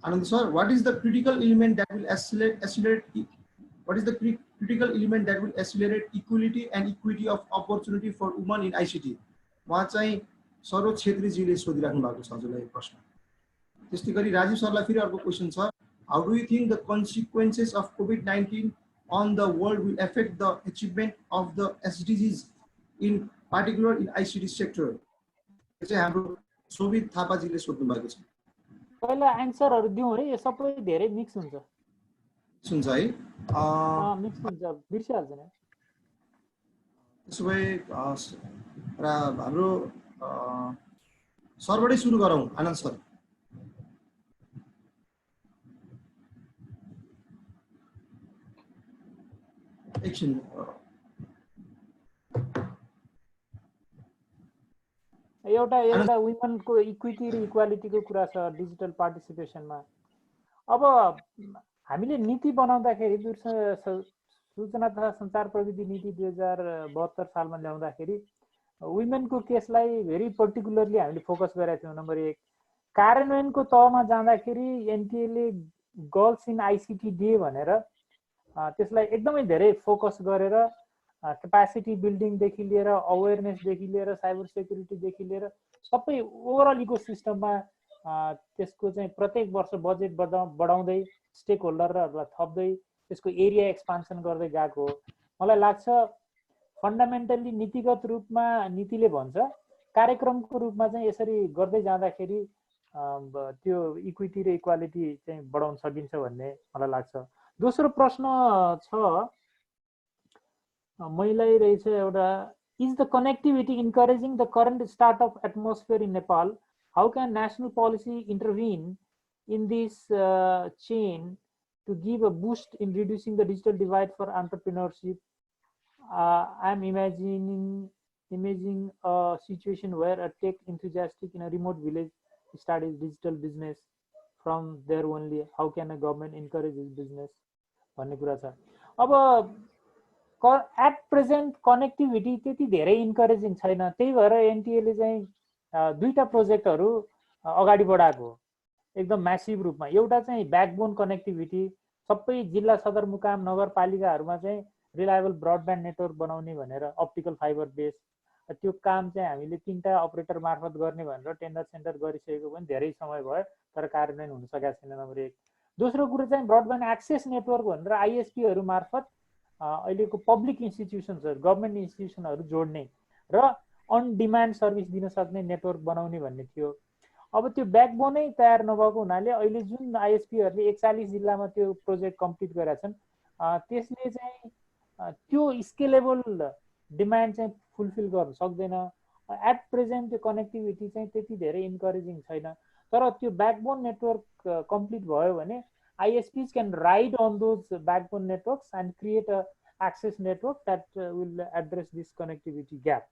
Anand sir, what is the critical element that will accelerate equality and equity of opportunity for women in ICT? उहाँ चाहिँ सरोज छेत्रीजीले सोधिराख्नु भएको छ हजुरलाई यो प्रश्न। त्यस्तै गरी राजीव सरलाई फेरि अर्को क्वेसन छ। How do you think the consequences of COVID-19 on the world will affect the achievement of the SDGs, in particular in ICT sector? यो चाहिँ हाम्रो शोभित थापाजीले सोध्नु भएको छ। पहिला एन्सरहरु दिउँ है, यो सबै धेरै मिक्स हुन्छ। सुन्छ है? मिक्स हुन्छ, बिर्सिहाल्छ नि। त्यसो भए हाम्रो सरबाटै सुरु गरौँ। आनन्द सर। एकछिन। एउटा वुमेनको इक्विटी र इक्वालिटीको कुरा छ डिजिटल पार्टिसिपेसनमा। अब हामीले नीति बनाउँदाखेरि सूचना तथा सञ्चार प्रविधि नीति 2072 सालमा ल्याउँदाखेरि वुमेनको केसलाई भेरी पर्टिकुलरली हामीले फोकस गरेका थियौँ। नम्बर 1, कार्यान्वयनको तहमा जाँदाखेरि एनटिएले गर्ल्स इन आइसिटी डे भनेर त्यसलाई एकदमै धेरै फोकस गरेर क्यापासिटी बिल्डिङदेखि लिएर अवेरनेसदेखि लिएर साइबर सेक्युरिटीदेखि लिएर सबै ओभरअल इकोसिस्टममा त्यसको चाहिँ प्रत्येक वर्ष बजेट बढाउँदै स्टेक होल्डरहरूलाई थप्दै त्यसको एरिया एक्सपान्सन गर्दै गएको हो। मलाई लाग्छ फन्डामेन्टल्ली नीतिगत रूपमा नीतिले भन्छ, कार्यक्रमको रूपमा चाहिँ यसरी गर्दै जाँदाखेरि त्यो इक्विटी र इक्वालिटी चाहिँ बढाउन सकिन्छ भन्ने मलाई लाग्छ। दोस्रो प्रश्न छ महिलाई रहेछ एउटा, is the connectivity encouraging the current startup atmosphere in Nepal? How can national policy intervene in this chain to give a boost in reducing the digital divide for entrepreneurship? I am imagining a situation where a tech enthusiastic in a remote village starts digital business from there only. How can a government encourage this business? भन्ने कुरा छ। अब at present connectivity त्यति धेरै encouraging छैन, त्यही भएर एनटिएले चाहिँ दुईटा प्रोजेक्टहरू अगाडि बढाएको एकदम म्यासिभ रूपमा। एउटा चाहिँ ब्याकबोन कनेक्टिभिटी, सबै जिल्ला सदरमुकाम नगरपालिकाहरूमा चाहिँ रिलायबल ब्रडब्यान्ड नेटवर्क बनाउने भनेर अप्टिकल फाइबर बेस, त्यो काम चाहिँ हामीले 3टा अपरेटर मार्फत गर्ने भनेर टेन्डर सेन्डर गरिसकेको पनि धेरै समय भयो, तर कार्यान्वयन हुन सकेको छैन। नम्बर 1। दोस्रो कुरो चाहिँ ब्रडब्यान्ड एक्सेस नेटवर्क भनेर आइएसपीहरू मार्फत अहिलेको पब्लिक इन्स्टिट्युसन्सहरू, गभर्मेन्ट इन्स्टिट्युसनहरू जोड्ने र अन डिमान्ड सर्भिस दिन सक्ने नेटवर्क बनाउने भन्ने थियो। अब त्यो ब्याकबोनै तयार नभएको हुनाले अहिले जुन आइएसपीहरूले 41 जिल्लामा त्यो प्रोजेक्ट कम्प्लिट गरेका छन्, त्यसले चाहिँ त्यो स्केलेबल डिमान्ड चाहिँ फुलफिल गर्न सक्दैन। एट प्रेजेन्ट त्यो कनेक्टिभिटी चाहिँ त्यति धेरै इन्करेजिङ छैन, तर त्यो ब्याकबोन नेटवर्क कम्प्लिट भयो भने ISPs can ride on those backbone networks and create a access network that will address this connectivity gap.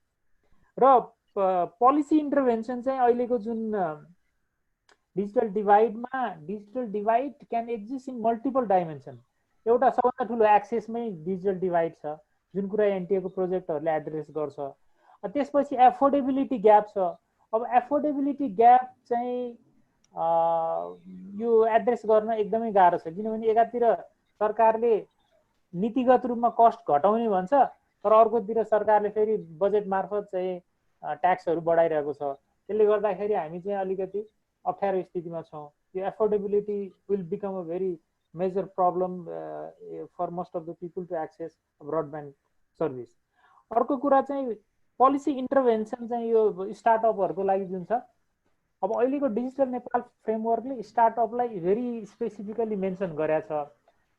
र पोलिसी इन्टरभेन्सन चाहिँ अहिलेको जुन digital divide can exist in multiple dimension. एउटा सबभन्दा ठुलो एक्सेसमै डिजिटल डिभाइड छ, जुन कुरा एनटिएको प्रोजेक्टहरूले एड्रेस गर्छ। त्यसपछि एफोर्डेबिलिटी ग्याप छ। अब एफोर्डेबिलिटी ग्याप चाहिँ यो एड्रेस गर्न एकदमै गाह्रो छ, किनभने एकातिर सरकारले नीतिगत रूपमा कस्ट घटाउने भन्छ, तर अर्कोतिर सरकारले फेरि बजेट मार्फत चाहिँ ट्याक्सहरू बढाइरहेको छ। त्यसले गर्दाखेरि हामी चाहिँ अलिकति अप्ठ्यारो स्थितिमा छौँ। यो affordability will become a very major problem for most of the people to access broadband service. अर्को कुरा चाहिँ पोलिसी इन्टरभेन्सन चाहिँ यो स्टार्टअपहरूको लागि जुन छ, अब अहिलेको डिजिटल नेपाल फ्रेमवर्कले स्टार्टअपलाई भेरी स्पेसिफिकली मेन्सन गरेको छ।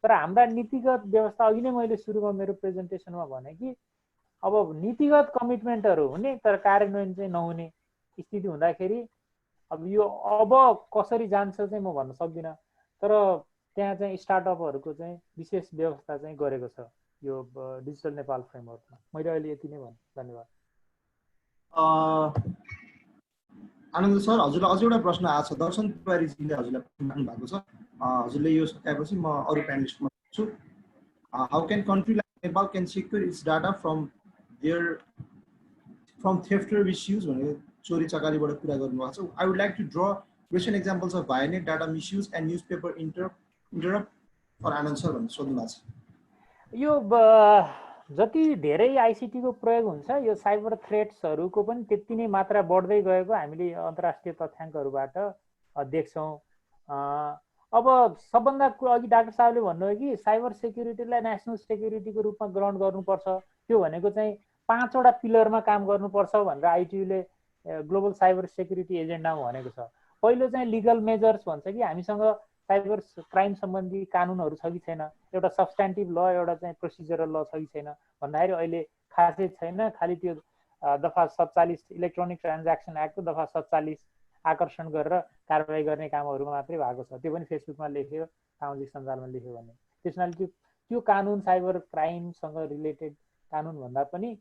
तर हाम्रा नीतिगत व्यवस्था, अघि नै मैले सुरुमा मेरो प्रेजेन्टेसनमा भने कि अब नीतिगत कमिटमेन्टहरू हुने तर कार्यान्वयन चाहिँ नहुने स्थिति हुँदाखेरि अब यो अब कसरी जान्छ चाहिँ म भन्न सक्दिनँ। तर त्यहाँ चाहिँ स्टार्टअपहरूको चाहिँ विशेष व्यवस्था चाहिँ गरेको छ यो डिजिटल नेपाल फ्रेमवर्कमा। मैले अहिले यति नै भने। धन्यवाद। आनन्द सर, हजुरलाई अझै एउटा प्रश्न आएको छ। दर्शन तिवारीजीले हजुरलाई प्रश्न राख्नु भएको छ। हजुरले यो सकाएपछि म अरू प्यानलिस्टमा छु। How can country like Nepal can secure its data from theft or misuse भनेको चोरी चकारीबाट कुरा गर्नुभएको छ। I would like to draw recent examples of violate data misuse and news paper interrupt for Anand sir भनेर सोध्नु भएको छ। यो जति धेरै आइसिटीको प्रयोग हुन्छ यो साइबर थ्रेट्सहरूको पनि त्यति नै मात्रा बढ्दै गएको हामीले अन्तर्राष्ट्रिय तथ्याङ्कहरूबाट देख्छौँ। अब सबभन्दा अघि डाक्टर साहबले भन्नुभयो कि साइबर सेक्युरिटीलाई नेसनल सेक्युरिटीको रूपमा ग्रहण गर्नुपर्छ। त्यो भनेको चाहिँ 5वटा पिलरमा काम गर्नुपर्छ भनेर आइटियूले ग्लोबल साइबर सेक्युरिटी एजेन्डामा भनेको छ। पहिलो चाहिँ लिगल मेजर्स भन्छ कि हामीसँग साइबर क्राइम सम्बन्धी कानुनहरू छ कि छैन, एउटा सब्स्ट्यान्टिभ ल एउटा चाहिँ प्रोसिजरल ल छ कि छैन भन्दाखेरि अहिले खासै छैन। खालि त्यो दफा 47 इलेक्ट्रोनिक ट्रान्ज्याक्सन एक्टको दफा 47 आकर्षण गरेर कारबाही गर्ने कामहरू मात्रै भएको छ। त्यो पनि फेसबुकमा लेख्यो, सामाजिक सञ्जालमा लेख्यो भने। त्यसैले त्यो कानुन साइबर क्राइमसँग रिलेटेड कानुन भन्दा पनि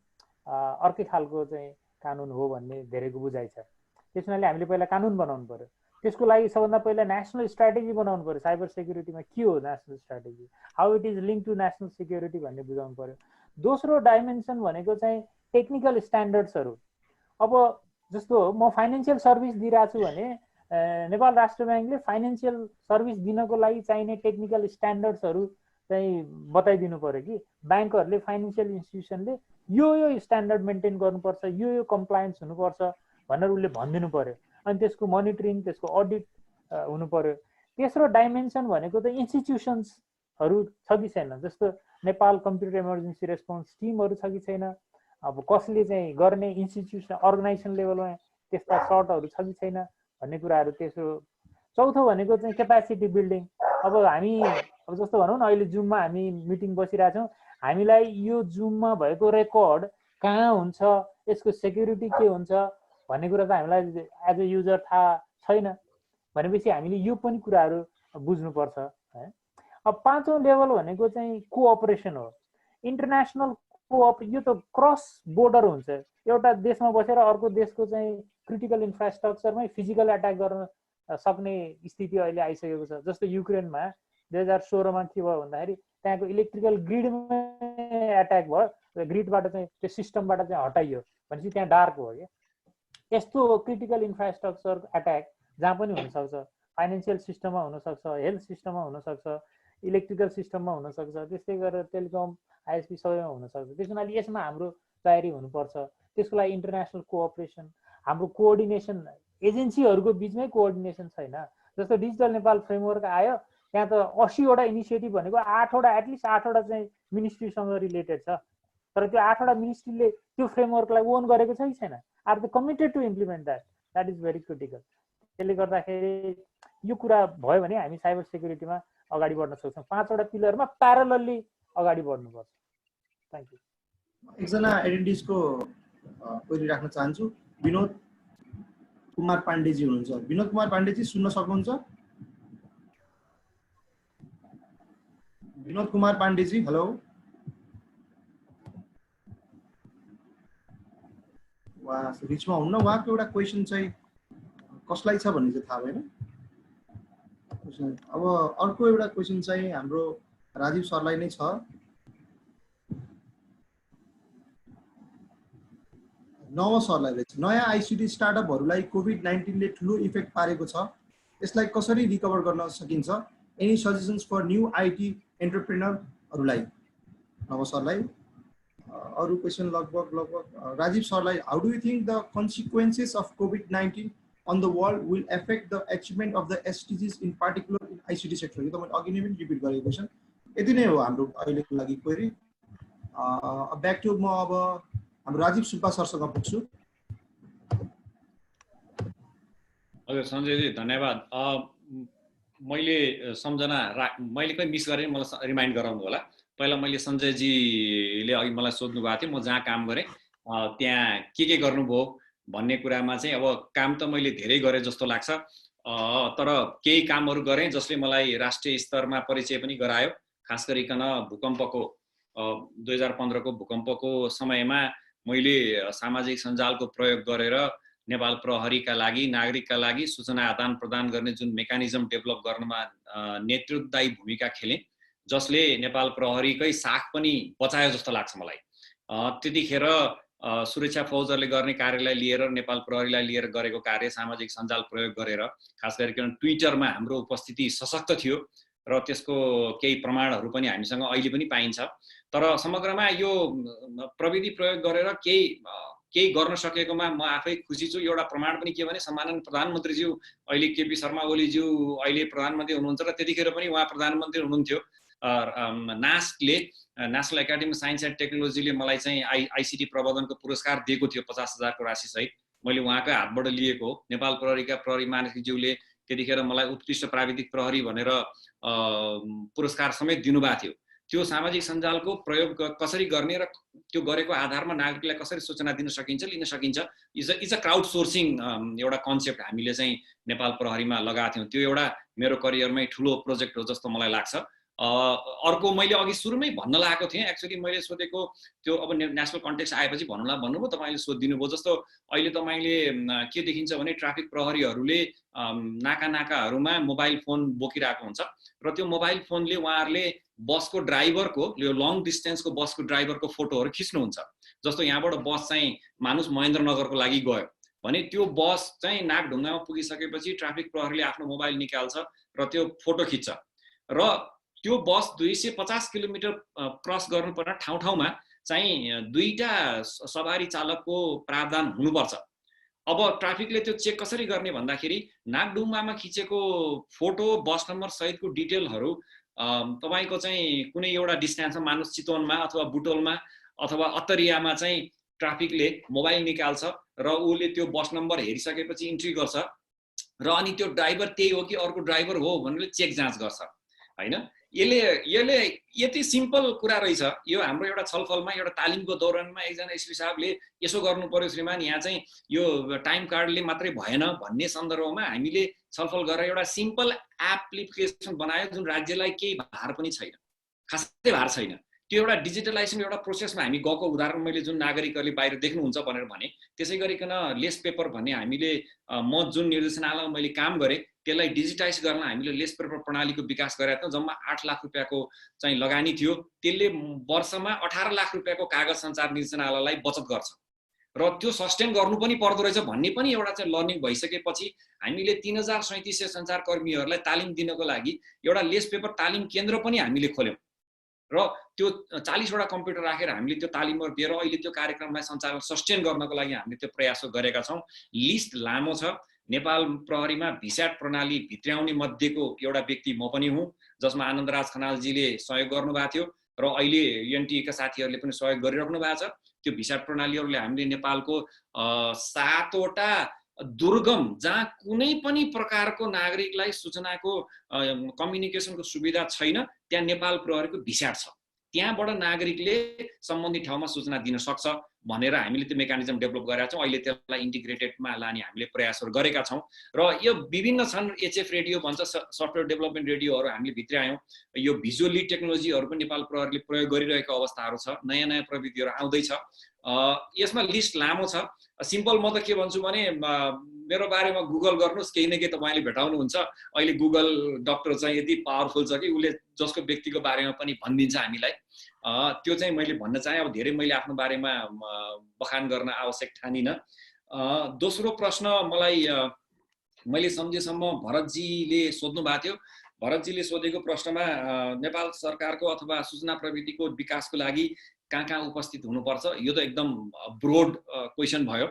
अर्कै खालको चाहिँ कानुन हो भन्ने धेरैको बुझाइ छ। त्यसैले हामीले पहिला कानुन बनाउनु पर्यो। त्यसको लागि सबभन्दा पहिला नेसनल स्ट्राटेजी बनाउनु पर्यो। साइबर सेक्युरिटीमा के हो national strategy, how it is link to national security भन्ने बुझाउनु पर्यो। दोस्रो डाइमेन्सन भनेको चाहिँ टेक्निकल स्ट्यान्डर्ड्सहरू। अब जस्तो म फाइनेन्सियल सर्भिस दिइरहेको छु भने नेपाल राष्ट्र ब्याङ्कले फाइनेन्सियल सर्भिस दिनको लागि चाहिने टेक्निकल स्ट्यान्डर्ड्सहरू चाहिँ बताइदिनु पर्यो कि ब्याङ्कहरूले फाइनेन्सियल इन्स्टिट्युसनले यो स्ट्यान्डर्ड मेन्टेन गर्नुपर्छ, यो कम्प्लायन्स हुनुपर्छ भनेर उसले भनिदिनु पर्यो। अनि त्यसको मोनिटरिङ, त्यसको अडिट हुनु पर्यो। तेस्रो डाइमेन्सन भनेको त इन्स्टिट्युसन्सहरू छ कि छैन, जस्तो नेपाल कम्प्युटर इमर्जेन्सी रेस्पोन्स टिमहरू छ कि छैन, अब कसले चाहिँ गर्ने इन्स्टिट्युसन अर्गनाइजेसन लेभलमा त्यस्ता सर्टहरू छ कि छैन भन्ने कुराहरू। तेस्रो चौथो भनेको चाहिँ क्यापासिटी बिल्डिङ। अब हामी अब जस्तो भनौँ न अहिले जुममा हामी मिटिङ बसिरहेछौँ, हामीलाई यो जुममा भएको रेकर्ड कहाँ हुन्छ, यसको सेक्युरिटी के हुन्छ भन्ने कुरा त हामीलाई एज अ युजर थाहा छैन भनेपछि हामीले यो पनि कुराहरू बुझ्नुपर्छ है। अब 5औं लेभल भनेको चाहिँ कोअपरेसन हो। इन्टरनेसनल यो त क्रस बोर्डर हुन्छ। एउटा देशमा बसेर अर्को देशको चाहिँ क्रिटिकल इन्फ्रास्ट्रक्चरमै फिजिकल एट्याक गर्न सक्ने स्थिति अहिले आइसकेको छ। जस्तो युक्रेनमा 2016मा के भयो भन्दाखेरि त्यहाँको इलेक्ट्रिकल ग्रिडमा एट्याक भयो, ग्रिडबाट चाहिँ त्यो सिस्टमबाट चाहिँ हटाइयो भनेपछि त्यहाँ डार्क भयो क्या। यस्तो क्रिटिकल इन्फ्रास्ट्रक्चर एट्याक जहाँ पनि हुनसक्छ, फाइनेन्सियल सिस्टममा हुनसक्छ, हेल्थ सिस्टममा हुनसक्छ, इलेक्ट्रिकल सिस्टममा हुनसक्छ, त्यस्तै गरेर टेलिकम आइएसपी सबैमा हुनसक्छ। त्यसैले यसमा हाम्रो तयारी हुनुपर्छ। त्यसको लागि इन्टरनेसनल कोअपरेसन, हाम्रो कोअर्डिनेसन, एजेन्सीहरूको बिचमै कोअर्डिनेसन छैन। जस्तो डिजिटल नेपाल फ्रेमवर्क आयो, त्यहाँ त 80वटा इनिसिएटिभ भनेको 8वटा एटलिस्ट 8वटा चाहिँ मिनिस्ट्रीसँग रिलेटेड छ। तर त्यो 8वटा मिनिस्ट्रीले त्यो फ्रेमवर्कलाई ओन गरेको छ कि छैन, are the committed to implement that is very critical. त्यसले गर्दाखेरि यो कुरा भयो भने हामी साइबर सेक्युरिटीमा अगाडि बढ्न सक्छौँ। 5वटा पिलरमा प्यारलली अगाडि बढ्नुपर्छ। Thank you. एकजना एटेन्डिजको क्वेरी राख्न चाहन्छु। विनोद कुमार पाण्डेजी हुनुहुन्छ। विनोद कुमार पाण्डेजी सुन्न सक्नुहुन्छ? विनोद कुमार पाण्डेजी, हेलो। उहाँ रिचमा हुन्न। उहाँको एउटा क्वेसन चाहिँ कसलाई छ भन्ने चाहिँ थाहा भएन। अब अर्को एउटा क्वेसन चाहिँ हाम्रो राजीव सरलाई नै छ। नव सरलाई रहेछ। नयाँ आइसिटी स्टार्टअपहरूलाई कोभिड-19ले ठुलो इफेक्ट पारेको छ, यसलाई कसरी रिकभर गर्न सकिन्छ? Any suggestions for new IT एन्टरप्रेनरहरूलाई? नव सरलाई। अरू क्वेसन लगभग राजीव सरलाई। How do you think the consequences of कोभिड-19 on the world will affect the achievement of the SDGs in particular in ICT sector? यो त मैले अघि नै पनि रिपिट गरेको क्वेसन। यति नै हो हाम्रो अहिलेको लागि क्वेरी। ब्याक टु म अब हाम्रो राजीव सुब्बा सरसँग पुग्छु। हजुर सञ्जयजी धन्यवाद। मैले सम्झना मैले कहीँ मिस गरेँ मलाई रिमाइन्ड गराउनु होला। पहिला मैले सञ्जयजीले अघि मलाई सोध्नु भएको थियो म जहाँ काम गरेँ त्यहाँ के गर्नुभयो भन्ने कुरामा चाहिँ अब काम त मैले धेरै गरेँ जस्तो लाग्छ, तर केही कामहरू गरेँ जसले मलाई राष्ट्रिय स्तरमा परिचय पनि गरायो। खास गरिकन भूकम्पको 2015 को भूकम्पको समयमा मैले सामाजिक सञ्जालको प्रयोग गरेर नेपाल प्रहरीका लागि नागरिकका लागि सूचना आदान प्रदान गर्ने जुन मेकानिजम डेभलप गर्नमा नेतृत्वदायी भूमिका खेलेँ, जसले नेपाल प्रहरीकै साख पनि बचायो जस्तो लाग्छ मलाई। त्यतिखेर सुरक्षा फौजहरूले गर्ने कार्यलाई लिएर नेपाल प्रहरीलाई लिएर गरेको कार्य सामाजिक सञ्जाल प्रयोग गरेर खास गरिकन ट्विटरमा हाम्रो उपस्थिति सशक्त थियो र त्यसको केही प्रमाणहरू पनि हामीसँग अहिले पनि पाइन्छ। तर समग्रमा यो प्रविधि प्रयोग गरेर केही गर्न सकेकोमा म आफै खुसी छु। एउटा प्रमाण पनि के भने सम्माननीय प्रधानमन्त्रीज्यू अहिले केपी शर्मा ओलीज्यू अहिले प्रधानमन्त्री हुनुहुन्छ र त्यतिखेर पनि उहाँ प्रधानमन्त्री हुनुहुन्थ्यो। नास्कले नेसनल एकाडेमी साइन्स एन्ड टेक्नोलोजीले मलाई चाहिँ आइसिटी प्रबन्धनको पुरस्कार दिएको थियो 50,000 को राशि सहित। मैले उहाँकै हातबाट लिएको हो। नेपाल प्रहरीका प्रहरी महानिरीक्षकज्यूले त्यतिखेर मलाई उत्कृष्ट प्राविधिक प्रहरी भनेर पुरस्कार समेत दिनुभएको थियो। त्यो सामाजिक सञ्जालको प्रयोग कसरी गर्ने र त्यो गरेको आधारमा नागरिकलाई कसरी सूचना दिन सकिन्छ लिन सकिन्छ इज अ क्राउड सोर्सिङ एउटा कन्सेप्ट हामीले चाहिँ नेपाल प्रहरीमा लगाएको थियौँ। त्यो एउटा मेरो करियरमै ठुलो प्रोजेक्ट हो जस्तो मलाई लाग्छ। अर्को मैले अघि सुरुमै भन्न लागेको थिएँ, एक्चुअली मैले सोधेको त्यो अब नेसनल कन्टेक्स्ट आएपछि भन्नुला भन्नुभयो, तपाईँले सोधिदिनु भयो। जस्तो अहिले तपाईँले के देखिन्छ भने ट्राफिक प्रहरीहरूले नाकाहरूमा मोबाइल फोन बोकिरहेको हुन्छ र त्यो मोबाइल फोनले उहाँहरूले बसको ड्राइभरको यो लङ डिस्टेन्सको बसको ड्राइभरको फोटोहरू खिच्नुहुन्छ। जस्तो यहाँबाट बस चाहिँ मानुस महेन्द्रनगरको लागि गयो भने त्यो बस चाहिँ नागढुङ्गामा पुगिसकेपछि ट्राफिक प्रहरीले आफ्नो मोबाइल निकाल्छ र त्यो फोटो खिच्छ र त्यो बस 250 किलोमिटर क्रस गर्नुपर्ने ठाउँमा चाहिँ दुईटा सवारी चालकको प्रावधान हुनुपर्छ। अब ट्राफिकले त्यो चेक कसरी गर्ने भन्दाखेरि नागढुङ्गामा खिचेको फोटो बस नम्बर सहितको डिटेलहरू तपाईको चाहिँ कुनै एउटा डिस्टेन्समा मानुस चितवनमा अथवा बुटोलमा अथवा अत्तरियामा चाहिँ ट्राफिकले मोबाइल निकाल्छ र उसले त्यो बस नम्बर हेरिसकेपछि इन्ट्री गर्छ र अनि त्यो ड्राइभर त्यही हो कि अर्को ड्राइभर हो भनेर चेक जाँच गर्छ हैन। यसले यति सिम्पल कुरा रहेछ। यो हाम्रो एउटा छलफलमा एउटा तालिमको दौरानमा एकजना एसपी साहबले यसो गर्नु पर्यो श्रीमान, यहाँ चाहिँ यो टाइम कार्डले मात्रै भएन भन्ने सन्दर्भमा हामीले छलफल गरेर एउटा सिम्पल एप्लिकेसन बनायो जुन राज्यलाई केही भार पनि छैन, खासै भार छैन। त्यो एउटा डिजिटलाइजेसन एउटा प्रोसेसमा हामी गएको उदाहरण मैले जुन नागरिकहरूले बाहिर देख्नुहुन्छ भनेर भने। त्यसै गरिकन लेस पेपर भन्ने हामीले म जुन निर्देशनालयमा मैले काम गरेँ त्यसलाई डिजिटाइज गर्न हामीले लेस पेपर प्रणालीको विकास गरेका थियौँ। जम्मा 8 लाख रुपियाँको चाहिँ लगानी थियो। त्यसले वर्षमा 18 लाख रुपियाँको कागज सञ्चार निर्देशनालयलाई बचत गर्छ र त्यो सस्टेन गर्नु पनि पर्दो रहेछ भन्ने पनि एउटा चाहिँ लर्निङ भइसकेपछि हामीले 3700 सञ्चारकर्मीहरूलाई तालिम दिनको लागि एउटा लेस पेपर तालिम केन्द्र पनि हामीले खोल्यौँ र त्यो 40 वटा कम्प्युटर राखेर हामीले त्यो तालिमहरू दिएर अहिले त्यो कार्यक्रमलाई सञ्चालन सस्टेन गर्नको लागि हामीले त्यो प्रयास गरेका छौँ। लिस्ट लामो छ। नेपाल प्रहरीमा भिस्याट प्रणाली भित्र्याउने मध्येको एउटा व्यक्ति म पनि हुँ, जसमा आनन्दराज खनालजीले सहयोग गर्नुभएको थियो र अहिले एनटिएका साथीहरूले पनि सहयोग गरिराख्नु भएको छ। त्यो भिस्याट प्रणालीहरूले हामीले नेपालको 7 वटा दुर्गम जहाँ कुनै पनि प्रकारको नागरिकलाई सूचनाको कम्युनिकेसनको सुविधा छैन त्यहाँ नेपाल प्रहरीको भिस्याट छ। त्यहाँबाट नागरिकले सम्बन्धित ठाउँमा सूचना दिन सक्छ भनेर हामीले त्यो मेकानिजम डेभलप गरेका छौँ। अहिले त्यसलाई इन्टिग्रेटेडमा लाने हामीले प्रयासहरू गरेका छौँ र यो विभिन्न छन्। एचएफ रेडियो भन्छ, सफ्टवेयर डेभलपमेन्ट रेडियोहरू हामीले भित्र्यायौँ। यो भिजुअली टेक्नोलोजीहरू पनि नेपाल प्रहरीले प्रयोग गरिरहेको अवस्थाहरू छ। नयाँ नयाँ प्रविधिहरू आउँदैछ। यसमा लिस्ट लामो छ। सिम्पल म त के भन्छु भने मेरो बारेमा गुगल गर्नुहोस्, केही न केही तपाईँले भेटाउनुहुन्छ। अहिले गुगल डक्टर चाहिँ यति पावरफुल छ कि उसले जसको व्यक्तिको बारेमा पनि भनिदिन्छ हामीलाई। त्यो चाहिँ मैले भन्न चाहेँ। अब धेरै मैले आफ्नो बारेमा बखान गर्न आवश्यक ठानिनँ। दोस्रो प्रश्न मैले सम्झेसम्म भरतजीले सोध्नु भएको थियो। भरतजीले सोधेको प्रश्नमा नेपाल सरकारको अथवा सूचना प्रविधिको विकासको लागि कहाँ उपस्थित हुनुपर्छ, यो त एकदम ब्रोड क्वेसन भयो।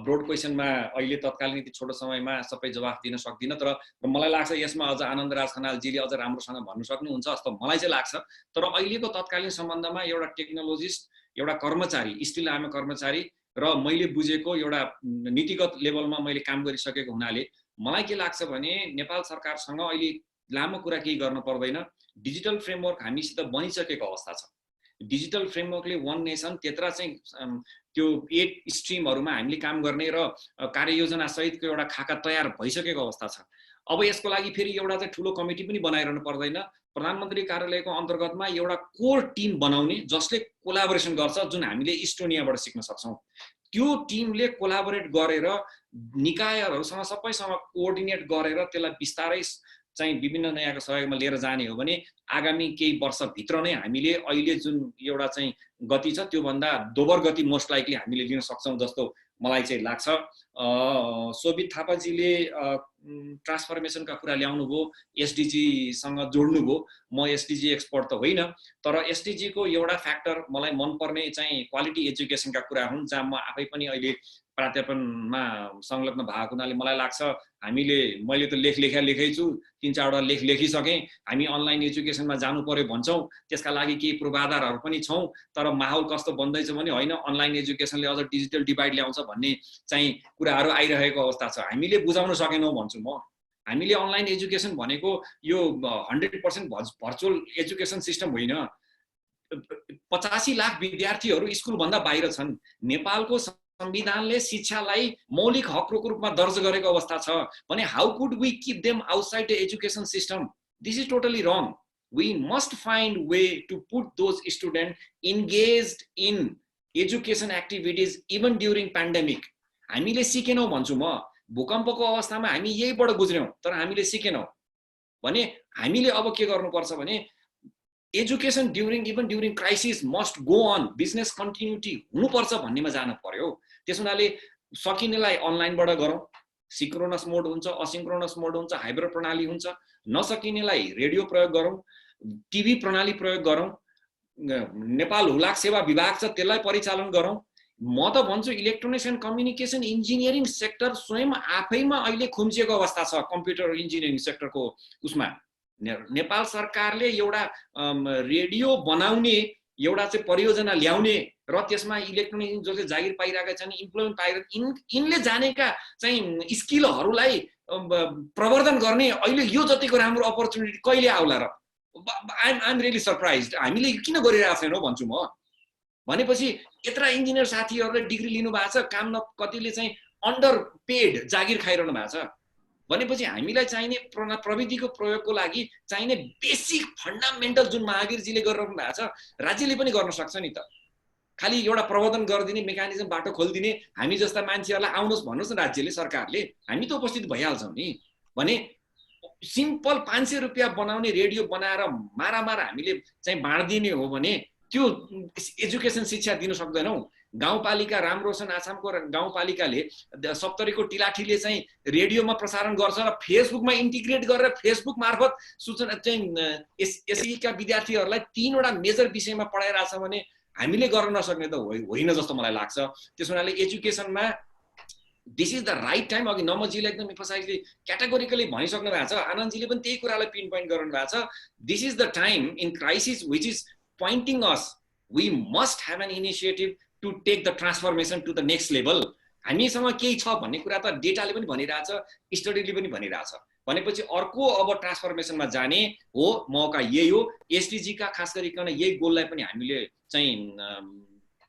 ब्रोड क्वेसनमा अहिले तत्कालीन यति छोटो समयमा सबै जवाफ दिन सक्दिनँ, तर मलाई लाग्छ यसमा अझ आनन्दराज खनालजीले अझ राम्रोसँग भन्नु सक्नुहुन्छ जस्तो मलाई चाहिँ लाग्छ। तर अहिलेको तत्कालीन सम्बन्धमा एउटा टेक्नोलोजिस्ट एउटा कर्मचारी स्टिल आम कर्मचारी र मैले बुझेको एउटा नीतिगत लेभलमा मैले काम गरिसकेको हुनाले मलाई के लाग्छ भने नेपाल सरकारसँग अहिले लामो कुरा केही गर्न पर्दैन। डिजिटल फ्रेमवर्क हामीसित बनिसकेको अवस्था छ। डिजिटल फ्रेमवर्कले वन नेसन त्यत्रा चाहिँ त्यो 8 स्ट्रिमहरुमा हामीले काम गर्ने र कार्ययोजना सहितको एउटा खाका तयार भइसकेको अवस्था छ। अब यसको लागि फेरि एउटा चाहिँ ठुलो कमिटी पनि बनाइरहनु पर्दैन। प्रधानमन्त्री कार्यालयको अन्तर्गतमा एउटा कोर टिम बनाउने जसले कोलाबोरेसन गर्छ, जुन हामीले इस्टोनियाबाट सिक्न सक्छौं। त्यो टिमले कोलाबोरेट गरेर निकायहरुसँग सबैसँग कोअर्डिनेट गरेर त्यसलाई बिस्तारै चाहिँ विभिन्न नयाँको सहयोगमा लिएर जाने हो भने आगामी केही वर्षभित्र नै हामीले अहिले जुन एउटा चाहिँ गति छ त्यो भन्दा दोबर गति मोस्ट लाइकली हामीले लिन सक्छौं जस्तो मलाई चाहिँ लाग्छ। सोभित थापाजीले ट्रान्सफर्मेसनका कुरा ल्याउनु भो, एसडीजी सँग जोड्नु भो। म एसडीजी एक्सपर्ट त होइन, तर एसडीजी को एउटा फ्याक्टर मलाई मनपर्ने चाहिँ क्वालिटी एजुकेसनका कुरा हुन्, जहाँ म आफै पनि अहिले प्राध्यापनमा संलग्न भएको हुनाले मलाई लाग्छ मैले त लेखेकै छु, 3-4 वटा लेख लेखिसकेँ। हामी अनलाइन एजुकेसनमा जानु पर्यो भन्छौं, त्यसका लागि केही पूर्वाधारहरू पनि छौं, तर माहौल कस्तो बन्दैछ भने होइन अनलाइन एजुकेसनले अझ डिजिटल डिभाइड ल्याउँछ भन्ने चाहिँ कुराहरू आइरहेको अवस्था छ। हामीले बुझाउन सकेनौं भन्छु म। हामीले अनलाइन एजुकेसन भनेको यो 100% भर्चुअल एजुकेसन सिस्टम होइन। 85 लाख विद्यार्थीहरू स्कुल भन्दा बाहिर छन्। नेपालको संविधानले शिक्षालाई मौलिक हकको रूपमा दर्ज गरेको अवस्था छ भने how could we keep them outside the education system? This is totally wrong. We must find way to put those student engaged in education activities even during pandemic. हामीले सिकेनौं भन्छु म। भूकम्पको अवस्थामा हामी यहीबाट गुज्र्यौं, तर हामीले सिकेनौं भने हामीले अब के गर्नुपर्छ भने education even during crisis must go on, business continuity हुनुपर्छ भन्नेमा जान पर्यो। त्यसुनाले सकिनेलाई अनलाइनबाट गरौँ, सिंक्रोनस मोड हुन्छ, असिंक्रोनस मोड हुन्छ, हाइब्रिड प्रणाली हुन्छ। नसकिनेलाई रेडियो प्रयोग गरौँ, टिभी प्रणाली प्रयोग गरौँ, नेपाल हुलाक सेवा विभाग छ त्यसलाई परिचालन गरौँ। म त भन्छु electronics and communication engineering sector स्वयं आफैमा अहिले खुम्चिएको अवस्था छ। कम्प्युटर इन्जिनियरिङ सेक्टरको उसमा नेपाल सरकारले एउटा रेडियो बनाउने एउटा चाहिँ परियोजना ल्याउने र त्यसमा इलेक्ट्रोनिक जसले जागिर पाइरहेका छन्, इम्प्लोइमेन्ट पाइरहेका यिनले जानेका चाहिँ स्किलहरूलाई प्रवर्धन गर्ने अहिले यो जतिको राम्रो अपर्च्युनिटी कहिले आउला र? I'm really surprised. हामीले किन गरिरहेको छैनौँ भन्छु म। भनेपछि यत्रा इन्जिनियर साथीहरूले डिग्री लिनु भएको छ, काम कतिले चाहिँ अन्डर पेड जागिर खाइरहनु भएको छ। भनेपछि हामीलाई चाहिने प्रविधिको प्रयोगको लागि चाहिने बेसिक फन्डामेन्टल जुन महावीरजीले गरिरहनु भएको छ राज्यले पनि गर्न सक्छ नि त। खालि एउटा प्रवर्धन गरिदिने मेकानिजम बाटो खोलिदिने, हामी जस्ता मान्छेहरूलाई आउनुहोस् भन्नुहोस् न राज्यले, सरकारले, हामी त उपस्थित भइहाल्छौँ नि। भने सिम्पल 500 रुपियाँ बनाउने रेडियो बनाएर मारामार हामीले चाहिँ बाँडिदिने हो भने त्यो एजुकेसन शिक्षा दिन सक्दैनौँ। गाउँपालिका रामरोशन आसामको गाउँपालिकाले 70को टिलाठीले चाहिँ रेडियोमा प्रसारण गर्छ र फेसबुकमा इन्टिग्रेट गरेर फेसबुक मार्फत सूचना चाहिँ एसईका विद्यार्थीहरूलाई 3 वटा मेजर विषयमा पढाइरहेछ भने हामीले गर्न नसक्ने त होइन जस्तो मलाई लाग्छ। त्यसैले एजुकेसनमा this is the right time. अघि नमजीले एकदम एम्फसाइजली क्याटेगोरिकली भनिसक्नु भएको छ, आनन्दजीले पनि त्यही कुरालाई पिन पोइन्ट गर्नु भएको छ। This is the time in crisis which is pointing us, we must have an initiative to take the transformation to the next level. हामीसँग केही छ भन्ने कुरा त डेटाले पनि भनिरहेछ, स्टडीले पनि भनिरहेछ। भनेपछि अर्को अब ट्रान्सफर्मेसनमा जाने हो मौका यही हो। एसडीजी का खास गरिकन यही गोललाई पनि हामीले चाहिँ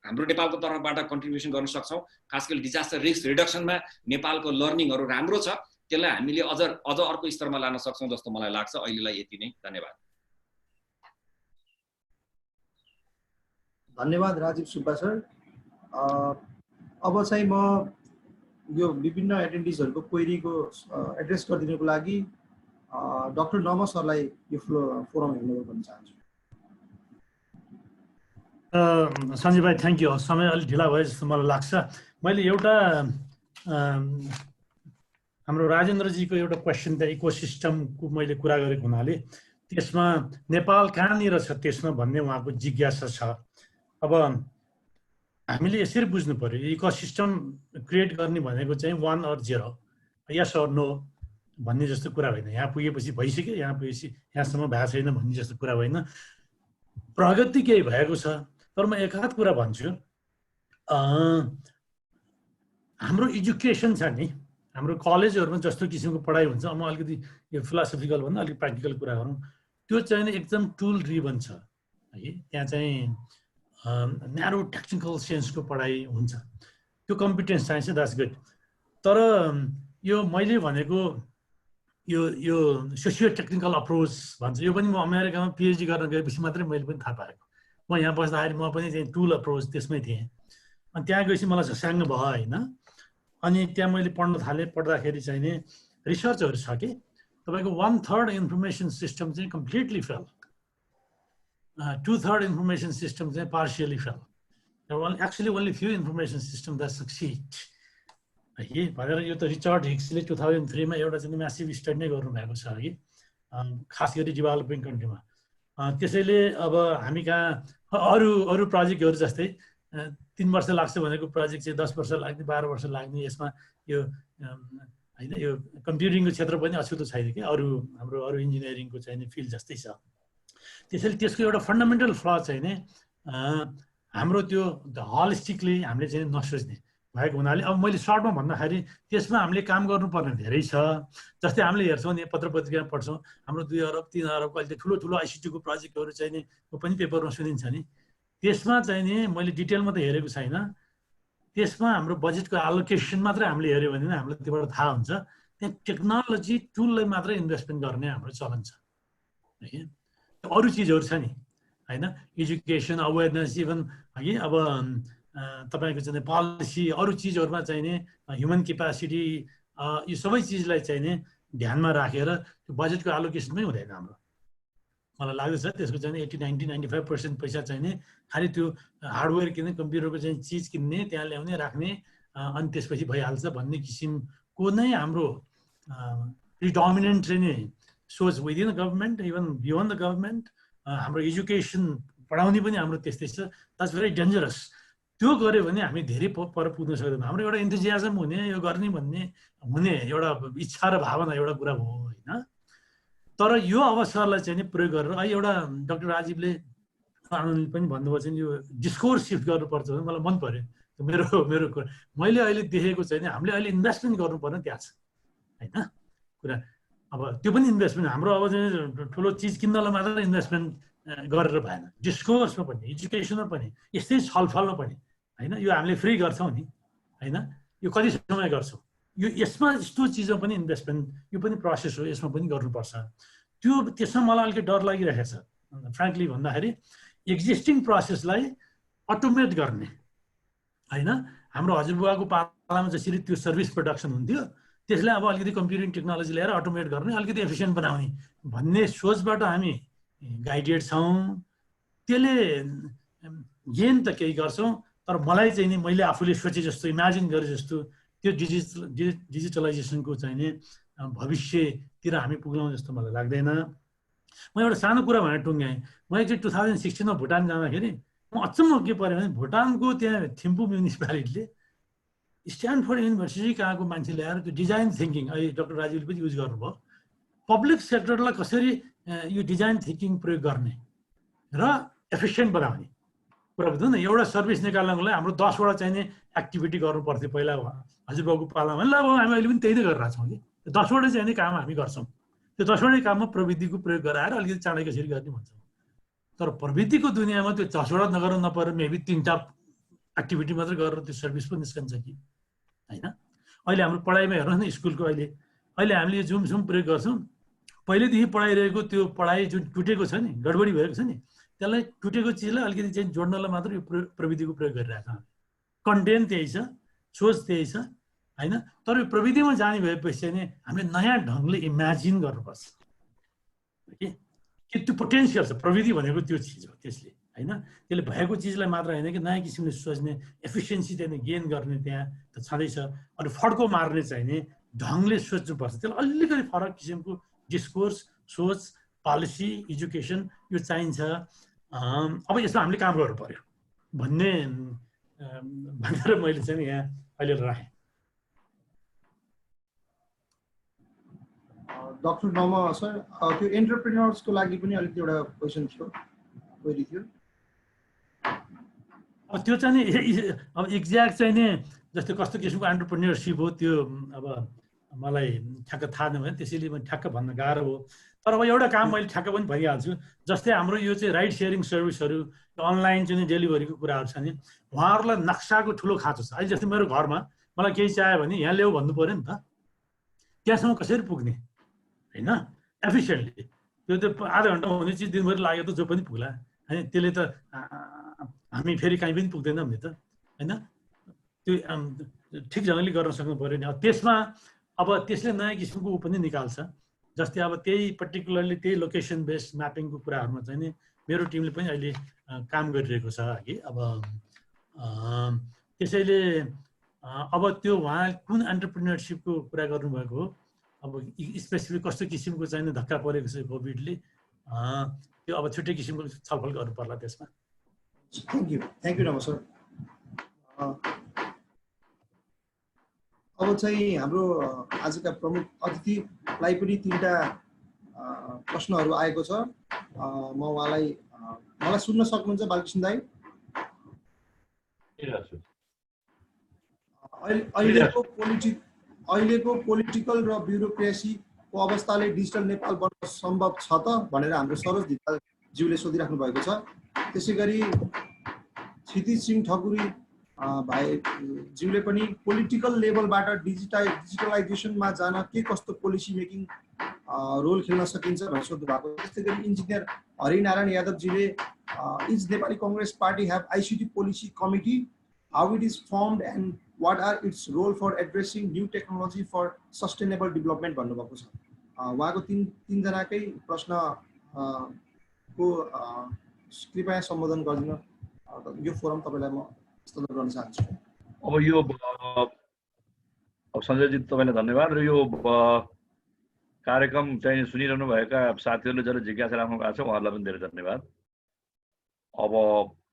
हाम्रो नेपालको तर्फबाट कन्ट्रिब्युसन गर्न सक्छौं। खास गरी डिजास्टर रिस्क रिडक्सनमा नेपालको लर्निङहरु राम्रो छ, त्यसलाई हामीले अझ अर्को स्तरमा लान सक्छौं जस्तो मलाई लाग्छ। अहिलेलाई यति नै, धन्यवाद। धन्यवाद राजीव सुब्बा सर। अब चाहिँ म यो विभिन्न एटेन्डिजहरुको क्वेरीको एड्रेस गरिदिनको लागि डाक्टर नम सरलाई यो फोरम हेर्नु भन्न चाहन्छु। सञ्जय भाइ थ्यांक यू। समय अलि ढिला भयो जस्तो मलाई लाग्छ। मैले एउटा हाम्रो राजेन्द्रजीको एउटा क्वेसन त इकोसिस्टमको मैले कुरा गरेको हुनाले त्यसमा नेपाल कहाँनिर छ त्यसमा भन्ने उहाँको जिज्ञासा छ। अब हामीले यसरी बुझ्नु पर्यो, इकोसिस्टम क्रिएट गर्ने भनेको चाहिँ 1 or 0, यस अर नो भन्ने जस्तो कुरा होइन। यहाँ पुगेपछि भइसक्यो, यहाँ पुगेपछि यहाँसम्म भएको छैन भन्ने जस्तो कुरा होइन। प्रगति केही भएको छ, तर म एक हात कुरा भन्छु, हाम्रो एजुकेसन छ नि, हाम्रो कलेजहरुमा जस्तो किसिमको पढाइ हुन्छ, म अलिकति यो फिलोसफिकल भन्दा अलिक प्र्याक्टिकल कुरा गरौँ, त्यो चाहिँ एकदम टुल ड्रिभन छ है। त्यहाँ चाहिँ न्यारो टेक्निकल सेन्सको पढाइ हुन्छ, त्यो कम्पिटेन्स चाहिन्छ, द्याट्स गुड। तर यो मैले भनेको यो सोसियो टेक्निकल अप्रोच भन्छ, यो पनि म अमेरिकामा पिएचडी गर्न गएपछि मात्रै मैले पनि थाहा पाएको। म यहाँ बस्दाखेरि म पनि चाहिँ टुल अप्रोच त्यसमै थिएँ। अनि त्यहाँ गएपछि मलाई झस्याङ्ग भयो होइन। अनि त्यहाँ मैले पढ्दाखेरि चाहिँ नि रिसर्चहरू छ कि तपाईँको 1/3 इन्फर्मेसन सिस्टम चाहिँ कम्प्लिटली फेल, 2/3 इन्फर्मेसन सिस्टम चाहिँ partially fail, actually only few information system that succeed है भनेर यो त रिचर्ड हिक्सले 2003 मा एउटा चाहिँ म्यासिभ स्टडी नै गर्नुभएको छ कि खास गरी डेभलपिङ कन्ट्रीमा। त्यसैले अब हामी कहाँ अरू प्रोजेक्टहरू जस्तै 3 वर्ष लाग्छ भनेको प्रोजेक्ट चाहिँ 10 वर्ष लाग्ने, 12 वर्ष लाग्ने, यसमा यो होइन यो कम्प्युटिङको क्षेत्र पनि अछुतो छैन कि हाम्रो इन्जिनियरिङको चाहिँ फिल्ड जस्तै छ। त्यसैले त्यसको एउटा फन्डामेन्टल फ्ल चाहिँ नि हाम्रो त्यो होलिस्टिकली हामीले चाहिँ नसोच्ने भएको हुनाले, अब मैले सर्टमा भन्दाखेरि त्यसमा हामीले काम गर्नुपर्ने धेरै छ। जस्तै हामीले हेर्छौँ नि पत्र पत्रिकामा पढ्छौँ, हाम्रो 2 अरब 3 अरबको अहिले ठुलो आइसिटीको प्रोजेक्टहरू चाहिँ नि पनि पेपरमा सुनिन्छ नि, त्यसमा चाहिँ नि मैले डिटेलमा त हेरेको छैन। त्यसमा हाम्रो बजेटको एलोकेसन मात्रै हामीले हेऱ्यो भने हामीलाई त्योबाट थाहा हुन्छ, त्यहाँ टेक्नोलोजी टुललाई मात्रै इन्भेस्टमेन्ट गर्ने हाम्रो चलन छ है। अरू चिजहरू छ नि होइन, एजुकेसन अवेरनेस इभन है, अब तपाईँको चाहिँ पोलिसी अरू चिजहरूमा चाहिँ नि ह्युमन क्यापासिटी यो सबै चिजलाई चाहिँ नि ध्यानमा राखेर त्यो बजेटको एलोकेसनमै हुँदैन हाम्रो। मलाई लाग्दछ त्यसको चाहिँ 80-90-95% पैसा चाहिँ नि खालि त्यो हार्डवेयर किन्ने, कम्प्युटरको चाहिँ चिज किन्ने, त्यहाँ ल्याउने राख्ने अनि त्यसपछि भइहाल्छ भन्ने किसिमको नै हाम्रो प्रिडोमिनेन्ट चाहिँ नि सोच within the government, even beyond the government. हाम्रो एजुकेसन पढाउने पनि हाम्रो त्यस्तै छ, द्याट्स भेरी डेन्जरस। त्यो गऱ्यो भने हामी धेरै पर पुग्न सक्दैनौँ। हाम्रो एउटा इन्थुजियाजम हुने, यो गर्ने भन्ने हुने एउटा इच्छा र भावना एउटा कुरा हो होइन। तर यो अवसरलाई चाहिँ नि प्रयोग गरेर अहिले एउटा डाक्टर राजीवले आनन्दले पनि भन्नुभयो चाहिँ यो डिस्कोर्स सिफ्ट गर्नुपर्छ भने मलाई मन पर्यो। मेरो कुरा मैले अहिले देखेको चाहिँ नि हामीले अहिले इन्भेस्टमेन्ट गर्नुपर्ने त्यहाँ छ होइन कुरा। अब त्यो पनि इन्भेस्टमेन्ट हाम्रो अब चाहिँ ठुलो चिज किन्नलाई मात्र इन्भेस्टमेन्ट गरेर भएन, डिस्कोर्समा पनि, एजुकेसनमा पनि, यस्तै छलफलमा पनि होइन। यो हामीले फ्री गर्छौँ नि होइन, यो कति समय गर्छौँ, यो यसमा यस्तो चिजमा पनि इन्भेस्टमेन्ट, यो पनि प्रोसेस हो, यसमा पनि गर्नुपर्छ। त्यसमा मलाई अलिकति डर लागिरहेको छ फ्रेङ्कली भन्दाखेरि, एक्जिस्टिङ प्रोसेसलाई अटोमेट गर्ने होइन। हाम्रो हजुरबुवाको पालामा जसरी त्यो सर्भिस प्रोडक्सन हुन्थ्यो त्यसलाई अब अलिकति कम्प्युटिङ टेक्नोलोजी ल्याएर अटोमेट गर्ने, अलिकति एफिसियन्ट बनाउने भन्ने सोचबाट हामी गाइडेड छौँ। त्यसले गेन त केही गर्छौँ, तर मलाई चाहिँ नि मैले आफूले सोचे जस्तो, इमेजिन गरे जस्तो त्यो डिजिटलाइजेसनको चाहिँ नि भविष्यतिर हामी पुग्छौँ जस्तो मलाई लाग्दैन। म एउटा सानो कुरा भनेर टुङ्ग्याएँ। म एकचोटि 2016 मा भुटान जाँदाखेरि म अचम्म के पऱ्यो भने भुटानको त्यहाँ थिम्पू म्युनिसिपालिटीले स्ट्यान्डफोर्ड युनिभर्सिटी कहाँको मान्छे ल्याएर त्यो डिजाइन थिङ्किङ, अहिले डाक्टर राजीवले पनि युज गर्नुभयो, पब्लिक सेक्टरलाई कसरी यो डिजाइन थिङ्किङ प्रयोग गर्ने र एफिसियन्ट बनाउने कुरा बुझ्नु न। एउटा सर्भिस निकाल्नको लागि हाम्रो 10 वटा चाहिने एक्टिभिटी गर्नु पर्थ्यो पहिला हजुरबाबुको पालामा। ल अब हामी अहिले पनि त्यही नै गरिरहेको छौँ कि 10 वटा चाहिने काम हामी गर्छौँ। त्यो 10 वटै काममा प्रविधिको प्रयोग गराएर अलिकति चाँडै कसरी गर्ने भन्छौँ। तर प्रविधिको दुनियाँमा त्यो 10 वटा नगर्नु नपरेर मेबी 3टा एक्टिभिटी मात्रै गरेर त्यो सर्भिस पनि निस्कन्छ कि होइन। अहिले हाम्रो पढाइमा हेर्नुहोस् न, स्कुलको अहिले हामीले यो जुम प्रयोग गर्छौँ। पहिलेदेखि पढाइरहेको त्यो पढाइ जुन टुटेको छ नि, गडबडी भएको छ नि, त्यसलाई टुटेको चिजलाई अलिकति चाहिँ जोड्नलाई मात्र यो प्रविधिको प्रयोग गरिरहेको छ। कन्टेन्ट त्यही छ, सोच त्यही छ होइन। तर यो प्रविधिमा जाने भएपछि चाहिँ हामीले नयाँ ढङ्गले इमेजिन गर्नुपर्छ कि त्यो पोटेन्सियल छ। प्रविधि भनेको त्यो चिज हो, त्यसले होइन, त्यसले भएको चिजलाई मात्र होइन कि नयाँ किसिमले सोच्ने, एफिसियन्सी चाहिँ गेन गर्ने त्यहाँ त छँदैछ। अनि फड्को मार्ने चाहिने ढङ्गले सोच्नुपर्छ। त्यसलाई अलिकति फरक किसिमको डिस्कोर्स, सोच, पोलिसी, एजुकेसन यो चाहिन्छ। अब यसमा हामीले काम गर्नु पर्यो भनेर मैले चाहिँ यहाँ अहिले राखेँ। डाक्टर नर्मा सर, त्यो एन्टरप्रेन्योर्सको लागि पनि अलिकति एउटा क्वेसन थियो, क्वेरी थियो। अब त्यो चाहिँ नि अब एक्ज्याक्ट चाहिँ नि जस्तो कस्तो किसिमको एन्टरप्रेन्योरसिप हो त्यो अब मलाई ठ्याक्क थाहा नभए त्यसैले म ठ्याक्क भन्न गाह्रो हो। तर अब एउटा काम मैले ठ्याक्क पनि भनिहाल्छु, जस्तै हाम्रो यो चाहिँ राइड सेयरिङ सर्भिसहरू अनलाइन चाहिँ डेलिभरीको कुराहरू छ नि, उहाँहरूलाई नक्साको ठुलो खाँचो छ। अहिले जस्तै मेरो घरमा मलाई केही चाहियो भने यहाँ ल्याऊ भन्नु पऱ्यो नि त, त्यहाँसम्म कसरी पुग्ने होइन एफिसियन्टली। त्यो त आधा घन्टा हुने चिज दिनभरि लाग्यो त जो पनि पुग्ला होइन, त्यसले त हामी फेरि कहीँ पनि पुग्दैनौँ नि त होइन। त्यो ठिकसँगले गर्न सक्नु पऱ्यो नि। अब त्यसमा अब त्यसले नयाँ किसिमको ऊ पनि निकाल्छ। जस्तै अब त्यही पर्टिकुलरली त्यही लोकेसन बेस्ड म्यापिङको कुराहरूमा चाहिँ नि मेरो टिमले पनि अहिले काम गरिरहेको छ कि। अब त्यसैले अब त्यो उहाँ कुन एन्टरप्रेन्योरसिपको कुरा गर्नुभएको हो, अब स्पेसिफिक कस्तो किसिमको चाहिँ धक्का परेको छ कोभिडले, त्यो अब छुट्टै किसिमको छलफल गर्नु पर्ला त्यसमा। Thank you Raman sir. अब चाहिँ हाम्रो आजका प्रमुख अतिथिलाई पनि 3टा प्रश्नहरू आएको छ। म उहाँलाई मलाई सुन्न सक्नुहुन्छ बालकृष्ण दाइ? अहिलेको पोलिटिकल र ब्युरोक्रेसीको अवस्थाले डिजिटल नेपाल बन्न सम्भव छ त भनेर हाम्रो सरोज धिकालज्यूले सोधिराख्नु भएको छ। त्यसै गरी क्षितिज सिंह ठकुरी भाइज्यूले पनि पोलिटिकल लेभलबाट डिजिटलाइजेसनमा जान के कस्तो पोलिसी मेकिङ रोल खेल्न सकिन्छ भनेर सोध्नु भएको। त्यस्तै गरी इन्जिनियर हरिनारायण यादवजीले is Nepali Congress party have ICT policy committee, how it is formed and what are its role for addressing new technology for sustainable development भन्नुभएको छ। उहाँको तीन जनाकै प्रश्न को कृपया सम्बोधन गरिदिन यो फोरम तपाईलाई म हस्तान्तरण गर्न चाहन्छु। अब यो सञ्जयजी तपाईलाई धन्यवाद। र यो कार्यक्रम चाहिँ सुनिरहनु भएका साथीहरूले जसले जिज्ञासा राख्नु भएको छ उहाँहरूलाई पनि धेरै धन्यवाद। अब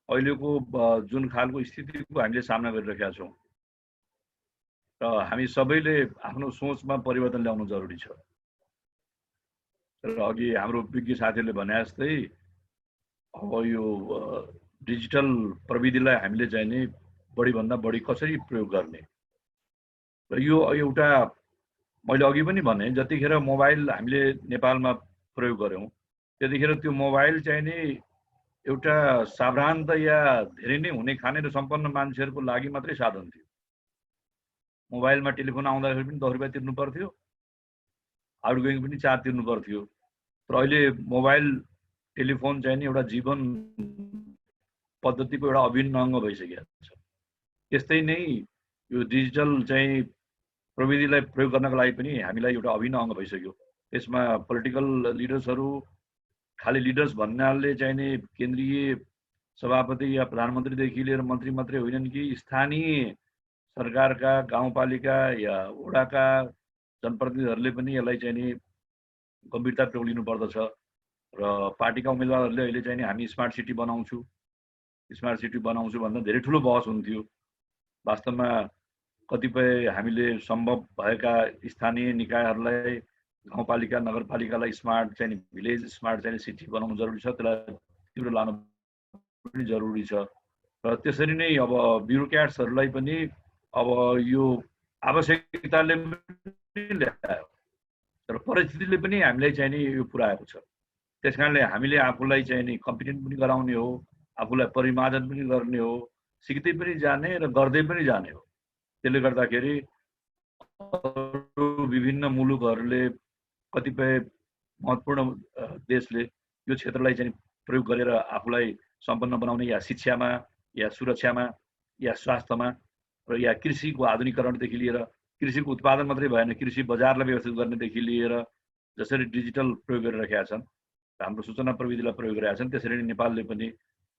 अहिलेको जुन खालको स्थितिको हामीले सामना गरिरहेका छौँ र हामी सबैले आफ्नो सोचमा परिवर्तन ल्याउनु जरुरी छ। र अघि हाम्रो विज्ञ साथीहरूले भने जस्तै अब यो डिजिटल प्रविधिलाई हामीले चाहिँ नि बढीभन्दा बढी कसरी प्रयोग गर्ने र यो एउटा मैले अघि पनि भने जतिखेर मोबाइल हामीले नेपालमा प्रयोग गर्यौं त्यतिखेर त्यो मोबाइल चाहिँ नि एउटा साधारण या धेरै नै हुने खाने र सम्पन्न मान्छेहरूको लागि मात्रै साधन थियो। मोबाइलमा टेलिफोन आउँदाखेरि पनि 10 रुपैयाँ तिर्नु पर्थ्यो, आउटगोइङ पनि चार्ज तिर्नु पर्थ्यो। तर अहिले मोबाइल टेलिफोन चाहिँ नि एउटा जीवन पद्धतिको एउटा अभिन्न अङ्ग भइसकेको छ। त्यस्तै नै यो डिजिटल चाहिँ प्रविधिलाई प्रयोग गर्नको लागि पनि हामीलाई एउटा अभिन्न अङ्ग भइसक्यो। त्यसमा पोलिटिकल लिडर्सहरू खाली लिडर्स भन्नाले चाहिँ नि केन्द्रीय सभापति या प्रधानमन्त्रीदेखि लिएर मन्त्री मात्रै होइनन् कि स्थानीय सरकारका गाउँपालिका या वडाका जनप्रतिनिधिहरूले पनि यसलाई चाहिँ नि गम्भीरतापूर्वक लिनुपर्दछ। र पार्टीका उम्मेदवारहरूले अहिले चाहिँ नि हामी स्मार्ट सिटी बनाउँछु भन्दा धेरै ठुलो बहस हुन्थ्यो। वास्तवमा कतिपय हामीले सम्भव भएका स्थानीय निकायहरूलाई गाउँपालिका नगरपालिकालाई स्मार्ट चाहिँ भिलेज स्मार्ट चाहिँ सिटी बनाउनु जरुरी छ, त्यसलाई तीव्र लानु पनि जरुरी छ। र त्यसरी नै अब ब्युरोक्र्याट्सहरूलाई पनि अब यो आवश्यकताले ल्यायो तर परिस्थितिले पनि हामीलाई चाहिँ नि यो पुर्याएको छ। त्यसकारणले हामीले आफूलाई चाहिँ नि कम्पिटेन्ट पनि गराउने हो, आफूलाई परिमार्जन पनि गर्ने हो, सिक्दै पनि जाने र गर्दै पनि जाने हो। त्यसले गर्दाखेरि विभिन्न मुलुकहरूले कतिपय महत्त्वपूर्ण देशले यो क्षेत्रलाई चाहिँ प्रयोग गरेर आफूलाई सम्पन्न बनाउने या शिक्षामा या सुरक्षामा या स्वास्थ्यमा र या कृषिको आधुनिकीकरणदेखि लिएर कृषिको उत्पादन मात्रै भएन कृषि बजारलाई व्यवस्थित गर्नेदेखि लिएर जसरी डिजिटल प्रयोग गरिरहेका छन्, हाम्रो सूचना प्रविधिलाई प्रयोग गरिरहेका छन्, त्यसरी नै नेपालले पनि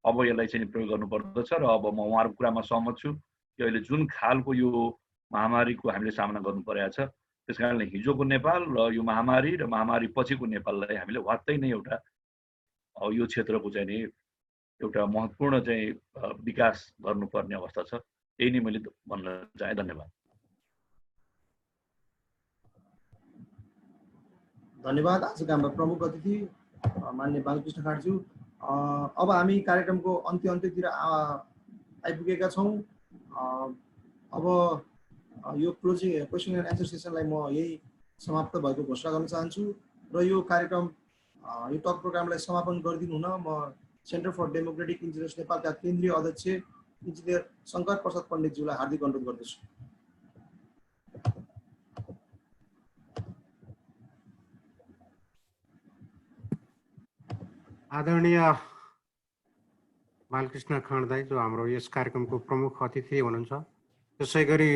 अब यसलाई चाहिँ प्रयोग गर्नुपर्दछ। र अब म उहाँहरूको कुरामा सहमत छु कि अहिले जुन खालको यो महामारीको हामीले सामना गर्नु परेको छ त्यसकारणले हिजोको नेपाल र यो महामारी र महामारी पछिको नेपाललाई हामीले वास्तै नै एउटा यो क्षेत्रको चाहिँ नि एउटा महत्त्वपूर्ण चाहिँ विकास गर्नुपर्ने अवस्था छ। यही नै मैले भन्न चाहे। धन्यवाद। धन्यवाद आजका हाम्रा प्रमुख अतिथि माननीय बालकृष्ण खाँडज्यू। अब हामी कार्यक्रमको अन्त्यतिर आइपुगेका छौँ। अब यो क्वेसन एन्ड एन्सर सेसनलाई म यही समाप्त भएको घोषणा गर्न चाहन्छु र यो कार्यक्रम यो टक प्रोग्रामलाई समापन गरिदिनु हुन म सेन्टर फर डेमोक्रेटिक इन्जिनियर्स नेपालका केन्द्रीय अध्यक्ष इन्जिनियर शङ्कर प्रसाद पण्डितज्यूलाई हार्दिक अनुरोध गर्दछु। आदरणीय बालकृष्ण खण्डदाई जो हाम्रो यस कार्यक्रमको प्रमुख अतिथि हुनुहुन्छ, त्यसै गरी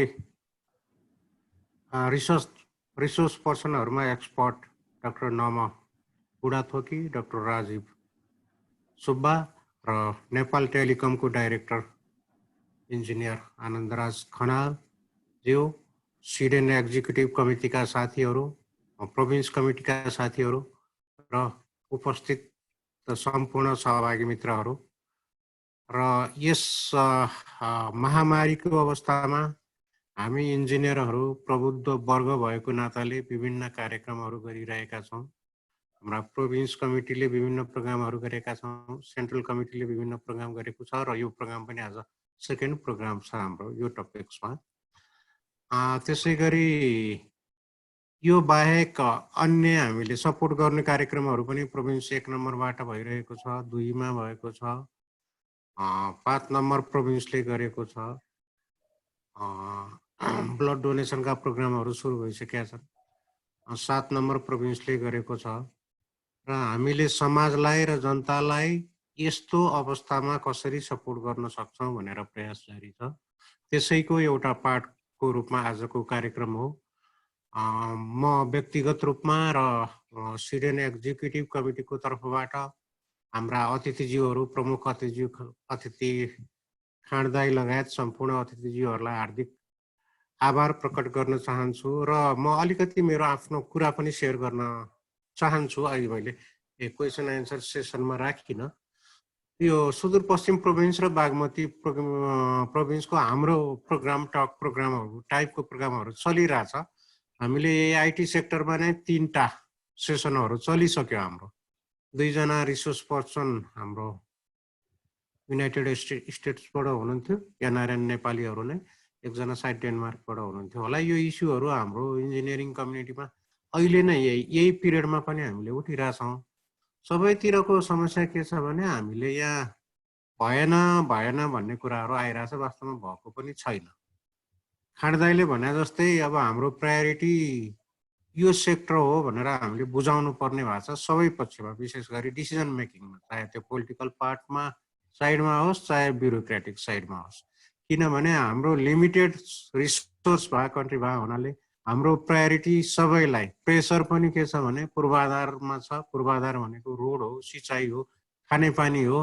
रिसोर्स पर्सनहरूमा एक्सपर्ट डाक्टर नमा बुढाथोकी, डाक्टर राजीव सुब्बा र नेपाल टेलिकमको डाइरेक्टर इन्जिनियर आनन्दराज खनाल ज्यू, सिडेन एक्जिक्युटिभ कमिटीका साथीहरू, प्रोभिन्स कमिटीका साथीहरू र उपस्थित सम्पूर्ण सहभागी मित्रहरू र यस महामारीको अवस्थामा हामी इन्जिनियरहरू प्रबुद्ध वर्ग भएको नाताले विभिन्न कार्यक्रमहरू गरिरहेका छौँ। हाम्रा प्रोभिन्स कमिटीले विभिन्न प्रोग्रामहरू गरेका छौँ, सेन्ट्रल कमिटीले विभिन्न प्रोग्राम गरेको छ र यो प्रोग्राम पनि आज सेकेन्ड प्रोग्राम छ हाम्रो यो टपिक्समा। त्यसै गरी यो बाहेक अन्य हामीले सपोर्ट गर्ने कार्यक्रमहरू पनि प्रोभिन्स 1 नम्बरबाट भइरहेको छ, 2मा भएको छ, 5 नम्बर प्रोभिन्सले गरेको छ, ब्लड डोनेसनका प्रोग्रामहरू सुरु भइसकेका छन्, 7 नम्बर प्रोभिन्सले गरेको छ र हामीले समाजलाई र जनतालाई यस्तो अवस्थामा कसरी सपोर्ट गर्न सक्छौँ भनेर प्रयास जारी छ। त्यसैको एउटा पार्टको रूपमा आजको कार्यक्रम हो। म व्यक्तिगत रूपमा र सिडेन एक्जिक्युटिभ कमिटीको तर्फबाट हाम्रा अतिथिज्यूहरू, प्रमुख अतिथि खाँडदाई लगायत सम्पूर्ण अतिथिज्यूहरूलाई हार्दिक आभार प्रकट गर्न चाहन्छु र म अलिकति मेरो आफ्नो कुरा पनि सेयर गर्न चाहन्छु। अहिले मैले क्वेसन एन्सर सेसनमा राखिन। यो सुदूरपश्चिम प्रोभिन्स र बागमती प्रोभिन्सको हाम्रो प्रोग्राम टक प्रोग्रामहरू टाइपको प्रोग्रामहरू चलिरहेछ। हामीले आइटी सेक्टरमा नै 3टा सेसनहरू चलिसक्यो। हाम्रो 2 जना रिसोर्स पर्सन हाम्रो युनाइटेड स्टेट्सबाट हुनुहुन्थ्यो, एनआरएन नेपालीहरू नै, 1 जना सायद डेनमार्कबाट हुनुहुन्थ्यो होला। यो इस्युहरू हाम्रो इन्जिनियरिङ कम्युनिटीमा अहिले नै यही पिरियडमा पनि हामीले उठिरहेछौँ। सबैतिरको समस्या के छ भने हामीले यहाँ भएन भन्ने कुराहरू आइरहेछ, वास्तवमा भएको पनि छैन। खाँडदाईले भने जस्तै अब हाम्रो प्रायोरिटी यो सेक्टर हो भनेर हामीले बुझाउनु पर्ने भएको छ सबै पक्षमा, विशेष गरी डिसिजन मेकिङमा, चाहे त्यो पोलिटिकल पार्टमा साइडमा होस् चाहे ब्युरोक्रेटिक साइडमा होस्। किनभने हाम्रो लिमिटेड रिसोर्स भएको कन्ट्री भएको हुनाले हाम्रो प्रायोरिटी सबैलाई प्रेसर पनि के छ भने पूर्वाधारमा छ। पूर्वाधार भनेको रोड हो, सिँचाइ हो, खानेपानी हो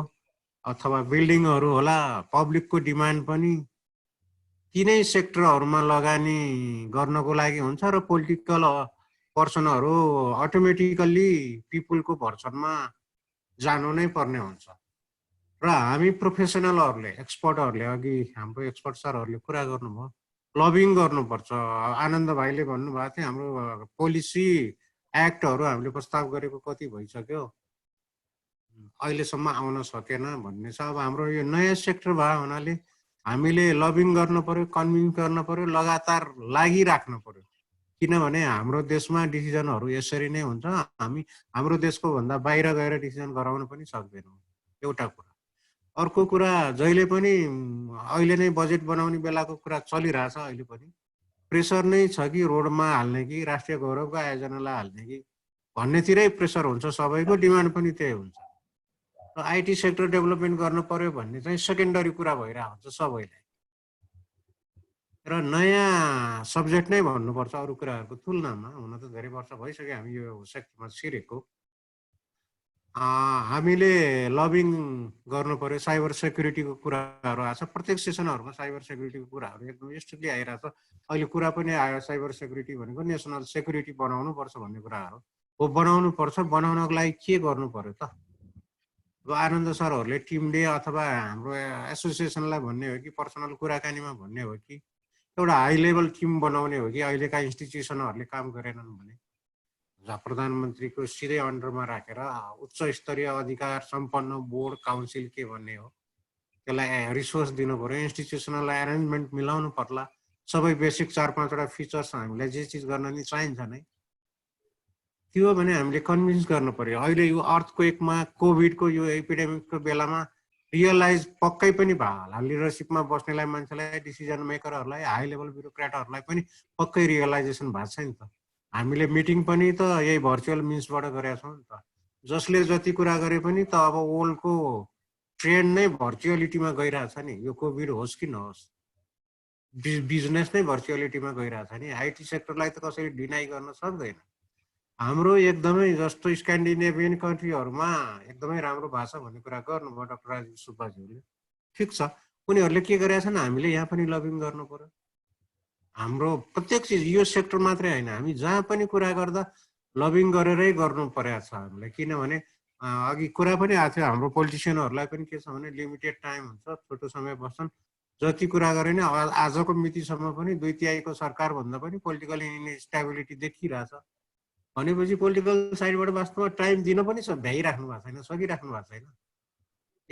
अथवा बिल्डिङहरू होला। पब्लिकको डिमान्ड पनि तिनै सेक्टरहरूमा लगानी गर्नको लागि हुन्छ र पोलिटिकल पर्सनहरू अटोमेटिकल्ली पिपुलको भर्सनमा जानु नै पर्ने हुन्छ। र हामी प्रोफेसनलहरूले, एक्सपर्टहरूले, अघि हाम्रो एक्सपर्ट सरहरूले कुरा गर्नुभयो, लबिङ गर्नुपर्छ। आनन्द भाइले भन्नुभएको थियो हाम्रो पोलिसी एक्टहरू हामीले प्रस्ताव गरेको कति भइसक्यो, अहिलेसम्म आउन सकेन भन्ने छ। अब हाम्रो यो नयाँ सेक्टर भएको हुनाले हामीले लबिङ गर्नु पर्यो, कन्भिन्स गर्नु पर्यो, लगातार लागिराख्नु पर्यो। किनभने हाम्रो देशमा डिसिजनहरू यसरी नै हुन्छ। हामी हाम्रो देशको भन्दा बाहिर गएर डिसिजन गराउन पनि सक्दैनौँ, एउटा कुरा। अर्को कुरा, जहिले पनि अहिले नै बजेट बनाउने बेलाको कुरा चलिरहेछ। अहिले पनि प्रेसर नै छ कि रोडमा हाल्ने कि राष्ट्रिय गौरवको आयोजनालाई हाल्ने कि भन्नेतिरै प्रेसर हुन्छ, सबैको डिमान्ड पनि त्यही हुन्छ। र आइटी सेक्टर डेभलपमेन्ट गर्नु पर्यो भन्ने चाहिँ सेकेन्डरी कुरा भइरहेको हुन्छ सबैलाई। र नयाँ सब्जेक्ट नै भन्नुपर्छ अरू कुराहरूको तुलनामा। हुन त धेरै वर्ष भइसक्यो हामी यो सेक्टरमा छिरेको। हामीले लबिङ गर्नु पर्यो। साइबर सेक्युरिटीको कुराहरू आएको छ, प्रत्येक सेसनहरूमा साइबर सेक्युरिटीको कुराहरू एकदम स्ट्रिक्टली आइरहेछ। अहिले कुरा पनि आयो, साइबर सेक्युरिटी भनेको नेसनल सेक्युरिटी बनाउनुपर्छ भन्ने कुराहरू हो। बनाउनु पर्छ, बनाउनको लागि के गर्नु पर्यो त? अब आनन्द सरहरूले टिम डे अथवा हाम्रो एसोसिएसनलाई भन्ने हो कि पर्सनल कुराकानीमा भन्ने हो कि एउटा हाई लेभल टिम बनाउने हो कि अहिलेका इन्स्टिट्युसनहरूले काम गरेनन् भने प्रधानमन्त्रीको सिधै अन्डरमा राखेर उच्च स्तरीय अधिकार सम्पन्न बोर्ड काउन्सिल के भन्ने हो। त्यसलाई रिसोर्स दिनु पर्यो, इन्स्टिट्युसनल एरेन्जमेन्ट मिलाउनु पर्ला, सबै बेसिक 4-5 फिचर्स हामीलाई जे चिज गर्न नि चाहिन्छ नै त्यो भने हामीले कन्भिन्स गर्नु पर्यो। अहिले यो अर्थक्वेकमा कोभिडको यो एपिडेमिकको बेलामा रियलाइज पक्कै पनि भयो होला, लिडरसिपमा बस्नेलाई मान्छेलाई, डिसिजन मेकरहरूलाई, हाई लेभल ब्युरोक्रेटहरूलाई पनि पक्कै रियलाइजेसन भएको छ नि त। हामीले मिटिङ पनि त यही भर्चुअल मिन्सबाट गरेका छौँ नि त। जसले जति कुरा गरे पनि त अब वर्ल्डको ट्रेन्ड नै भर्चुअलिटीमा गइरहेछ नि, यो कोभिड होस् कि नहोस्, बिजनेस नै भर्चुअलिटीमा गइरहेछ नि। आइटी सेक्टरलाई त कसैले डिनाइ गर्न सक्दैन। हाम्रो एकदमै जस्तो स्क्यान्डिनेभियन कन्ट्रीहरूमा एकदमै राम्रो भाषा भन्ने कुरा गर्नुभयो डाक्टर राजीव सुब्बाज्यूले, ठिक छ, उनीहरूले के गरेका छन् हामीले यहाँ पनि लबिङ गर्नु पर्यो। हाम्रो प्रत्येक चिज यो सेक्टर मात्रै होइन, हामी जहाँ पनि कुरा गर्दा लबिङ गरेरै गर्नु परेको छ हामीलाई। किनभने अघि कुरा पनि आएको थियो, हाम्रो पोलिटिसियनहरूलाई पनि के छ भने लिमिटेड टाइम हुन्छ, छोटो समय बस्छन्, जति कुरा गरे नि आजको मितिसम्म पनि 2/3 सरकार भन्दा पनि पोलिटिकल इन्स्टेबिलिटी देखिरहेछ भनेपछि पोलिटिकल साइडबाट वास्तवमा टाइम दिन पनि भ्याइराख्नु भएको छैन, सकिराख्नु भएको छैन।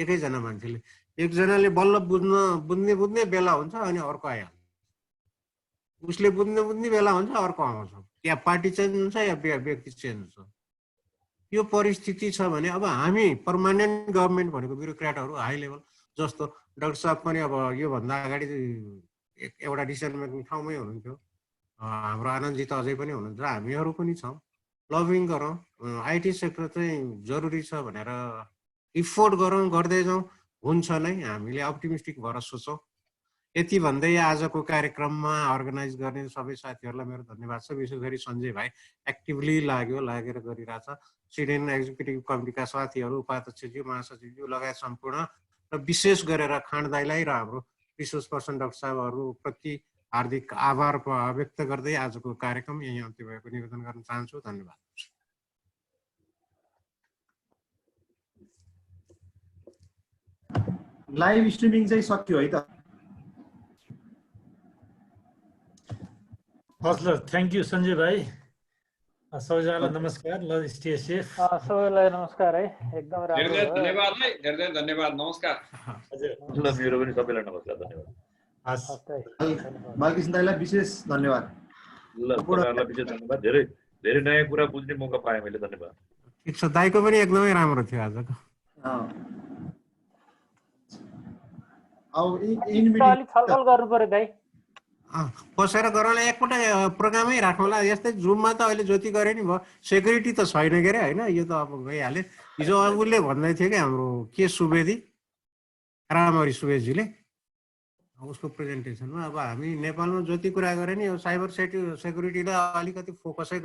एकैजना मान्छेले, एकजनाले बल्ल बुझ्ने बेला हुन्छ अनि अर्को आइहाल्छ, उसले बुझ्ने बेला हुन्छ अर्को आउँछ, या पार्टी चेन्ज हुन्छ या व्यक्ति चेन्ज हुन्छ। यो परिस्थिति छ भने अब हामी पर्मानेन्ट गभर्मेन्ट भनेको ब्युरोक्रेटहरू हाई लेभल जस्तो डाक्टर साहब पनि अब योभन्दा अगाडि एउटा डिसिजन मेकिङ ठाउँमै हुनुहुन्थ्यो, हाम्रो आनन्दजी त अझै पनि हुनुहुन्छ, हामीहरू पनि छौँ। लबिङ गरौँ, आइटी सेक्टर चाहिँ जरुरी छ भनेर इफोर्ट गरौँ, गर्दै जाउँ, हुन्छ नै, हामीले अप्टिमिस्टिक भएर सोचौँ। यति भन्दै आजको कार्यक्रममा अर्गनाइज गर्ने सबै साथीहरूलाई मेरो धन्यवाद छ। विशेष गरी सञ्जय भाइ एक्टिभली लागेर गरिरहेछ, सिडेन एक्जिक्युटिभ कमिटीका साथीहरू, उपाध्यक्षज्यू, महासचिवज्यू लगायत सम्पूर्ण, र विशेष गरेर खाँड दाइलाई र हाम्रो रिसोर्स पर्सन डाक्टर साहबहरूप्रति हार्दिक आभार व्यक्त गर्दै आजको कार्यक्रम यही अन्त्य भएको निवेदन गर्न चाहन्छु। धन्यवाद। लाइभ स्ट्रिमिङ चाहिँ सक्यो है त? हस् ल, थ्याङ्क यू सञ्जय भाइ, सबैजनालाई नमस्कार, ल स्टे सेफ। सबैलाई नमस्कार है, एकदम राम्रो धेरै धन्यवाद है, धेरै धन्यवाद, नमस्कार। ल मेरो पनि सबैलाई नमस्कार, धन्यवाद। बालकृष्ण दाइलाई विशेष धन्यवाद। ल तपाईँहरूलाई विशेष धन्यवाद, धेरै नयाँ कुरा बुझ्ने मौका पाएँ मैले, धन्यवाद। ठिक छ, दाइको पनि एकदमै राम्रो थियो आजको। अलिक छलफल गर्नु पर्यो दाइ, बसेर गरौँला, एकपल्ट प्रोग्रामै राखौँला। यस्तै जुममा त अहिले जति गरे नि भयो, सेक्युरिटी त छैन के अरे होइन, यो त अब गइहाल्यो। हिजो उसले भन्दै थियो कि हाम्रो के सुवेदी, रामहरि सुवेदीले, उसको प्रेजेन्टेसनमा अब हामी नेपालमा जति कुरा गरे नि साइबर सेक्युरिटीलाई अलिकति फोकसै